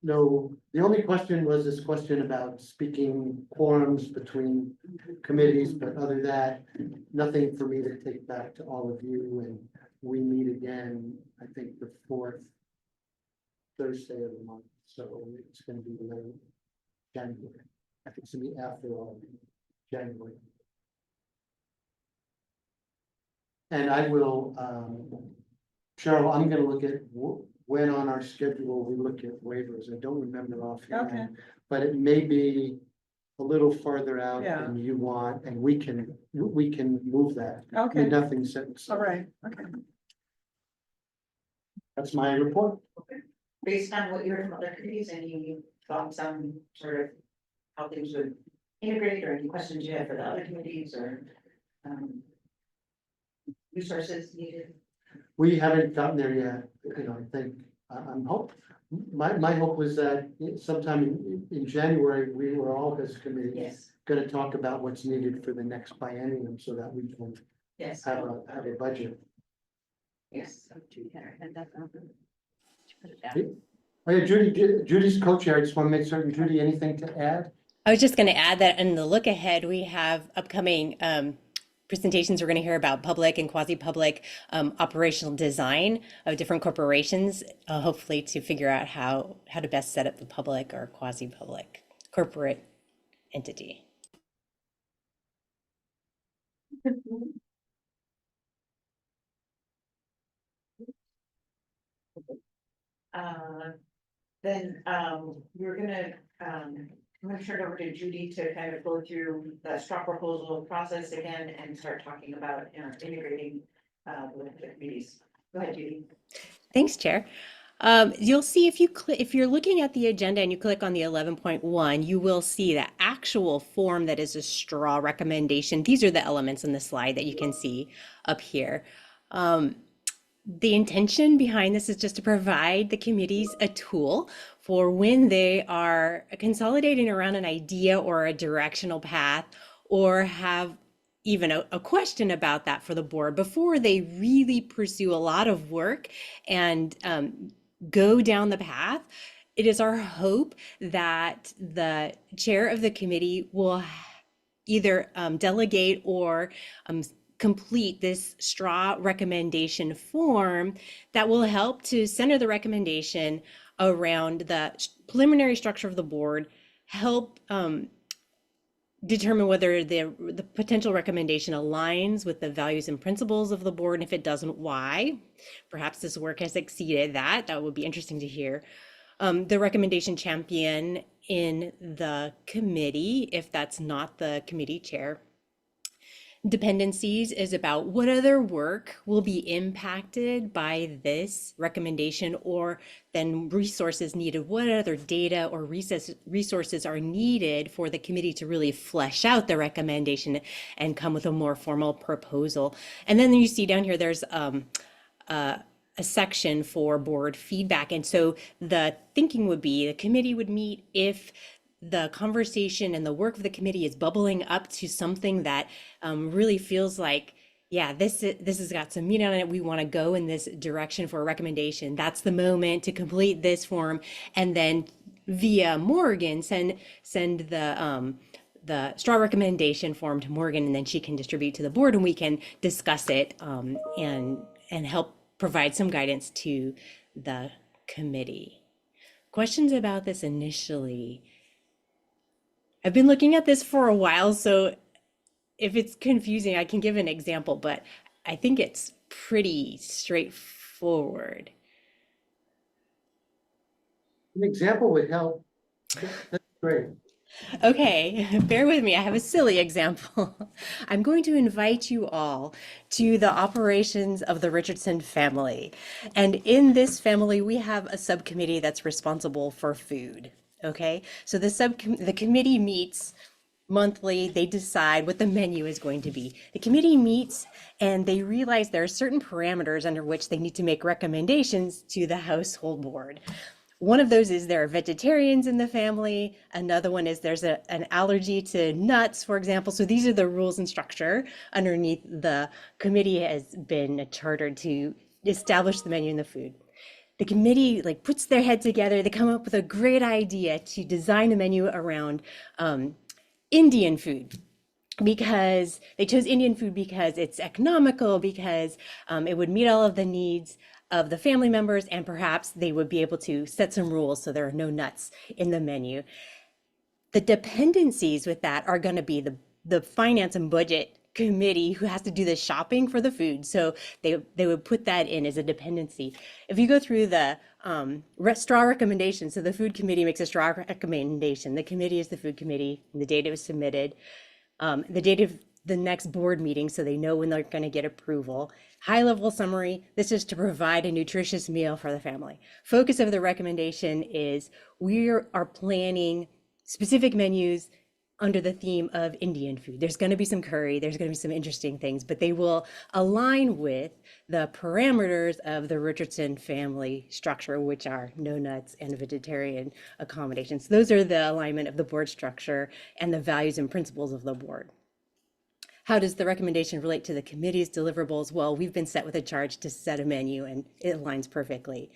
S5: the only question was this question about speaking quorums between committees, but other than that, nothing for me to take back to all of you. And we meet again, I think, the 4th Thursday of the month, so it's gonna be late January. I think it's gonna be after all January. And I will, Cheryl, I'm gonna look at when on our schedule we look at waivers. I don't remember
S7: Okay.
S5: offhand, but it may be a little farther out
S7: Yeah.
S5: than you want, and we can move that.
S7: Okay,
S5: Nothing set in stone.
S7: all right, okay.
S5: That's my report.
S1: Based on what you heard from other committees, any thoughts on sort of how things would integrate, or any questions you have for the other committees, or resources needed?
S5: We haven't gotten there yet, I think, I'm my hope was that sometime in January, we were all as committee
S1: Yes,
S5: gonna talk about what's needed for the next biennium so that we can
S1: yes,
S5: have a budget.
S1: yes.
S5: Oh yeah, Judy's co-chair, I just want to make certain, Judy, anything to add?
S6: I was just going to add that in the look ahead, we have upcoming presentations. We're going to hear about public and quasi-public operational design of different corporations, hopefully to figure out how to best set up the public or quasi-public corporate entity.
S1: Then we're gonna, I'm gonna turn it over to Judy to kind of go through the straw proposal process again and start talking about integrating with the committees. Go ahead, Judy.
S6: Thanks, Chair. You'll see if you're looking at the agenda and you click on the 11.1, you will see the actual form that is a straw recommendation. These are the elements in the slide that you can see up here. The intention behind this is just to provide the committees a tool for when they are consolidating around an idea or a directional path, or have even a question about that for the board before they really pursue a lot of work and go down the path. It is our hope that the chair of the committee will either delegate or complete this straw recommendation form that will help to center the recommendation around the preliminary structure of the board, help determine whether the potential recommendation aligns with the values and principles of the board, and if it doesn't, why. Perhaps this work has exceeded that. That would be interesting to hear. The recommendation champion in the committee, if that's not the committee chair. Dependencies is about what other work will be impacted by this recommendation, or then resources needed, what other data or resources are needed for the committee to really flesh out the recommendation and come with a more formal proposal. And then you see down here, there's a section for board feedback. And so the thinking would be the committee would meet if the conversation and the work of the committee is bubbling up to something that really feels like, yeah, this has got some meat on it. We want to go in this direction for a recommendation. That's the moment to complete this form, and then via Morgan send the straw recommendation form to Morgan, and then she can distribute to the board, and we can discuss it and help provide some guidance to the committee. Questions about this initially? I've been looking at this for a while, so if it's confusing, I can give an example, but I think it's pretty straightforward.
S5: An example would help. That's great.
S6: Okay, bear with me. I have a silly example. I'm going to invite you all to the operations of the Richardson family. And in this family, we have a subcommittee that's responsible for food. Okay, so the committee meets monthly. They decide what the menu is going to be. The committee meets and they realize there are certain parameters under which they need to make recommendations to the household board. One of those is there are vegetarians in the family. Another one is there's an allergy to nuts, for example. So these are the rules and structure underneath the committee has been chartered to establish the menu and the food. The committee puts their head together. They come up with a great idea to design a menu around Indian food, because they chose Indian food because it's economical, because it would meet all of the needs of the family members, and perhaps they would be able to set some rules so there are no nuts in the menu. The dependencies with that are going to be the finance and budget committee who has to do the shopping for the food. So they would put that in as a dependency. If you go through the straw recommendation, so the food committee makes a straw recommendation. The committee is the food committee, and the date it was submitted, the date of the next board meeting, so they know when they're going to get approval. High level summary, this is to provide a nutritious meal for the family. Focus of the recommendation is we are planning specific menus under the theme of Indian food. There's going to be some curry, there's going to be some interesting things, but they will align with the parameters of the Richardson family structure, which are no nuts and vegetarian accommodations. Those are the alignment of the board structure and the values and principles of the board. How does the recommendation relate to the committee's deliverables? Well, we've been set with a charge to set a menu, and it aligns perfectly.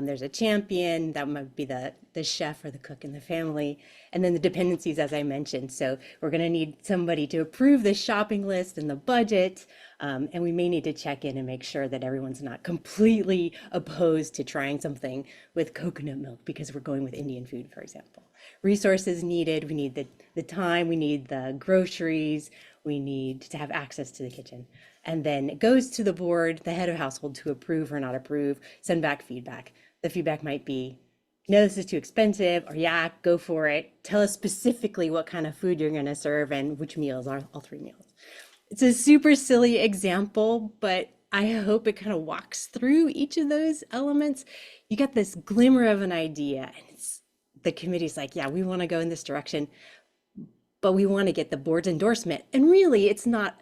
S6: There's a champion, that might be the chef or the cook in the family, and then the dependencies, as I mentioned. So we're going to need somebody to approve the shopping list and the budget, and we may need to check in and make sure that everyone's not completely opposed to trying something with coconut milk because we're going with Indian food, for example. Resources needed, we need the time, we need the groceries, we need to have access to the kitchen. And then it goes to the board, the head of household, to approve or not approve, send back feedback. The feedback might be, no, this is too expensive, or yeah, go for it. Tell us specifically what kind of food you're going to serve and which meals are all 3 meals. It's a super silly example, but I hope it kind of walks through each of those elements. You get this glimmer of an idea, and the committee's like, yeah, we want to go in this direction, but we want to get the board's endorsement. And really, it's not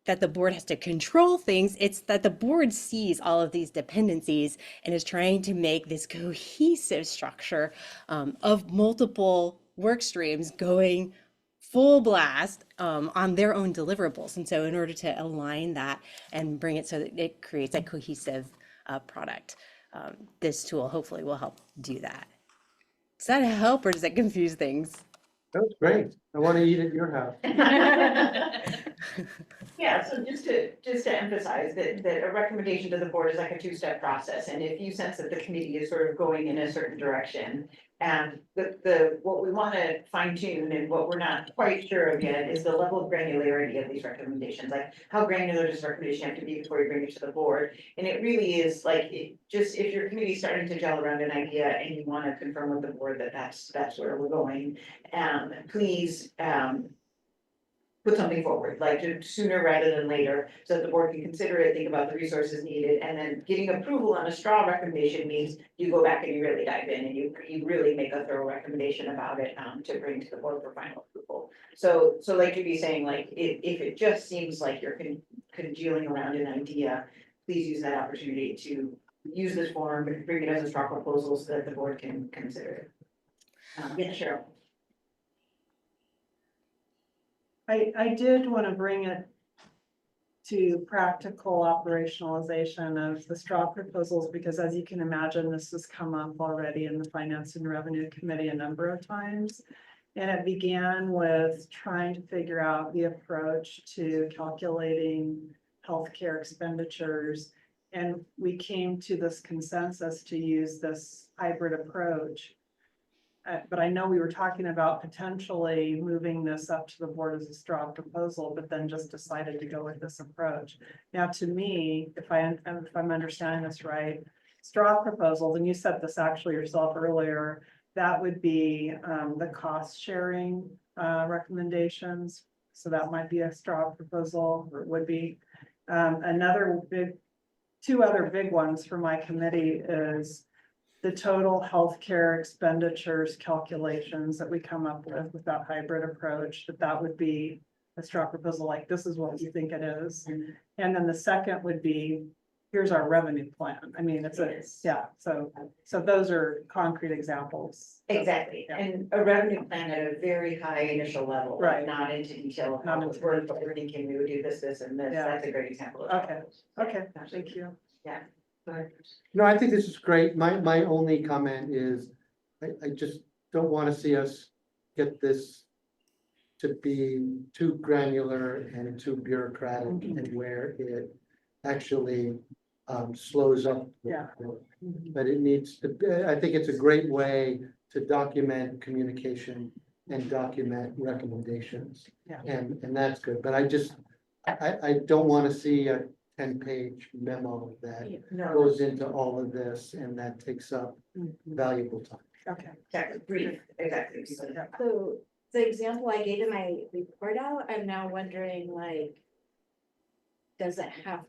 S6: that the board has to control things, it's that the board sees all of these dependencies and is trying to make this cohesive structure of multiple work streams going full blast on their own deliverables. And so in order to align that and bring it so that it creates a cohesive product, this tool hopefully will help do that. Does that help, or does that confuse things?
S5: That was great. I want to eat at your house.
S1: Yeah, so just to emphasize that a recommendation to the board is like a 2-step process, and if you sense that the committee is sort of going in a certain direction, and what we want to fine tune and what we're not quite sure of yet is the level of granularity of these recommendations, like how granular does the recommendation have to be before you bring it to the board? And it really is like, if your committee is starting to gel around an idea and you want to confirm with the board that that's where we're going, please put something forward, like sooner rather than later, so that the board can consider it, think about the resources needed, and then getting approval on a straw recommendation means you go back and you really dive in and you really make a thorough recommendation about it to bring to the board for final approval. So like you'd be saying, like, if it just seems like you're congealing around an idea, please use that opportunity to use this form, bring it as a straw proposal so that the board can consider it. Yeah, Cheryl.
S7: I did want to bring it to practical operationalization of the straw proposals, because as you can imagine, this has come up already in the Finance and Revenue Committee a number of times. And it began with trying to figure out the approach to calculating healthcare expenditures. And we came to this consensus to use this hybrid approach. But I know we were talking about potentially moving this up to the board as a straw proposal, but then just decided to go with this approach. Now, to me, if I'm understanding this right, straw proposals, and you said this actually yourself earlier, that would be the cost sharing recommendations. So that might be a straw proposal, or it would be. Two other big ones for my committee is the total healthcare expenditures calculations that we come up with that hybrid approach, that would be a straw proposal, like this is what you think it is. And then the second would be, here's our revenue plan. I mean, yeah, so those are concrete examples.
S1: Exactly,
S7: Yeah.
S1: and a revenue plan at a very high initial level,
S7: Right.
S1: not into detail of how
S7: Not
S1: it would
S7: into
S1: work, but we're thinking we would do this, this, and this,
S7: Yeah.
S1: that's a great example. of
S7: Okay.
S1: how.
S7: Okay, thank you.
S1: Yeah. But-
S5: No, I think this is great. My only comment is, I just don't want to see us get this to be too granular and too bureaucratic and where it actually slows up.
S7: Yeah.
S5: But it needs to, I think it's a great way to document communication and document recommendations.
S7: Yeah.
S5: And that's good, but I don't want to see a 10-page memo that
S1: No,
S5: goes into all of this and that takes up valuable time.
S7: Okay.
S1: exactly, brief, exactly.
S7: Yeah.
S4: So the example I gave in my report out, I'm now wondering like, does it have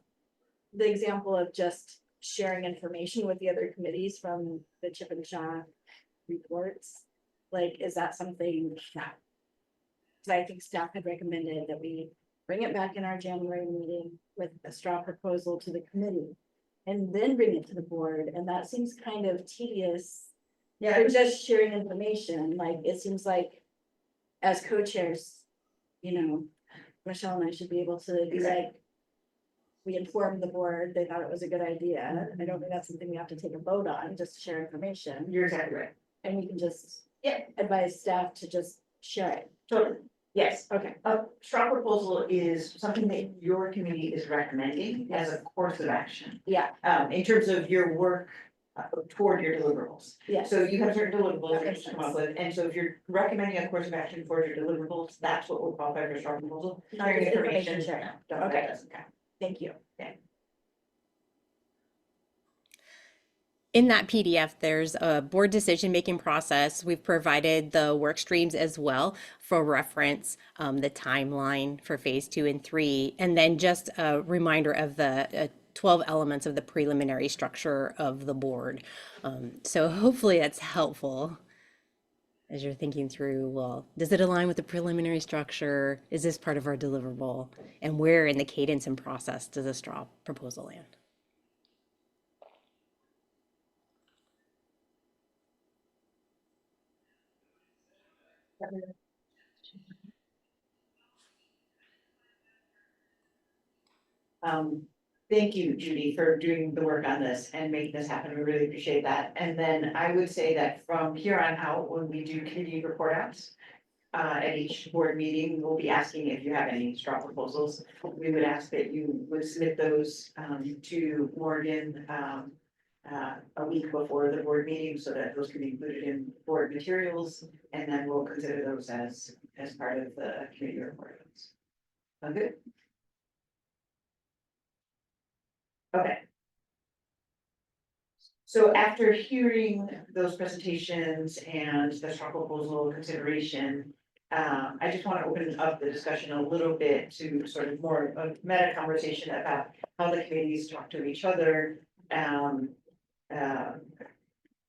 S4: the example of just sharing information with the other committees from the Chip and Shaw reports? Like, is that something that? Cause I think staff had recommended that we bring it back in our January meeting with a straw proposal to the committee. And then bring it to the board, and that seems kind of tedious.
S1: Yeah,
S4: For just sharing information, like, it seems like as co-chairs, you know, Michelle and I should be able to be like, we informed the board, they thought it was a good idea. I don't think that's something we have to take a vote on, just share information,
S1: you're exactly right.
S4: and we can just
S1: Yeah.
S4: advise staff to just share it.
S1: Totally, yes.
S4: Okay.
S1: A straw proposal is something that your committee is recommending as a course of action,
S4: Yeah,
S1: in terms of your work toward your deliverables.
S4: yeah.
S1: So you have certain deliverables
S4: That
S1: that
S4: makes
S1: you come up
S4: sense.
S1: with, and so if you're recommending a course of action for your deliverables, that's what will qualify for a straw proposal.
S4: Not
S1: Sharing
S4: just information sharing.
S1: That
S4: Okay.
S1: doesn't count.
S4: Thank you.
S6: In that PDF, there's a board decision-making process. We've provided the work streams as well for reference, the timeline for phase 2 and 3, and then just a reminder of the 12 elements of the preliminary structure of the board. So hopefully that's helpful as you're thinking through, well, does it align with the preliminary structure? Is this part of our deliverable? And where in the cadence and process does a straw proposal land?
S1: Thank you, Judy, for doing the work on this and making this happen. We really appreciate that. And then I would say that from here on out, when we do committee report outs, at each board meeting, we'll be asking if you have any straw proposals. We would ask that you would submit those, to Morgan, a week before the board meeting, so that those can be included in board materials, and then we'll consider those as part of the committee report. Sound good? Okay. So after hearing those presentations and the straw proposal consideration, I just want to open up the discussion a little bit to sort of more of meta conversation about how the committees talk to each other.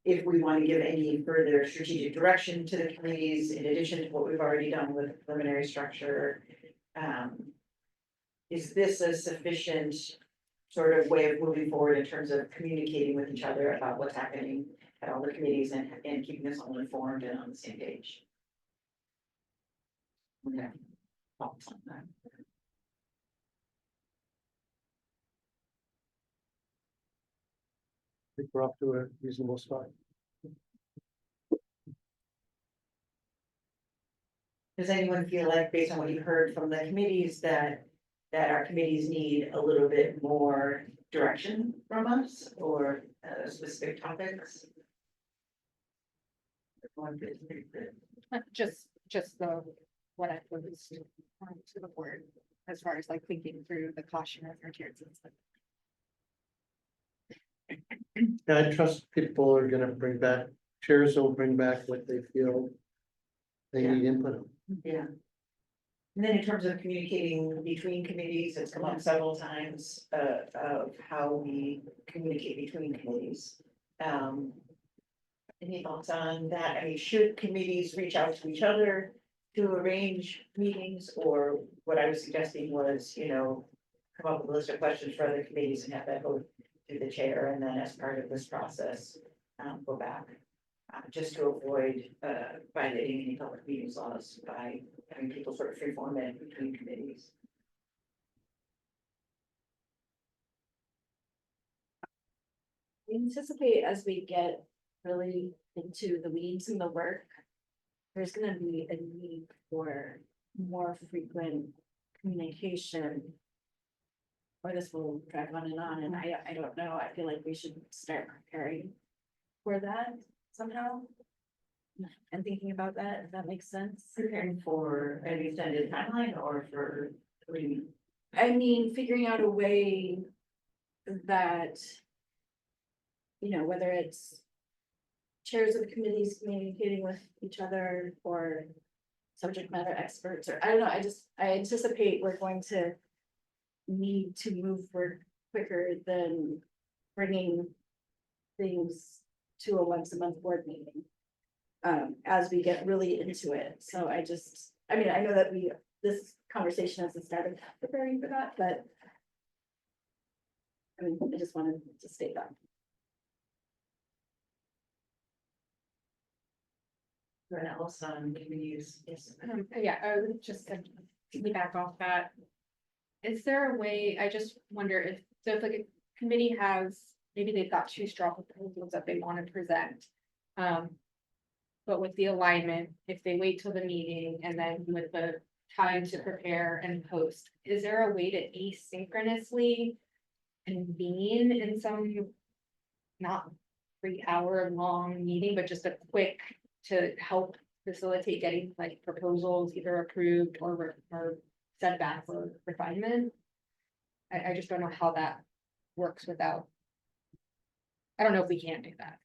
S1: If we want to give any further strategic direction to the committees, in addition to what we've already done with the preliminary structure. Is this a sufficient sort of way of moving forward in terms of communicating with each other about what's happening at all the committees and keeping us all informed and on the same page? Okay. thoughts on that.
S5: I think we're off to a reasonable start.
S1: Does anyone feel like, based on what you heard from the committees, that our committees need a little bit more direction from us or specific topics? Everyone feels pretty good.
S3: Just the, what I proposed to the board, as far as like thinking through the cautionary notes and stuff.
S5: Yeah, I trust people are gonna bring back, chairs will bring back what they feel they
S1: Yeah.
S5: need input on.
S1: Yeah. And then in terms of communicating between committees, it's come up several times, of how we communicate between committees. Any thoughts on that? I mean, should committees reach out to each other to arrange meetings? Or what I was suggesting was, come up with a list of questions for other committees and have that go to the chair, and then as part of this process, go back. Just to avoid violating any public meetings laws by having people sort of free form it between committees.
S4: We anticipate as we get really into the weeds and the work, there's gonna be a need for more frequent communication. Or this will drag on, and I don't know, I feel like we should start preparing for that somehow. And thinking about that, if that makes sense.
S1: Preparing for an extended timeline or for, what do you mean?
S4: I mean, figuring out a way that, whether it's chairs of committees communicating with each other or subject matter experts, or I don't know, I anticipate we're going to need to move forward quicker than bringing things to a once a month board meeting. As we get really into it, so I know that this conversation hasn't started preparing for that, but. I just wanted to state that.
S1: Anyone else on committees? Yes.
S3: Yeah, I would just back off that. Is there a way, I just wonder if, so if like a committee has, maybe they've got two straw proposals that they want to present. But with the alignment, if they wait till the meeting and then with the time to prepare and post, is there a way to asynchronously convene in some not 3 hour long meeting, but just a quick to help facilitate getting like proposals either approved or sent back for refinement? I just don't know how that works without. I don't know if we can do that.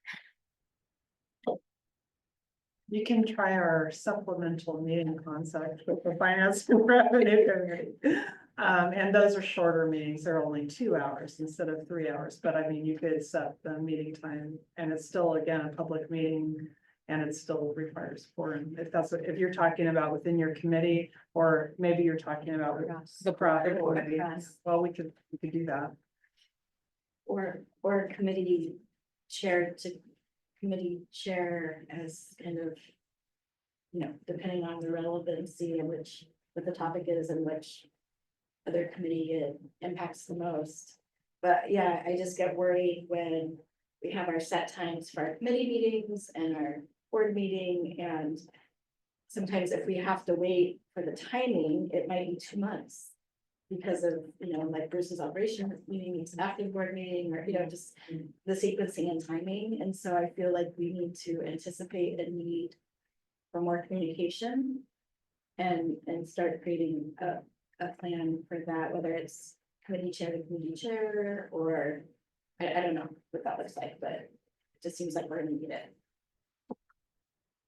S7: You can try our supplemental meeting concept with the finance and revenue committee. And those are shorter meetings. They're only 2 hours instead of 3 hours, but I mean, you could set the meeting time and it's still, again, a public meeting. And it still requires quorum, if you're talking about within your committee, or maybe you're talking about the product committee. Well, we could do that.
S4: Or committee chair to committee chair as kind of, depending on the relevancy in which, what the topic is and which other committee it impacts the most. But yeah, I just get worried when we have our set times for our committee meetings and our board meeting, and sometimes if we have to wait for the timing, it might be 2 months. Because of, like Bruce's operation meeting needs an active board meeting, or, just the sequencing and timing, and so I feel like we need to anticipate a need for more communication. And start creating a plan for that, whether it's committee chair, or I don't know what that looks like, but it just seems like we're gonna need it.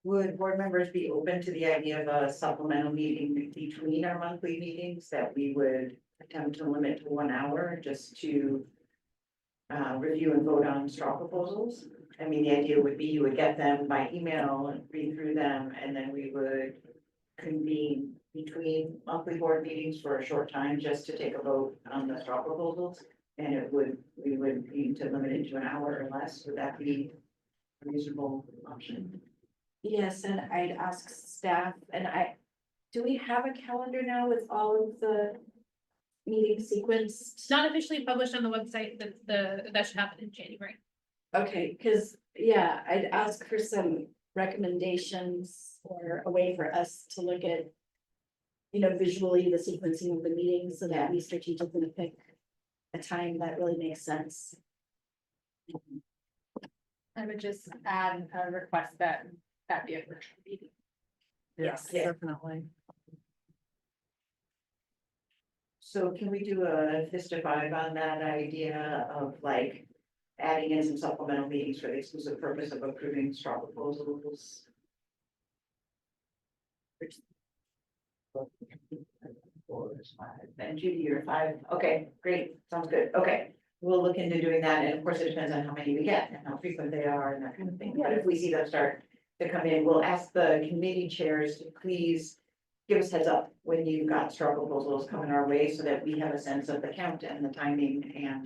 S1: Would board members be open to the idea of a supplemental meeting between our monthly meetings that we would attempt to limit to 1 hour just to review and vote on straw proposals? I mean, the idea would be you would get them by email and read through them, and then we would convene between monthly board meetings for a short time just to take a vote on the straw proposals. And we would need to limit it to 1 hour or less. Would that be a reasonable option?
S4: Yes, and I'd ask staff, and do we have a calendar now with all of the meeting sequenced?
S2: It's not officially published on the website, that should happen in January.
S4: Okay, cause yeah, I'd ask for some recommendations or a way for us to look at. Visually the sequencing of the meetings so that we strategically pick a time that really makes sense.
S3: I would just add a request that be a virtual meeting.
S7: Yes,
S4: Yes.
S7: definitely.
S1: So can we do a fist of five on that idea of like adding in some supplemental meetings for the exclusive purpose of approving straw proposals? Four is five, and Judy, you're five, okay, great, sounds good, okay. We'll look into doing that, and of course, it depends on how many we get and how frequent they are and that kind of thing, but if we see them start to come in, we'll ask the committee chairs to please give us heads up when you've got straw proposals coming our way, so that we have a sense of the count and the timing, and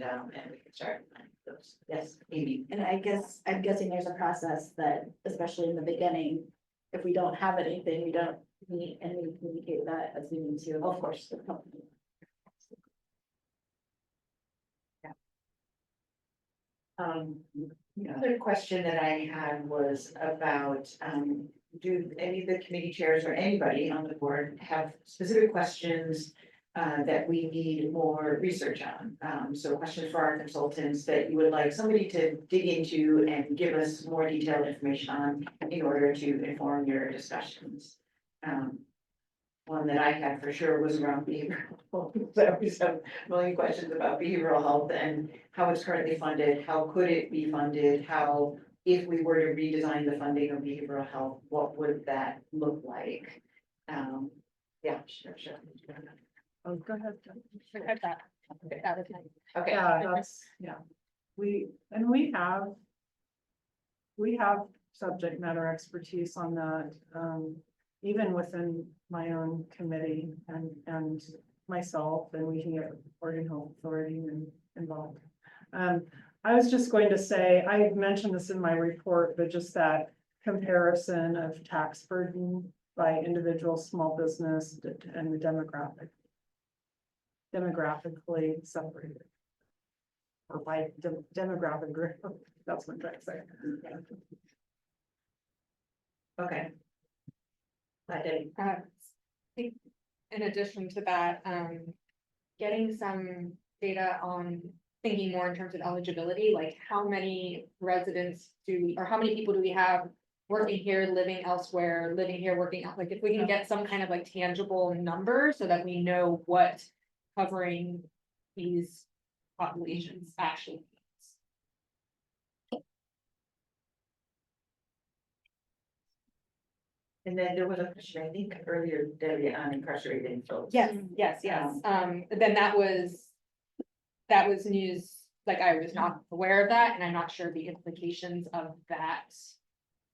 S1: we can start planning those. Yes, Amy?
S4: And I'm guessing there's a process that, especially in the beginning, if we don't have anything, we don't meet and we communicate that as we need to.
S1: Of course.
S4: The company.
S1: Another question that I had was about, do any of the committee chairs or anybody on the board have specific questions that we need more research on? So questions for our consultants that you would like somebody to dig into and give us more detailed information on in order to inform your discussions. One that I had for sure was around behavioral health. So we have a million questions about behavioral health and how it's currently funded, how could it be funded, how, if we were to redesign the funding of behavioral health, what would that look like? Yeah, sure.
S7: Oh, go ahead.
S3: Forget that. Get that with me.
S1: Okay,
S7: Yeah. We have subject matter expertise on that, even within my own committee and myself, and we can get Oregon Health Authority involved. I was just going to say, I mentioned this in my report, but just that comparison of tax burden by individual, small business, and the demographically separated. Or by demographic group, that's what I'm trying to say.
S1: okay. I did.
S3: I think in addition to that, getting some data on thinking more in terms of eligibility, like how many residents or how many people do we have working here, living elsewhere, living here, working out, like if we can get some kind of like tangible number so that we know what covering these populations actually means.
S1: And then there was a question, I think earlier, Debbie, on incarcerated folks.
S3: Yes, yes. Then that was news, like I was not aware of that, and I'm not sure the implications of that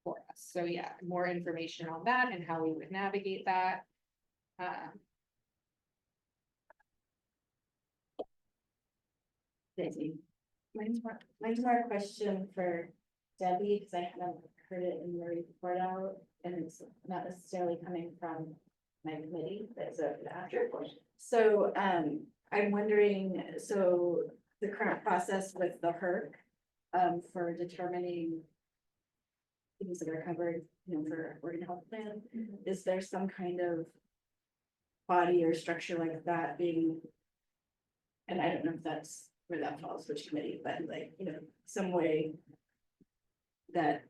S3: for us. So yeah, more information on that and how we would navigate that.
S4: Daisy. Mine's more a question for Debbie, because I haven't heard it in the report out, and it's not necessarily coming from my committee, but it's after question. So, I'm wondering, so the current process with the HERC, for determining things that are covered, for Oregon Health Plan, is there some kind of body or structure like that being, and I don't know if that's where that falls, which committee, but like, some way that,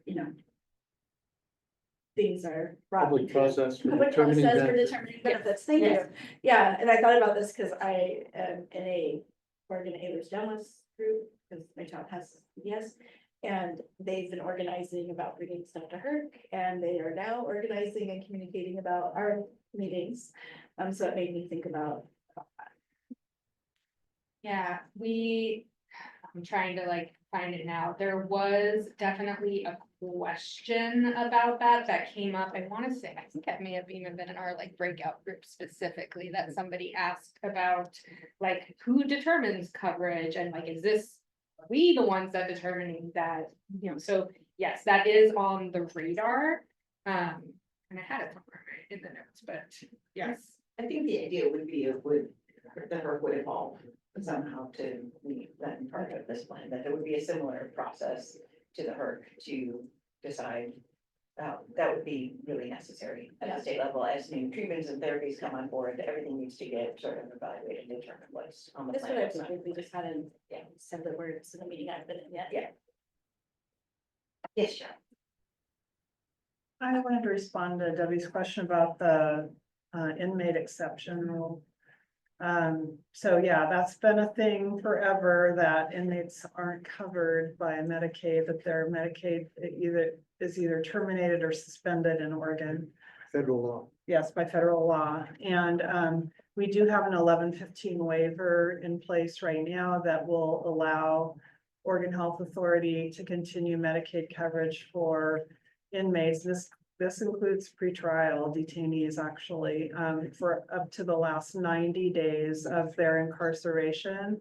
S4: things are brought.
S5: Public process for
S4: Public
S5: determining
S4: process for
S5: benefits.
S4: determining benefits, thank you. Yeah, and I thought about this because I am in a Oregon Ehlers-Danlos group, because my child has CBS. And they've been organizing about bringing stuff to HERC, and they are now organizing and communicating about our meetings. So it made me think about
S3: Yeah, I'm trying to like find it now. There was definitely a question about that came up. I want to say, I think it may have even been in our like breakout group specifically that somebody asked about like who determines coverage and like, is this we the ones that determining that, so yes, that is on the radar. And I had it somewhere in the notes, but yes.
S1: I think the idea would be it would, the HERC would evolve somehow to meet that part of this plan, that there would be a similar process to the HERC to decide. That would be really necessary at the state level as new treatments and therapies come on board, everything needs to get sort of evaluated and determined what's on the
S4: That's what
S1: plan.
S4: I figured, we just hadn't, said the words in the meeting I've been in yet.
S1: Yeah. Yes, Sharon.
S7: I wanted to respond to Debbie's question about the inmate exception rule. So yeah, that's been a thing forever, that inmates aren't covered by Medicaid, that their Medicaid is either terminated or suspended in Oregon.
S5: Federal law.
S7: Yes, by federal law. And we do have an 1115 waiver in place right now that will allow Oregon Health Authority to continue Medicaid coverage for inmates. This includes pretrial detainees actually, for up to the last 90 days of their incarceration.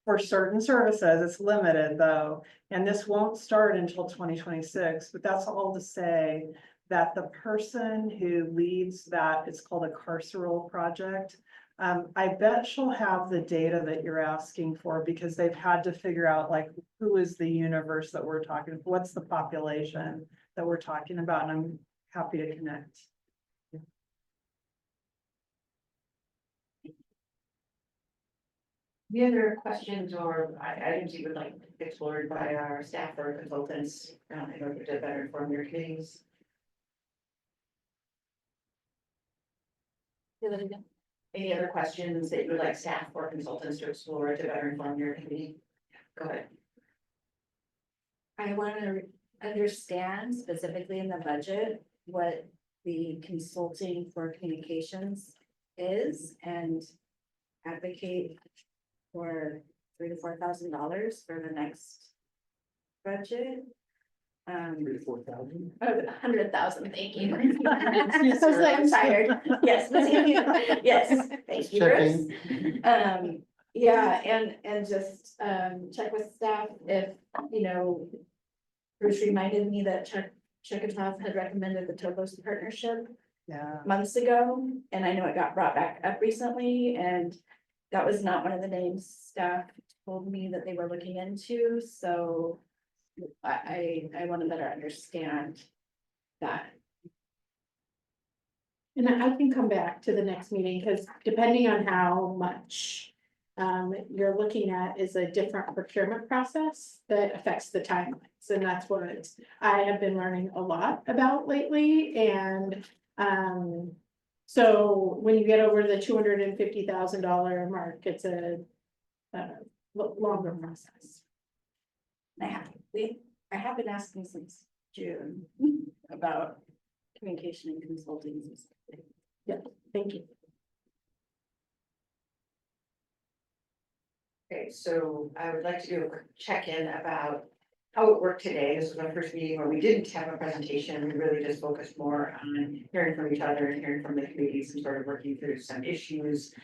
S7: For certain services, it's limited though, and this won't start until 2026, but that's all to say that the person who leads that, it's called a carceral project. I bet she'll have the data that you're asking for, because they've had to figure out like, who is the universe that we're talking, what's the population that we're talking about, and I'm happy to connect.
S1: The other questions or items you would like explored by our staff or consultants in order to better inform your committees? Any other questions that you would like staff or consultants to explore to better inform your committee? Go ahead.
S4: I want to understand specifically in the budget what the consulting for communications is, and advocate for $3,000 to $4,000 for the next budget.
S5: 3,000 to 4,000.
S4: 100,000, thank you. I was like, I'm tired. Yes, yes, thank you, Bruce.
S5: Checking.
S4: Yeah, and just check with staff if, Bruce reminded me that Chickasaw had recommended the Topos partnership
S7: Yeah.
S4: months ago, and I know it got brought back up recently, and that was not one of the names staff told me that they were looking into, so I want to better understand that.
S8: And I can come back to the next meeting, because depending on how much you're looking at is a different procurement process that affects the timelines. And that's what I have been learning a lot about lately. And so when you get over the $250,000 mark, it's a longer process.
S4: I have been asking since June about communication and consulting.
S8: Thank you.
S1: Okay, so I would like to do a quick check-in about how it worked today. This was our first meeting where we didn't have a presentation. We really just focused more on hearing from each other and hearing from the committees and sort of working through some issues.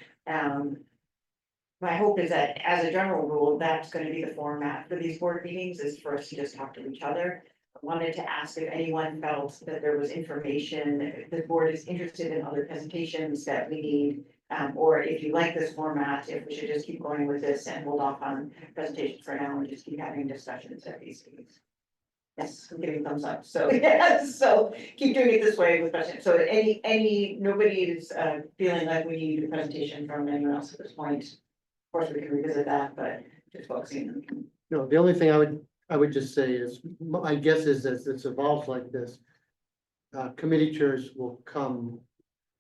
S1: My hope is that as a general rule, that's going to be the format for these board meetings, is for us to just talk to each other. I wanted to ask if anyone felt that there was information, if the board is interested in other presentations that we need. Or if you like this format, if we should just keep going with this and hold off on presentations for now and just keep having discussions at these meetings. Yes, I'm giving thumbs up, so yes, so keep doing it this way with questions. So nobody is feeling like we need a presentation from anyone else at this point. Of course, we can revisit that, but just focusing on.
S5: No, the only thing I would just say is, my guess is as this evolves like this, committee chairs will come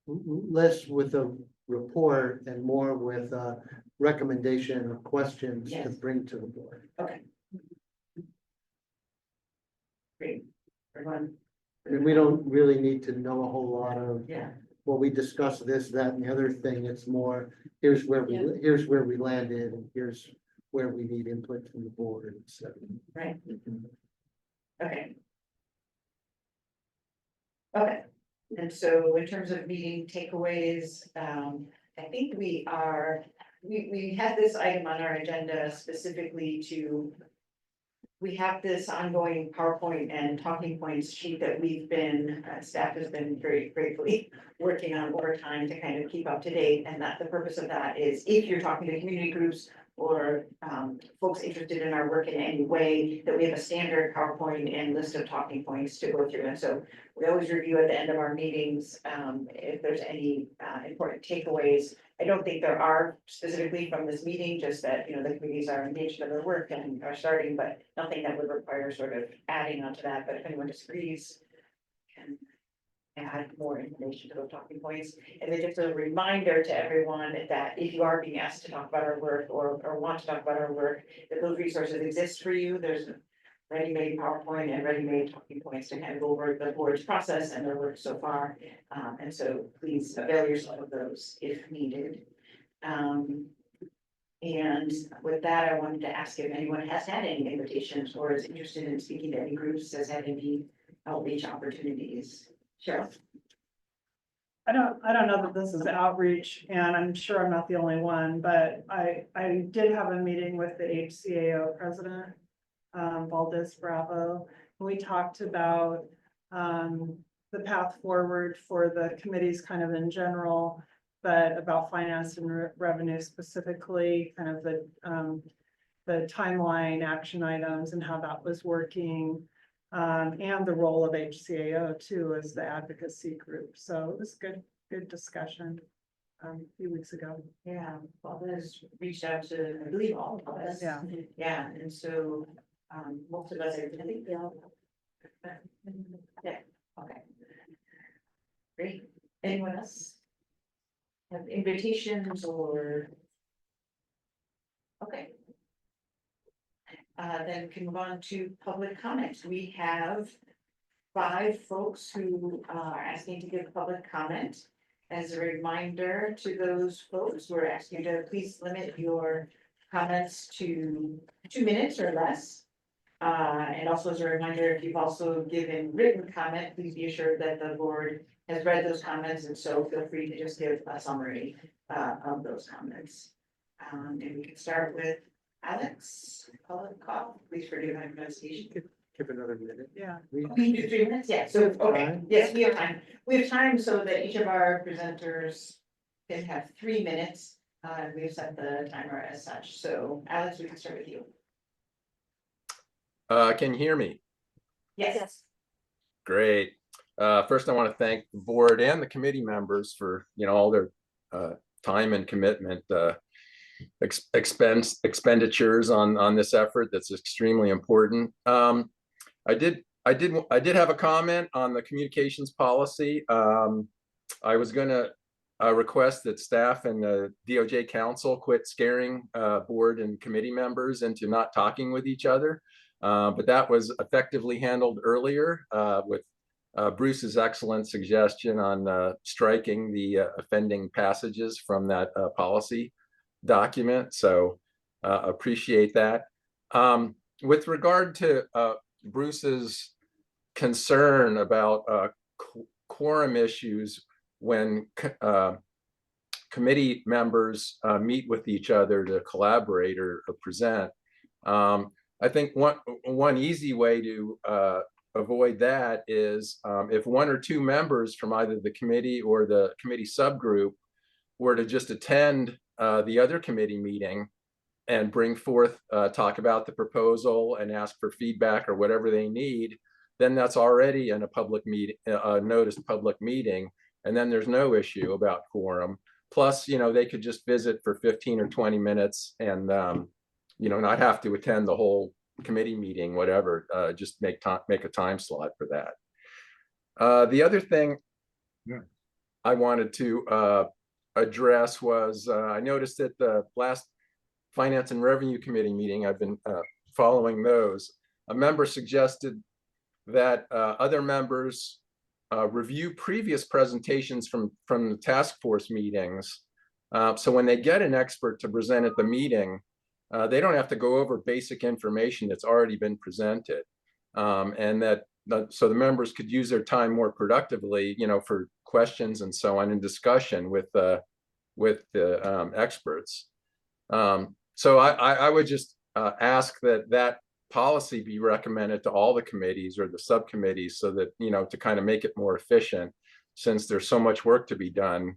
S5: less with a report and more with a recommendation or questions to
S1: Yes.
S5: bring to the board.
S1: Okay. Great, everyone.
S5: And we don't really need to know a whole lot of,
S1: Yeah,
S5: well, we discussed this, that, and the other thing. It's more, here's where we landed, and here's where we need input from the board, so.
S1: right, okay. Okay, and so in terms of meeting takeaways, I think we had this item on our agenda specifically to we have this ongoing PowerPoint and talking points sheet that we've been, staff has been very gratefully working on overtime to kind of keep up to date. And that the purpose of that is if you're talking to community groups or folks interested in our work in any way, that we have a standard PowerPoint and list of talking points to go through. And so we always review at the end of our meetings if there's any important takeaways. I don't think there are specifically from this meeting, just that, you know, the committees are engaged in their work and are starting, but nothing that would require sort of adding on to that. But if anyone disagrees, can add more information to those talking points. And then just a reminder to everyone that if you are being asked to talk about our work or want to talk about our work, that those resources exist for you. There's ready-made PowerPoint and ready-made talking points to kind of go over the board's process and their work so far. And so please avail yourself of those if needed. And with that, I wanted to ask if anyone has had any invitations or is interested in speaking to any groups, has had any outreach opportunities. Cheryl?
S7: I don't know that this is outreach, and I'm sure I'm not the only one, but I did have a meeting with the HCAO president, Valdez Bravo. We talked about the path forward for the committees kind of in general, but about finance and revenue specifically, kind of the timeline, action items and how that was working. And the role of HCAO too as the advocacy group. So it was good discussion a few weeks ago.
S1: Yeah, Valdez reached out to, I believe, all of us.
S7: Yeah.
S1: Yeah, and so most of us, I think, yeah. Yeah, okay. Great. Anyone else? Have invitations or? Okay. Then can move on to public comments. We have 5 folks who are asking to give public comment. As a reminder to those folks, we're asking you to please limit your comments to 2 minutes or less. And also as a reminder, if you've also given written comment, please be assured that the board has read those comments, and so feel free to just give a summary of those comments. And we can start with Alex, please forgive my pronunciation.
S5: Give another minute.
S7: Yeah.
S1: We can do 3 minutes, yeah, so, okay, yes, we have time. We have time so that each of our presenters can have 3 minutes. We've set the timer as such, so Alex, we can start with you.
S9: Can you hear me?
S1: Yes.
S9: Great. First, I want to thank the board and the committee members for, you know, all their time and commitment, expenditures on this effort. That's extremely important. I did have a comment on the communications policy. I was going to request that staff and the DOJ council quit scaring board and committee members into not talking with each other. But that was effectively handled earlier with Bruce's excellent suggestion on striking the offending passages from that policy document. So appreciate that. With regard to Bruce's concern about quorum issues when committee members meet with each other to collaborate or present, I think one easy way to avoid that is if 1 or 2 members from either the committee or the committee subgroup were to just attend the other committee meeting and bring forth, talk about the proposal and ask for feedback or whatever they need, then that's already in a public meeting, noticed public meeting, and then there's no issue about quorum. Plus, you know, they could just visit for 15 or 20 minutes and you know, not have to attend the whole committee meeting, whatever, just make a time slot for that. The other thing I wanted to address was, I noticed at the last Finance and Revenue Committee meeting, I've been following those, a member suggested that other members review previous presentations from the task force meetings. So when they get an expert to present at the meeting, they don't have to go over basic information that's already been presented, and that so the members could use their time more productively, you know, for questions and so on in discussion with the experts. So I would just ask that policy be recommended to all the committees or the subcommittees so that, you know, to kind of make it more efficient, since there's so much work to be done,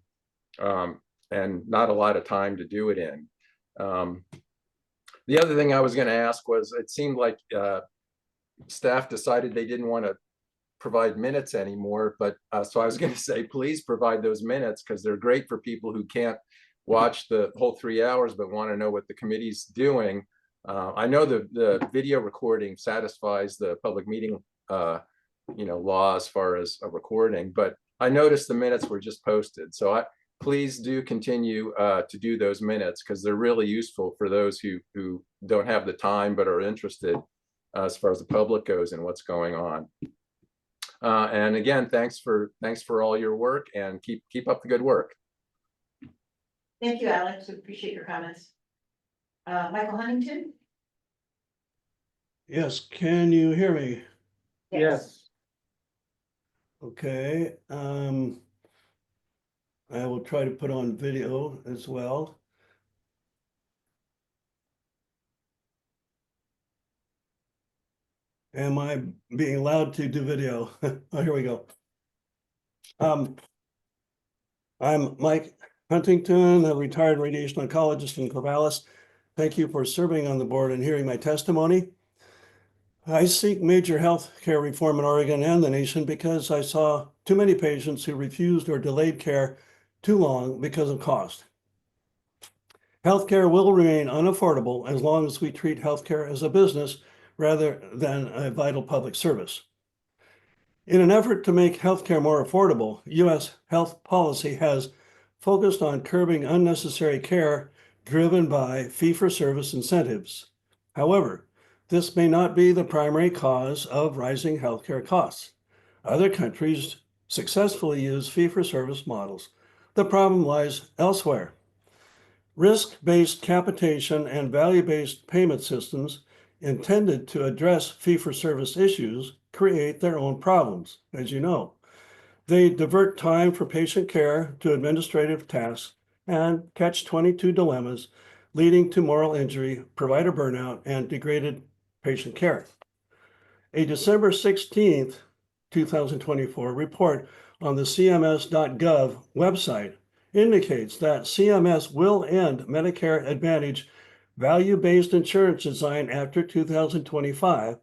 S9: and not a lot of time to do it in. The other thing I was going to ask was, it seemed like staff decided they didn't want to provide minutes anymore, but so I was going to say, please provide those minutes, because they're great for people who can't watch the whole 3 hours but want to know what the committee's doing. I know the video recording satisfies the public meeting law as far as a recording, but I noticed the minutes were just posted. So please do continue to do those minutes, because they're really useful for those who don't have the time but are interested as far as the public goes and what's going on. And again, thanks for all your work, and keep up the good work.
S1: Thank you, Alex. We appreciate your comments. Michael Huntington?
S10: Yes, can you hear me?
S5: Yes.
S10: Okay, I will try to put on video as well. Am I being allowed to do video? Oh, here we go. I'm Mike Huntington, a retired radiation oncologist in Corvallis. Thank you for serving on the board and hearing my testimony. I seek major health care reform in Oregon and the nation because I saw too many patients who refused or delayed care too long because of cost. Healthcare will remain unaffordable as long as we treat healthcare as a business rather than a vital public service. In an effort to make healthcare more affordable, U.S. health policy has focused on curbing unnecessary care driven by fee-for-service incentives. However, this may not be the primary cause of rising healthcare costs. Other countries successfully use fee-for-service models. The problem lies elsewhere. Risk-based capitation and value-based payment systems intended to address fee-for-service issues create their own problems, as you know. They divert time for patient care to administrative tasks and catch-22 dilemmas, leading to moral injury, provider burnout, and degraded patient care. A December 16th, 2024 report on the CMS.gov website indicates that CMS will end Medicare Advantage value-based insurance design after 2025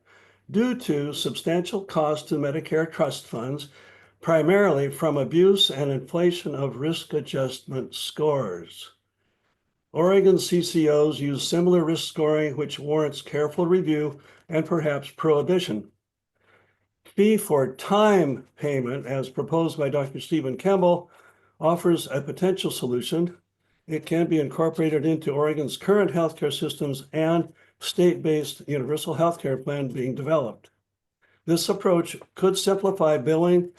S10: due to substantial cost to Medicare trust funds, primarily from abuse and inflation of risk adjustment scores. Oregon CCOs use similar risk scoring, which warrants careful review and perhaps prohibition. Fee for time payment, as proposed by Dr. Stephen Campbell, offers a potential solution. It can be incorporated into Oregon's current healthcare systems and state-based universal healthcare plan being developed. This approach could simplify billing,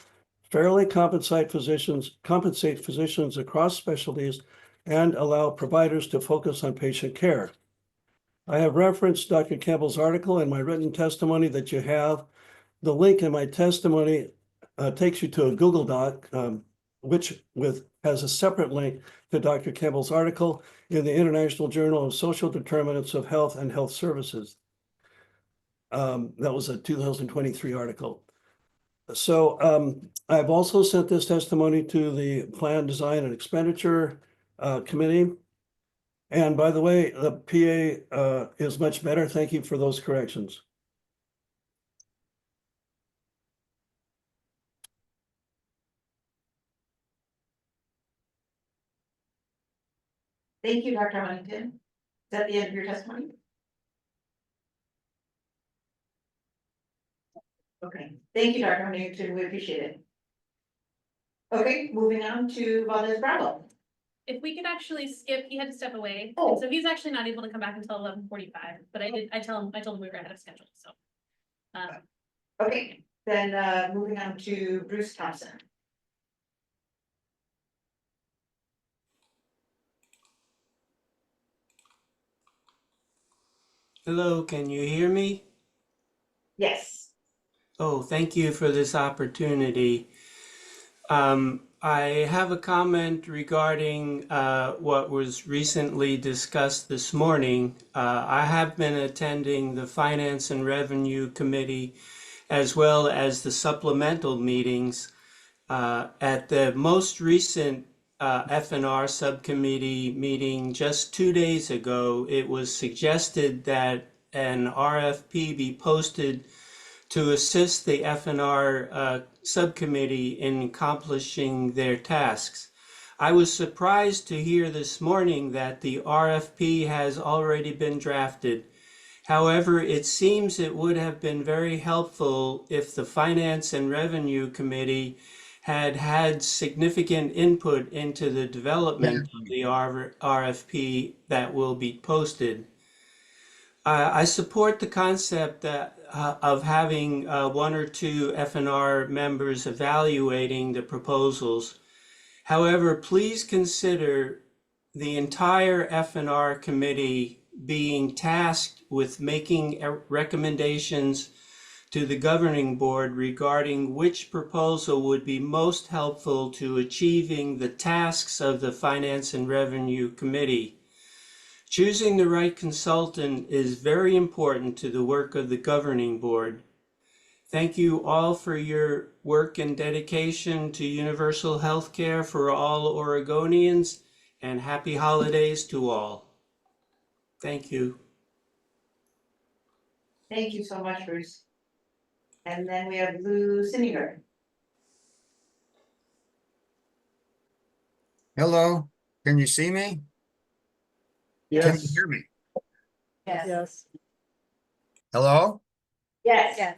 S10: fairly compensate physicians across specialties, and allow providers to focus on patient care. I have referenced Dr. Campbell's article in my written testimony that you have. The link in my testimony takes you to a Google Doc, which has a separate link to Dr. Campbell's article in the International Journal of Social Determinants of Health and Health Services. That was a 2023 article. So I've also sent this testimony to the Plan, Design, and Expenditure Committee. And by the way, the PA is much better. Thank you for those corrections.
S1: Thank you, Dr. Huntington. Is that the end of your testimony? Okay, thank you, Dr. Huntington. We appreciate it. Okay, moving on to Valdez Bravo.
S2: If we could actually skip, he had to step away,
S1: Oh.
S2: and so he's actually not able to come back until 11:45. But I told him we were ahead of schedule. So,
S1: Okay, then moving on to Bruce Thompson.
S11: Hello, can you hear me?
S1: Yes.
S11: Oh, thank you for this opportunity. I have a comment regarding what was recently discussed this morning. I have been attending the Finance and Revenue Committee as well as the supplemental meetings. At the most recent F&R subcommittee meeting just 2 days ago, it was suggested that an RFP be posted to assist the F&R subcommittee in accomplishing their tasks. I was surprised to hear this morning that the RFP has already been drafted. However, it seems it would have been very helpful if the Finance and Revenue Committee had had significant input into the development of the RFP that will be posted. I support the concept of having one or two F&R members evaluating the proposals. However, please consider the entire F&R committee being tasked with making recommendations to the governing board regarding which proposal would be most helpful to achieving the tasks of the Finance and Revenue Committee. Choosing the right consultant is very important to the work of the governing board. Thank you all for your work and dedication to universal health care for all Oregonians, and happy holidays to all. Thank you.
S1: Thank you so much, Bruce. And then we have Lou Siniger.
S12: Hello, can you see me? Can you
S7: Yes.
S12: hear me?
S7: Yes.
S12: Hello?
S1: Yes.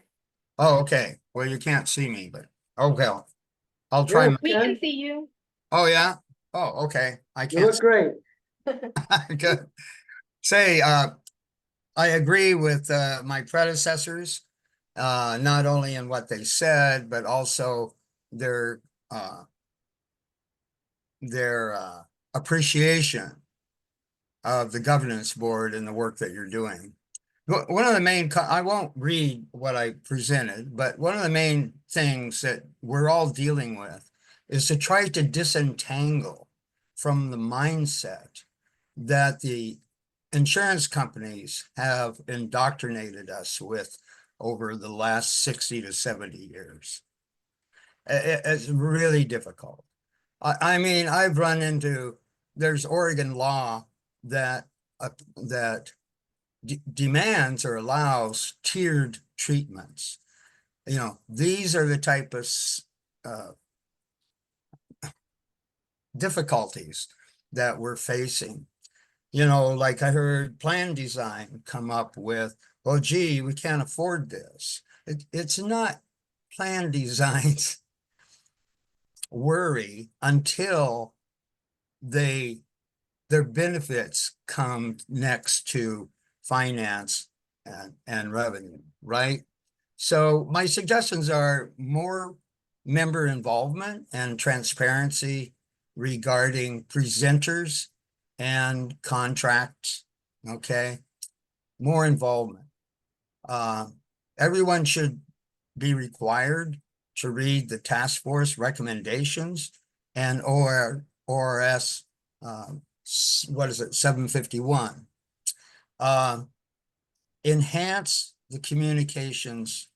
S12: Oh, okay. Well, you can't see me, but oh well. I'll try.
S3: We can see you.
S12: Oh, yeah? Oh, okay. I
S5: You
S12: can't.
S5: look great.
S12: Good. Say, I agree with my predecessors, not only in what they said, but also their appreciation of the governance board and the work that you're doing. One of the main, I won't read what I presented, but one of the main things that we're all dealing with is to try to disentangle from the mindset that the insurance companies have indoctrinated us with over the last 60 to 70 years. It's really difficult. I mean, I've run into, there's Oregon law that demands or allows tiered treatments. You know, these are the type of difficulties that we're facing. You know, like I heard Plan Design come up with, oh, gee, we can't afford this. It's not Plan Design's worry until their benefits come next to finance and revenue, right? So my suggestions are more member involvement and transparency regarding presenters and contracts, okay? More involvement. Everyone should be required to read the task force recommendations and ORS, what is it, 751. Enhance the communications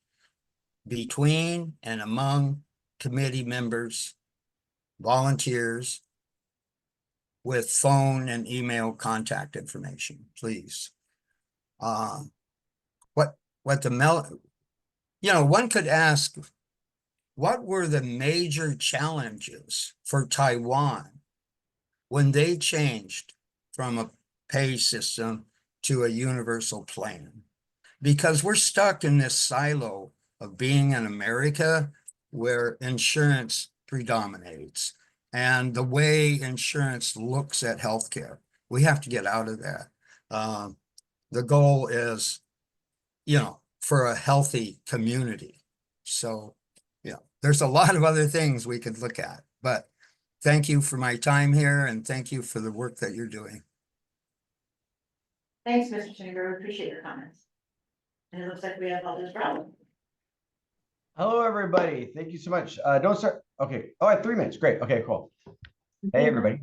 S12: between and among committee members, volunteers, with phone and email contact information, please. One could ask, what were the major challenges for Taiwan when they changed from a pay system to a universal plan? Because we're stuck in this silo of being in America where insurance predominates and the way insurance looks at healthcare. We have to get out of that. The goal is, you know, for a healthy community. So, yeah, there's a lot of other things we could look at, but thank you for my time here and thank you for the work that you're doing.
S1: Thanks, Mr. Siniger. We appreciate your comments. And it looks like we have Aldous Brown.
S13: Hello, everybody. Thank you so much. Don't start. Okay. Oh, I have 3 minutes. Great. Okay, cool. Hey, everybody.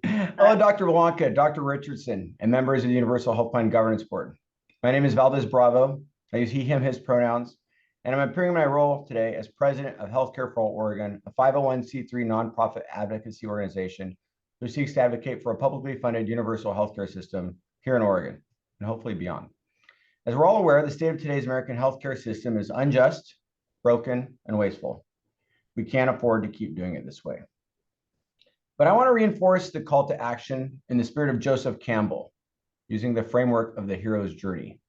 S13: Hello, Dr. Blanca, Dr. Richardson, and members of the Universal Health Plan Governance Board. My name is Valdez Bravo. I use he, him, his pronouns, and I'm appearing in my role today as president of Healthcare for All Oregon, a 501c3 nonprofit advocacy organization who seeks to advocate for a publicly funded universal healthcare system here in Oregon and hopefully beyond. As we're all aware, the state of today's American healthcare system is unjust, broken, and wasteful. We can't afford to keep doing it this way. But I want to reinforce the call to action in the spirit of Joseph Campbell, using the framework of the hero's journey.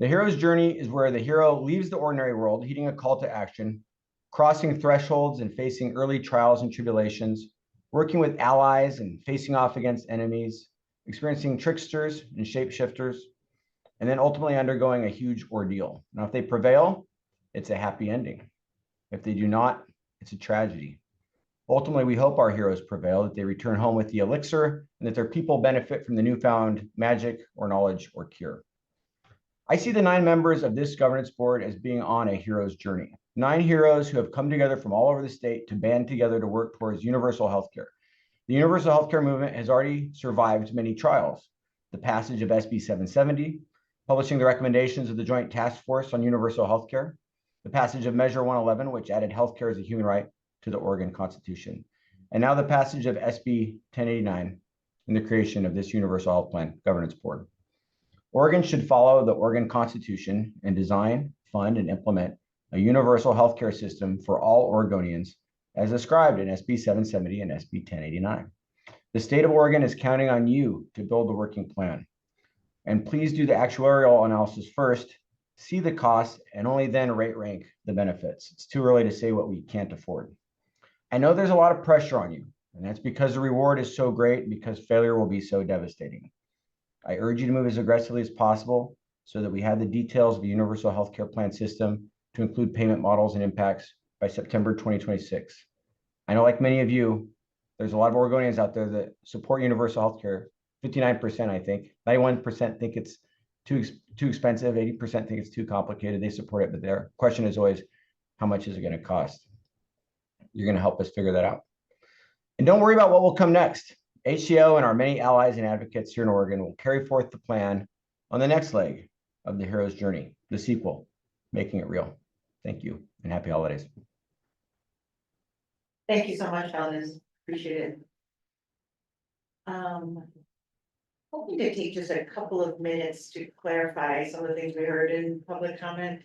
S13: The hero's journey is where the hero leaves the ordinary world, heeding a call to action, crossing thresholds and facing early trials and tribulations, working with allies and facing off against enemies, experiencing tricksters and shapeshifters, and then ultimately undergoing a huge ordeal. Now, if they prevail, it's a happy ending. If they do not, it's a tragedy. Ultimately, we hope our heroes prevail, that they return home with the elixir, and that their people benefit from the newfound magic or knowledge or cure. I see the 9 members of this governance board as being on a hero's journey. 9 heroes who have come together from all over the state to band together to work towards universal healthcare. The universal healthcare movement has already survived many trials. The passage of SB 770, publishing the recommendations of the Joint Task Force on Universal Healthcare, the passage of Measure 111, which added healthcare as a human right to the Oregon Constitution, and now the passage of SB 1089 and the creation of this Universal Health Plan Governance Board. Oregon should follow the Oregon Constitution and design, fund, and implement a universal healthcare system for all Oregonians as described in SB 770 and SB 1089. The state of Oregon is counting on you to build the working plan. And please do the actuarial analysis first, see the costs, and only then rate rank the benefits. It's too early to say what we can't afford. I know there's a lot of pressure on you, and that's because the reward is so great and because failure will be so devastating. I urge you to move as aggressively as possible so that we have the details of the universal healthcare plan system to include payment models and impacts by September 2026. I know, like many of you, there's a lot of Oregonians out there that support universal healthcare. 59%, I think. 91% think it's too expensive. 80% think it's too complicated. They support it, but their question is always, how much is it going to cost? You're going to help us figure that out. And don't worry about what will come next. HCO and our many allies and advocates here in Oregon will carry forth the plan on the next leg of the hero's journey, the sequel, making it real. Thank you and happy holidays.
S1: Thank you so much, Valdez. Appreciate it. Hoping to take just a couple of minutes to clarify some of the things we heard in public comment.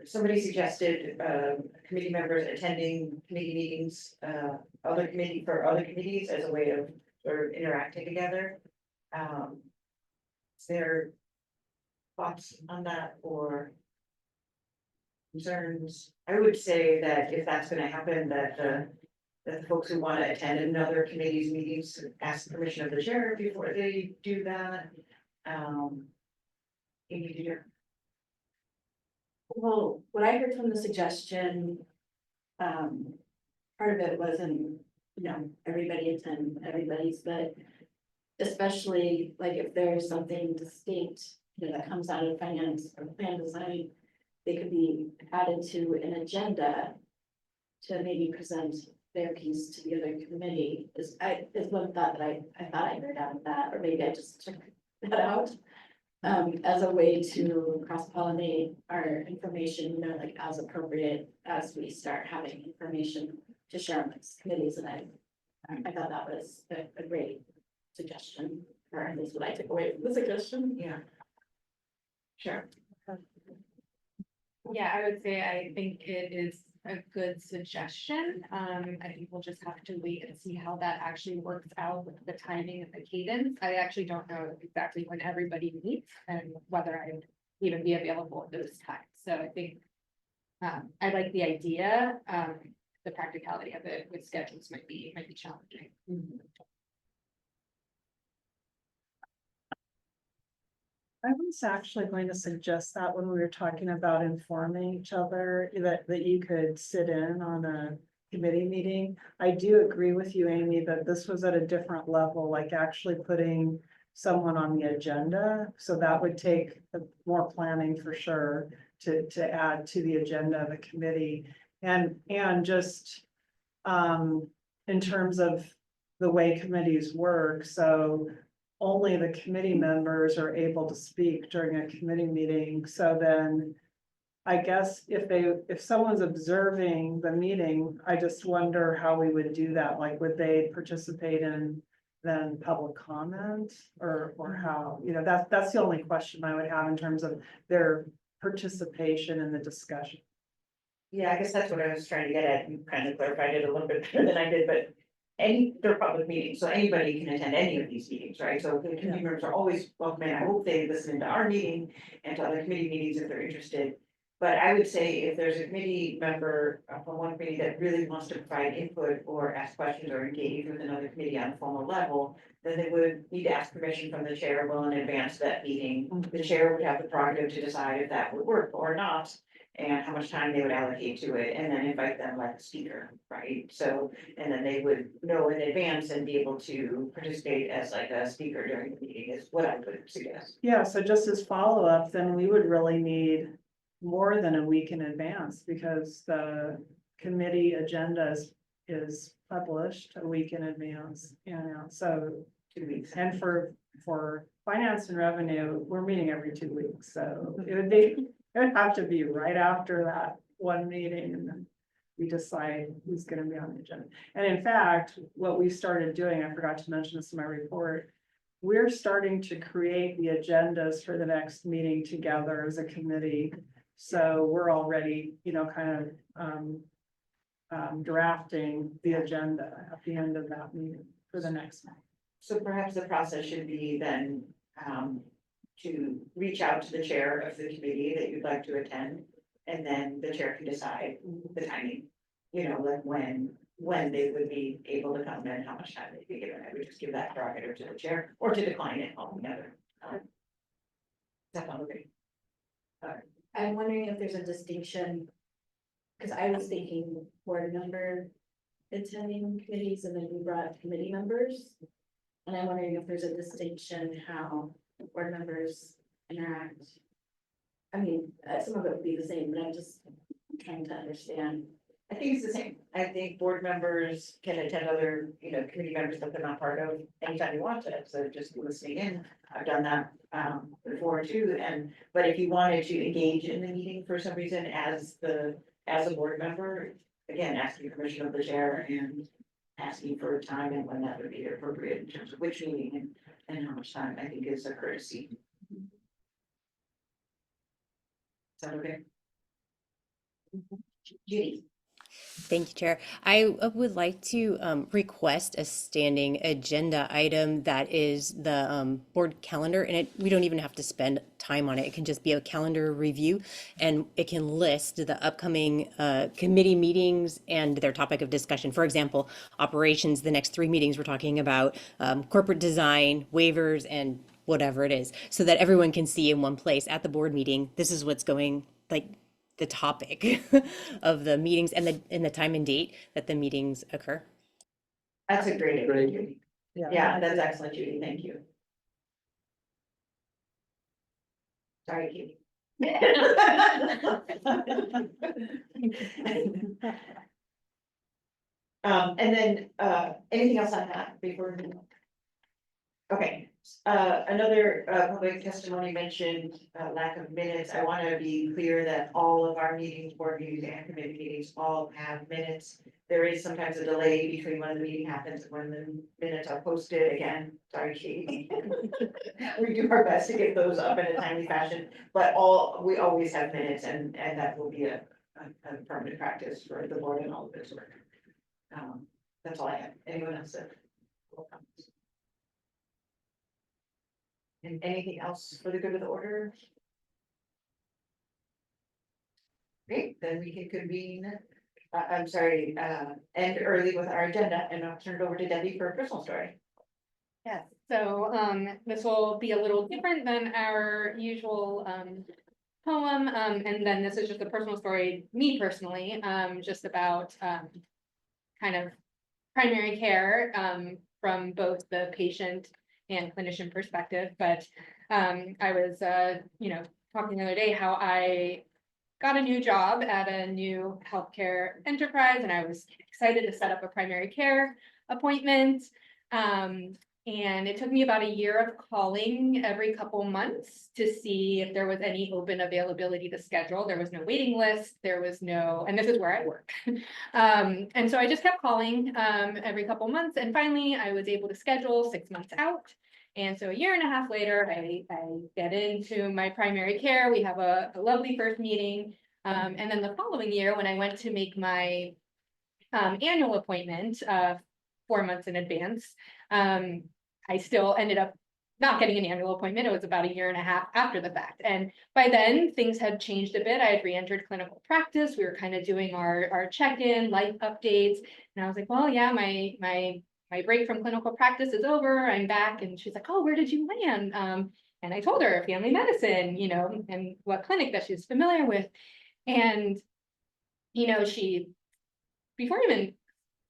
S1: Somebody suggested committee members attending committee meetings, other committees as a way of sort of interacting together. Is there thoughts on that or concerns? I would say that if that's going to happen, that the folks who want to attend another committee's meetings ask permission of the chair before they do that. Amy, did you?
S4: Well, what I heard from the suggestion, part of it wasn't, everybody attend everybody's, but especially like if there's something distinct, that comes out of finance or plan design, they could be added to an agenda to maybe present their piece to the other committee is one thought that I thought I heard out of that, or maybe I just took that out. As a way to cross-pollinate our information, like as appropriate as we start having information to share on these committees. And I thought that was a great suggestion, or at least what I took away from the suggestion.
S1: Yeah. Sure.
S3: Yeah, I would say I think it is a good suggestion. I think we'll just have to wait and see how that actually works out with the timing and the cadence. I actually don't know exactly when everybody meets and whether I would even be available at those times. So I think I like the idea. The practicality of it with schedules might be challenging.
S1: Mm-hmm.
S7: I was actually going to suggest that when we were talking about informing each other, that you could sit in on a committee meeting. I do agree with you, Amy, that this was at a different level, like actually putting someone on the agenda. So that would take more planning for sure to add to the agenda of the committee. And just in terms of the way committees work, so only the committee members are able to speak during a committee meeting. So then I guess if someone's observing the meeting, I just wonder how we would do that. Like, would they participate in then public comment or how, that's the only question I would have in terms of their participation in the discussion.
S1: Yeah, I guess that's what I was trying to get at. You kind of clarified it a little bit better than I did, but they're public meetings, so anybody can attend any of these meetings, right? So the committee members are always welcome, and I hope they listen to our meeting and to other committee meetings if they're interested. But I would say if there's a committee member from one committee that really wants to provide input or ask questions or engage with another committee on a formal level, then they would need to ask permission from the chair well in advance of that meeting. The chair would have the prerogative to decide if that would work or not, and how much time they would allocate to it, and then invite them like a speaker, right? So, and then they would know in advance and be able to participate as like a speaker during the meeting is what I would suggest.
S7: Yeah, so just as follow-up, then we would really need more than a week in advance, because the committee agenda is published a week in advance, so
S1: 2 weeks.
S7: and for finance and revenue, we're meeting every 2 weeks, so it would have to be right after that one meeting, and then we decide who's gonna be on the agenda. And in fact, what we started doing, I forgot to mention this in my report, we're starting to create the agendas for the next meeting together as a committee. So we're already, kind of drafting the agenda at the end of that meeting for the next one.
S1: So perhaps the process should be then to reach out to the chair of the committee that you'd like to attend. And then the chair can decide the timing, like when they would be able to come and how much time they'd be given. I would just give that prerogative to the chair or to decline it altogether. That's all okay.
S4: I'm wondering if there's a distinction, because I was thinking board member attending committees and then we brought committee members. And I'm wondering if there's a distinction how board members interact. I mean, some of it would be the same, but I'm just trying to understand.
S1: I think it's the same. I think board members can attend other, committee members that they're not part of anytime you want to, so just listening in. I've done that before too, but if you wanted to engage in the meeting for some reason as a board member, again, asking permission of the chair and asking for a time and when that would be appropriate in terms of which meeting and how much time, I think is a courtesy. Is that okay? Judy?
S6: Thank you, Chair. I would like to request a standing agenda item that is the board calendar, and we don't even have to spend time on it. It can just be a calendar review, and it can list the upcoming committee meetings and their topic of discussion. For example, operations, the next 3 meetings we're talking about corporate design, waivers, and whatever it is, so that everyone can see in one place at the board meeting, this is what's going, like, the topic of the meetings and the time and date that the meetings occur.
S1: That's a great idea,
S5: Great.
S1: Judy. Yeah, that's excellent, Judy. Thank you. Sorry, Katie. And then, anything else on that before? We move on? Okay, another public testimony mentioned lack of minutes. I want to be clear that all of our meetings, board meetings and committee meetings, all have minutes. There is sometimes a delay between when the meeting happens and when the minutes are posted. Again, sorry, Katie. We do our best to get those up in a timely fashion, but we always have minutes, and that will be a permanent practice for the board and all of its work. That's all I have. Anyone else? And anything else for the good of the order? Great, then we can convene, I'm sorry, end early with our agenda, and I'll turn it over to Debbie for a personal story.
S3: Yes, so this will be a little different than our usual poem, and then this is just a personal story, me personally, just about kind of primary care from both the patient and clinician perspective. But I was talking the other day how I got a new job at a new healthcare enterprise, and I was excited to set up a primary care appointment. And it took me about a year of calling every couple months to see if there was any open availability to schedule. There was no waiting list, there was no, and this is where I work. And so I just kept calling every couple months, and finally I was able to schedule 6 months out. And so a year and a half later, I get into my primary care. We have a lovely first meeting. And then the following year, when I went to make my annual appointment 4 months in advance, I still ended up not getting an annual appointment. It was about a year and a half after the fact. And by then things had changed a bit. I had re-entered clinical practice. We were kind of doing our check-in, life updates. And I was like, well, yeah, my break from clinical practice is over. I'm back. And she's like, oh, where did you land? And I told her family medicine, you know, and what clinic that she's familiar with. And, you know, she, before even,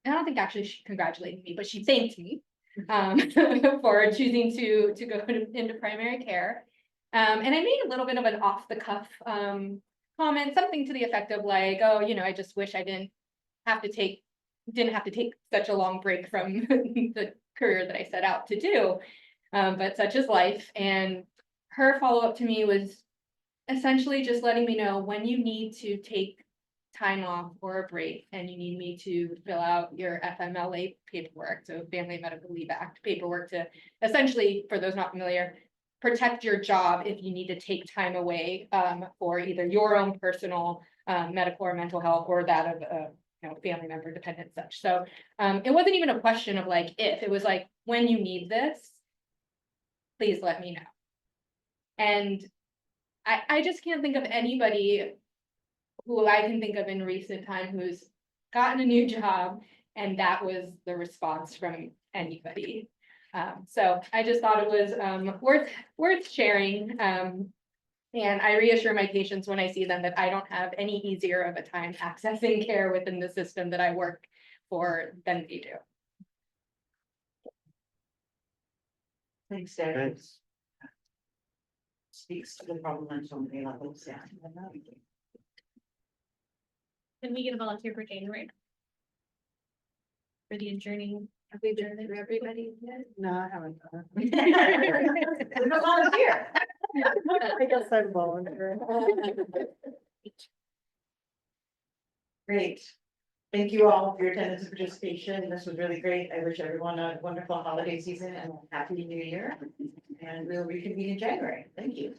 S3: I don't think actually she congratulated me, but she thanked me for choosing to go into primary care. And I made a little bit of an off the cuff comment, something to the effect of like, oh, you know, I just wish I didn't have to take such a long break from the career that I set out to do. But such is life. And her follow-up to me was essentially just letting me know when you need to take time off or a break and you need me to fill out your FMLA paperwork, so Family Medical Leave Act paperwork, to essentially, for those not familiar, protect your job if you need to take time away for either your own personal medical or mental health, or that of a family member, dependent, such. So it wasn't even a question of like if, it was like, when you need this, please let me know. And I just can't think of anybody who I can think of in recent time who's gotten a new job and that was the response from anybody. So I just thought it was worth sharing. And I reassure my patients when I see them that I don't have any easier of a time accessing care within the system that I work for than they do.
S1: Thanks, Deb.
S5: Thanks.
S1: Speaks to the problem on so many levels, yeah.
S2: Can we get a volunteer for January? For the adjourning.
S4: Have we been through everybody yet?
S7: No, I haven't done
S1: There's a volunteer.
S7: it. I guess I'm volunteering.
S1: Great. Thank you all for your attendance and participation. This was really great. I wish everyone a wonderful holiday season and a happy new year. And we'll reconvene in January. Thank you.